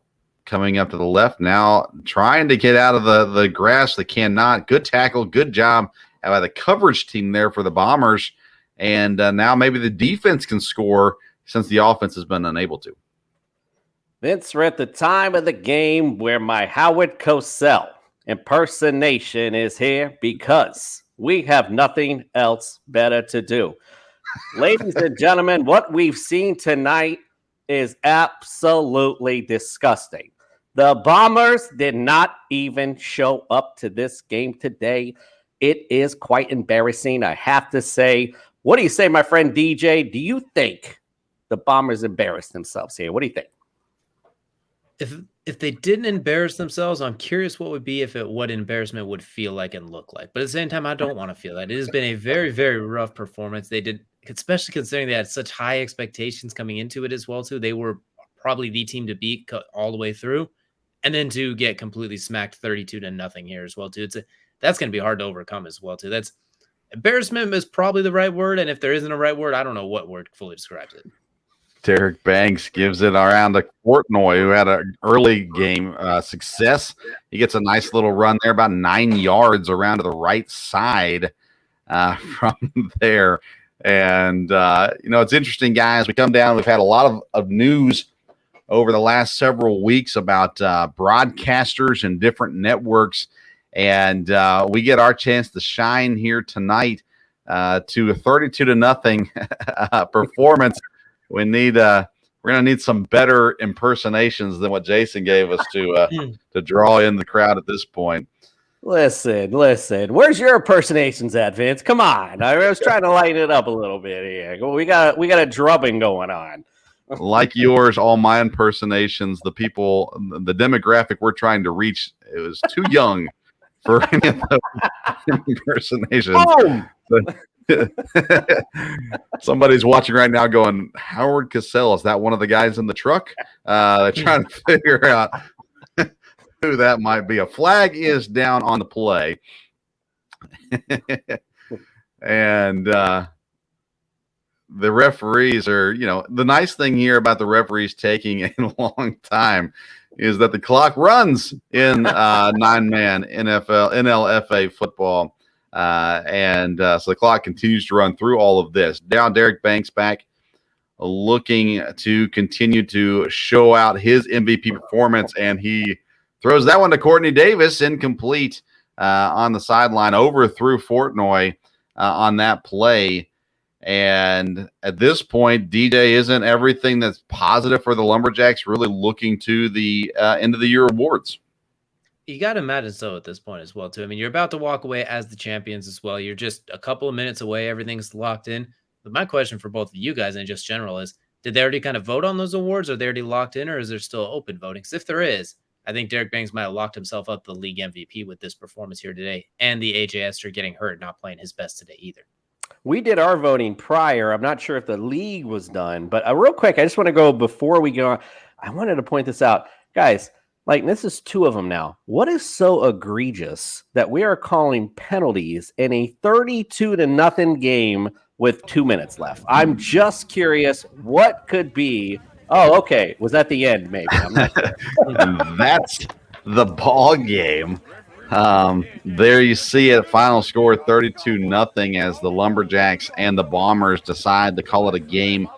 coming up to the left now, trying to get out of the grass. They cannot. Good tackle, good job by the coverage team there for the Bombers. And now maybe the defense can score since the offense has been unable to. Vince, we're at the time of the game where my Howard Cosell impersonation is here because we have nothing else better to do. Ladies and gentlemen, what we've seen tonight is absolutely disgusting. The Bombers did not even show up to this game today. It is quite embarrassing, I have to say. What do you say, my friend DJ? Do you think the Bombers embarrassed themselves here? What do you think? If they didn't embarrass themselves, I'm curious what embarrassment would feel like and look like. But at the same time, I don't want to feel that. It has been a very, very rough performance. They did, especially considering they had such high expectations coming into it as well, too. They were probably the team to beat all the way through. And then to get completely smacked 32-0 here as well, too. That's going to be hard to overcome as well, too. Embarrassment is probably the right word. And if there isn't a right word, I don't know what word fully describes it. Derek Banks gives it around to Portnoy, who had an early game success. He gets a nice little run there, about 9 yards around to the right side from there. And, it's interesting, guys. We come down. We've had a lot of news over the last several weeks about broadcasters and different networks. And we get our chance to shine here tonight to a 32-0 performance. We're going to need some better impersonations than what Jason gave us to draw in the crowd at this point. Listen. Where's your impersonations at, Vince? Come on. I was trying to lighten it up a little bit here. We got a drubbing going on. Like yours, all my impersonations, the demographic we're trying to reach, it was too young for any of those impersonations. Oh! Somebody's watching right now going, Howard Cosell, is that one of the guys in the truck? They're trying to figure out who that might be. A flag is down on the play. And the referees are, the nice thing here about the referees taking a long time is that the clock runs in 9-man NLFA football. So the clock continues to run through all of this. Now Derek Banks back looking to continue to show out his MVP performance, and he throws that one to Courtney Davis, incomplete on the sideline, overthrew Portnoy on that play. And at this point, DJ isn't everything that's positive for the Lumberjacks, really looking to the end of the year awards. You got to imagine so at this point as well, too. I mean, you're about to walk away as the champions as well. You're just a couple of minutes away. Everything's locked in. But my question for both of you guys and just general is, did they already kind of vote on those awards? Are they already locked in, or is there still open voting? Because if there is, I think Derek Banks might have locked himself up the league MVP with this performance here today, and the AJ Esther getting hurt, not playing his best today either. We did our voting prior. I'm not sure if the league was done, but real quick, I just want to go before we go on. I wanted to point this out. Guys, this is 2 of them now. What is so egregious that we are calling penalties in a 32-0 game with 2 minutes left? I'm just curious what could be. Oh, okay. Was that the end? Maybe. I'm not sure. That's the ball game. There you see it. Final score 32-0 as the Lumberjacks and the Bombers decide to call it a game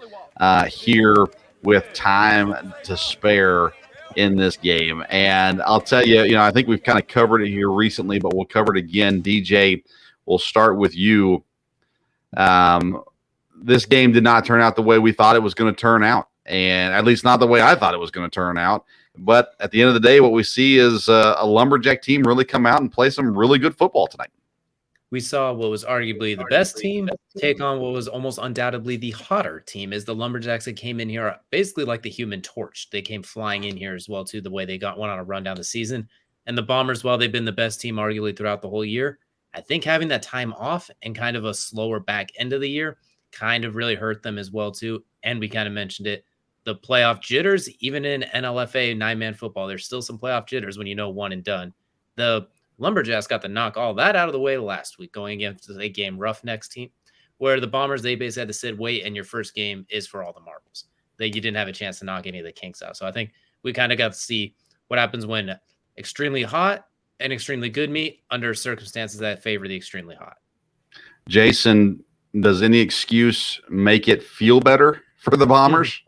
here. with time to spare in this game. And I'll tell you, I think we've kind of covered it here recently, but we'll cover it again. DJ, we'll start with you. This game did not turn out the way we thought it was going to turn out, and at least not the way I thought it was going to turn out. But at the end of the day, what we see is a Lumberjack team really come out and play some really good football tonight. We saw what was arguably the best team take on what was almost undoubtedly the hotter team, is the Lumberjacks that came in here basically like the Human Torch. They came flying in here as well, too, the way they went on a run down the season. And the Bombers, while they've been the best team arguably throughout the whole year, I think having that time off and kind of a slower back end of the year kind of really hurt them as well, too. And we kind of mentioned it. The playoff jitters, even in NLFA 9-man football, there's still some playoff jitters when you know one and done. The Lumberjacks got to knock all that out of the way last week, going against a game Roughnecks team, where the Bombers, they basically had to sit, wait, and your first game is for all the marbles. You didn't have a chance to knock any of the kinks out. So I think we kind of got to see what happens when extremely hot and extremely good meet under circumstances that favor the extremely hot. Jason, does any excuse make it feel better for the Bombers?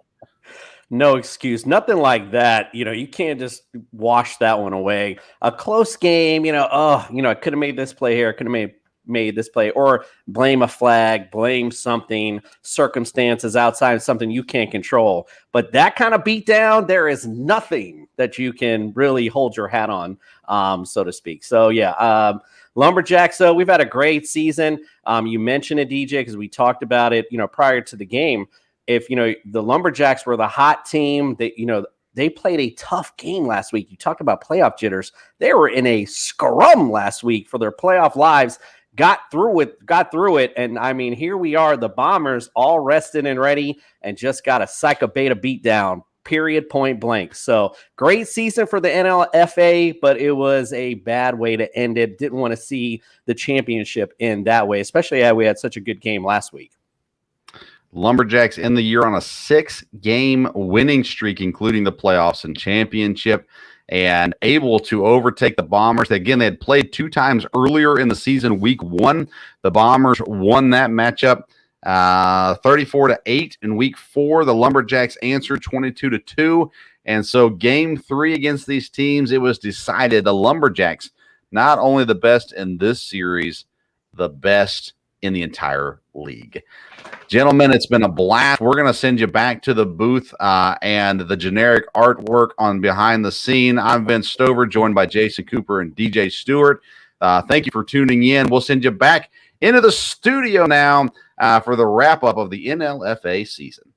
No excuse. Nothing like that. You can't just wash that one away. A close game, I could have made this play here. I could have made this play, or blame a flag, blame something, circumstances outside of something you can't control. But that kind of beat down, there is nothing that you can really hold your hat on, so to speak. So, yeah, Lumberjacks, we've had a great season. You mentioned it, DJ, because we talked about it, prior to the game. If, the Lumberjacks were the hot team, they played a tough game last week. You talked about playoff jitters. They were in a scrum last week for their playoff lives, got through it. And I mean, here we are, the Bombers all rested and ready and just got a psycho beta beat down, period, point blank. So great season for the NLFA, but it was a bad way to end it. Didn't want to see the championship end that way, especially as we had such a good game last week. Lumberjacks end the year on a 6-game winning streak, including the playoffs and championship, and able to overtake the Bombers. Again, they had played 2 times earlier in the season. Week 1, the Bombers won that matchup 34-8. In week 4, the Lumberjacks answered 22-2. And so game 3 against these teams, it was decided the Lumberjacks, not only the best in this series, the best in the entire league. Gentlemen, it's been a blast. We're going to send you back to the booth and the generic artwork on behind the scene. I'm Vince Stover, joined by Jason Cooper and DJ Stewart. Thank you for tuning in. We'll send you back into the studio now for the wrap-up of the NLFA season.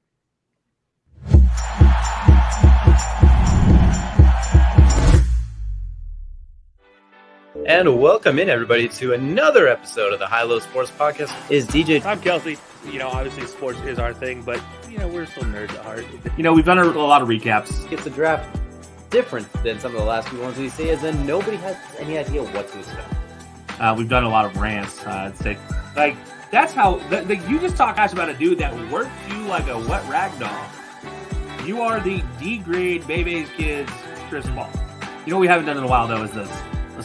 And welcome in, everybody, to another episode of the High Low Sports Podcast. Is DJ. I'm Kelsey. Obviously sports is our thing, but, we're still nerds at heart. We've done a lot of recaps. It's a draft different than some of the last few ones we see, as in nobody has any idea what to expect. We've done a lot of rants. That's how you just talk about a dude that worked you like a wet rag doll. You are the D-grade Bebe's Kids Chris Paul. We haven't done in a while, though, is this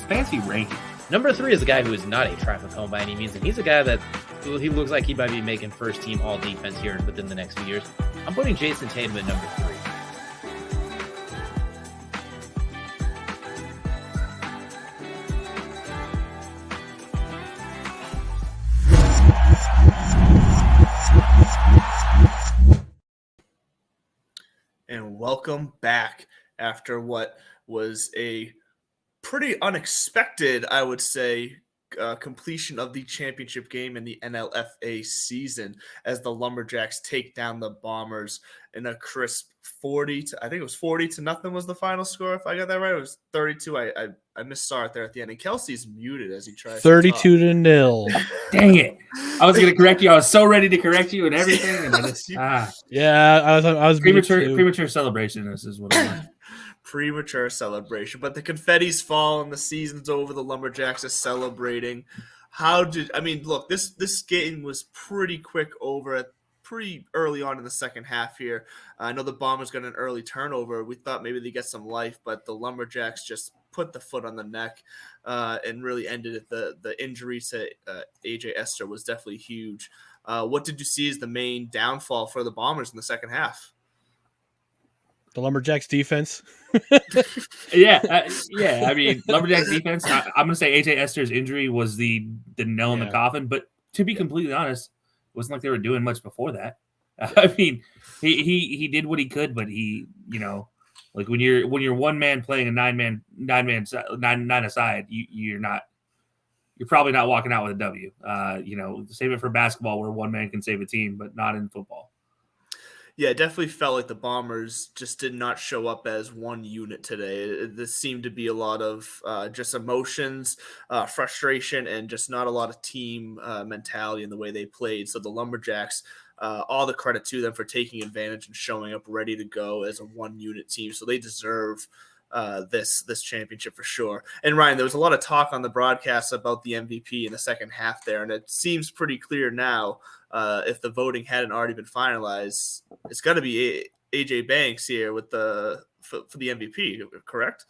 fancy ranking. Number 3 is a guy who is not a traffic cone by any means, and he's a guy that he looks like he might be making first team all defense here within the next few years. I'm putting Jason Tatum at number 3. And welcome back after what was a pretty unexpected, I would say, completion of the championship game in the NLFA season, as the Lumberjacks take down the Bombers in a crisp 40-0 was the final score. If I got that right, it was 32. I missaw it there at the end. And Kelsey's muted as he tries. 32-0. Dang it! I was going to correct you. I was so ready to correct you and everything, and I just yeah, I was premature celebration. This is what it was. Premature celebration, but the confetti's fall and the season's over. The Lumberjacks are celebrating. Look, this game was pretty quick over pretty early on in the second half here. I know the Bombers got an early turnover. We thought maybe they get some life, but the Lumberjacks just put the foot on the neck and really ended it. The injury to AJ Esther was definitely huge. What did you see as the main downfall for the Bombers in the second half? The Lumberjacks defense. Yeah. I mean, Lumberjacks defense. I'm going to say AJ Ester's injury was the nail in the coffin. But to be completely honest, it wasn't like they were doing much before that. I mean, he did what he could, but he, like when you're one man playing a nine aside, you're probably not walking out with a W. Save it for basketball where one man can save a team, but not in football. Yeah, it definitely felt like the Bombers just did not show up as one unit today. This seemed to be a lot of just emotions, frustration, and just not a lot of team mentality in the way they played. So the Lumberjacks, all the credit to them for taking advantage and showing up ready to go as a one unit team. So they deserve this championship for sure. And Ryan, there was a lot of talk on the broadcast about the MVP in the second half there, and it seems pretty clear now. If the voting hadn't already been finalized, it's got to be AJ Banks here with for the MVP, correct?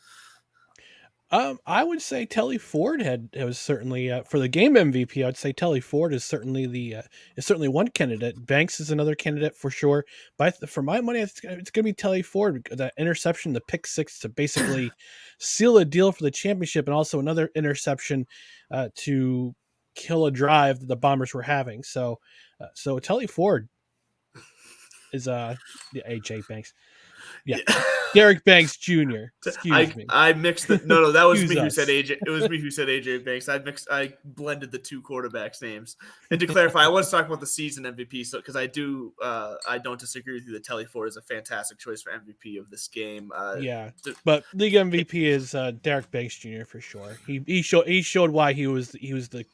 I would say Telly Ford was certainly for the game MVP. I would say Telly Ford is certainly certainly one candidate. Banks is another candidate for sure. But for my money, it's going to be Telly Ford. That interception, the pick six to basically seal a deal for the championship, and also another interception to kill a drive that the Bombers were having. So Telly Ford is AJ Banks. Yeah. Derek Banks Jr. Excuse me. I mixed the no, that was me who said AJ. It was me who said AJ Banks. I blended the two quarterbacks' names. And to clarify, I was talking about the season MVP, so because I don't disagree with you that Telly Ford is a fantastic choice for MVP of this game. But league MVP is Derek Banks Jr. for sure. He showed why he was the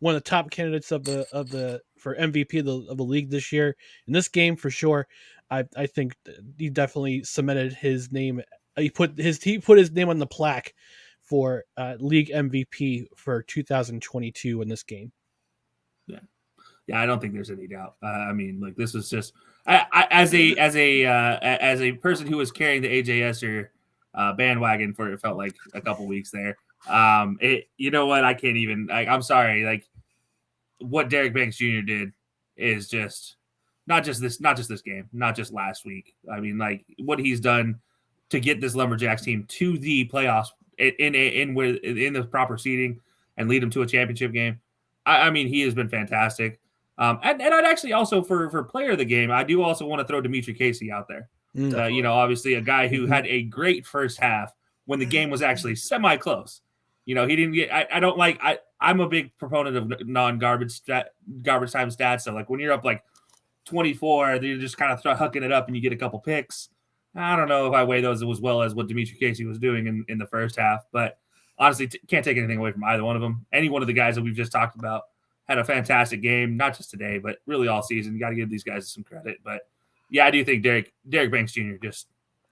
one of the top candidates for MVP of the league this year. In this game, for sure, I think he definitely cemented his name. He put his name on the plaque for league MVP for 2022 in this game. Yeah, I don't think there's any doubt. I mean, like this was just as a person who was carrying the AJ Esser bandwagon for it felt like a couple weeks there. You know what? I can't even. I'm sorry. Like what Derek Banks Jr. did is just not just this game, not just last week. I mean, like what he's done to get this Lumberjacks team to the playoffs in the proper seeding and lead them to a championship game. I mean, he has been fantastic. And I'd actually also for player of the game, I do also want to throw Dimitri Casey out there. Obviously a guy who had a great first half when the game was actually semi-close. He didn't get. I'm a big proponent of non-garbage time stats. So like when you're up like 24, you're just kind of hucking it up and you get a couple picks. I don't know if I weigh those as well as what Dimitri Casey was doing in the first half, but honestly, can't take anything away from either one of them. Any one of the guys that we've just talked about had a fantastic game, not just today, but really all season. You got to give these guys some credit. But yeah, I do think Derek Banks Jr. just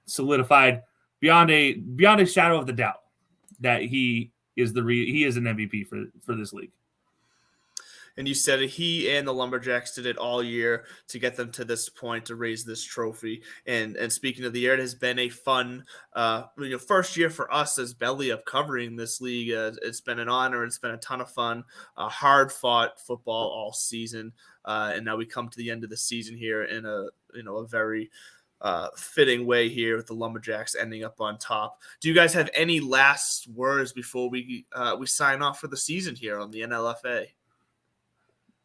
solidified beyond a shadow of the doubt that he is an MVP for this league. And you said he and the Lumberjacks did it all year to get them to this point to raise this trophy. And speaking of the year, it has been a fun first year for us as Belly Up covering this league. It's been an honor. It's been a ton of fun. Hard fought football all season, and now we come to the end of the season here in a very fitting way here with the Lumberjacks ending up on top. Do you guys have any last words before we sign off for the season here on the NLFA?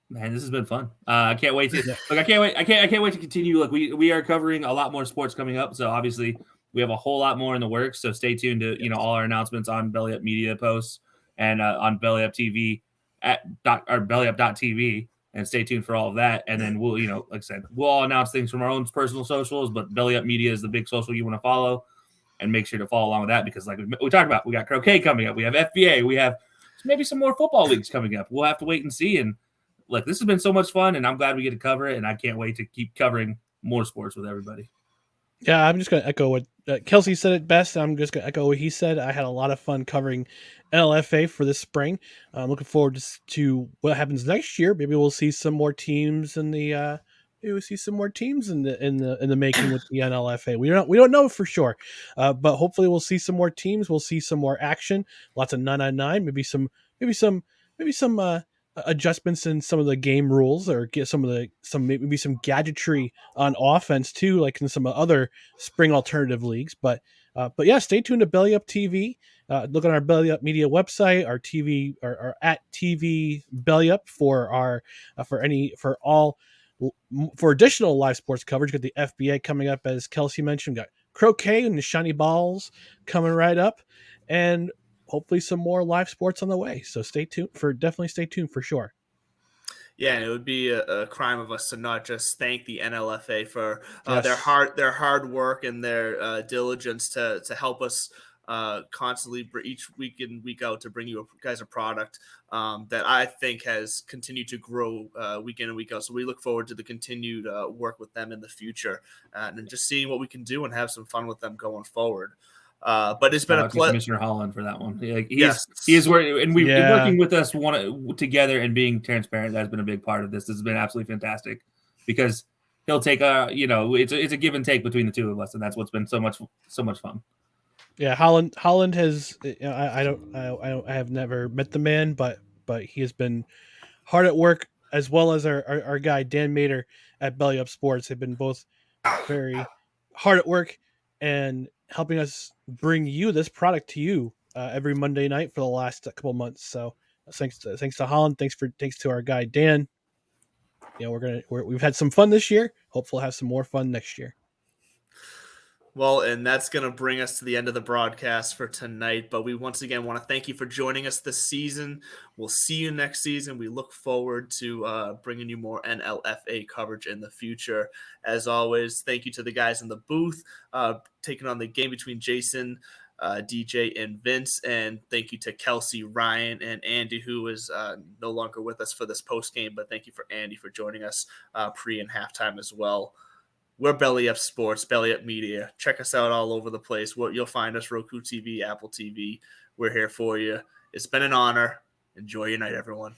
Man, this has been fun. I can't wait to I can't wait to continue. Look, we are covering a lot more sports coming up, so obviously we have a whole lot more in the works. So stay tuned to all our announcements on Belly Up Media posts and on Belly Up TV BellyUp.tv, and stay tuned for all of that. And then we'll like I said, we'll all announce things from our own personal socials, but Belly Up Media is the big social you want to follow, and make sure to follow along with that because like we talked about, we got croquet coming up, we have FBA, we have maybe some more football leagues coming up. We'll have to wait and see. And like, this has been so much fun, and I'm glad we get to cover it, and I can't wait to keep covering more sports with everybody. Yeah, I'm just going to echo what Kelsey said it best. I'm just going to echo what he said. I had a lot of fun covering NLFA for this spring. I'm looking forward to what happens next year. Maybe we'll see some more teams in the making with the NLFA. We don't know for sure, but hopefully we'll see some more teams. We'll see some more action. Lots of 9-on-9. Maybe some adjustments in some of the game rules, or get maybe some gadgetry on offense too, like in some other spring alternative leagues. But yeah, stay tuned to Belly Up TV. Look on our Belly Up Media website, our TV, or at TV Belly Up for our for additional live sports coverage. Got the FBA coming up, as Kelsey mentioned. Got croquet and the shiny balls coming right up, and hopefully some more live sports on the way. So definitely stay tuned for sure. Yeah, and it would be a crime of us to not just thank the NLFA for Yes. their hard work and their diligence to help us constantly each week in, week out, to bring you guys a product that I think has continued to grow week in and week out. So we look forward to the continued work with them in the future, and just seeing what we can do and have some fun with them going forward. But it's been a pleasure, Commissioner Holland, for that one. He's working, and we've been working with us together and being transparent. That's been a big part of this. This has been absolutely fantastic, because he'll take it's a give and take between the two of us, and that's what's been so much fun. Yeah, Holland has. I have never met the man, but he has been hard at work, as well as our guy Dan Mader at Belly Up Sports. They've been both very hard at work and helping us bring you this product to you every Monday night for the last couple months. So thanks to Holland, thanks to our guy Dan. We've had some fun this year. Hopefully, we'll have some more fun next year. Well, and that's going to bring us to the end of the broadcast for tonight. But we once again want to thank you for joining us this season. We'll see you next season. We look forward to bringing you more NLFA coverage in the future. As always, thank you to the guys in the booth taking on the game between Jason, DJ, and Vince. And thank you to Kelsey, Ryan, and Andy, who is no longer with us for this post game. But thank you for Andy for joining us pre and halftime as well. We're Belly Up Sports, Belly Up Media. Check us out all over the place. You'll find us, Roku TV, Apple TV. We're here for you. It's been an honor. Enjoy your night, everyone.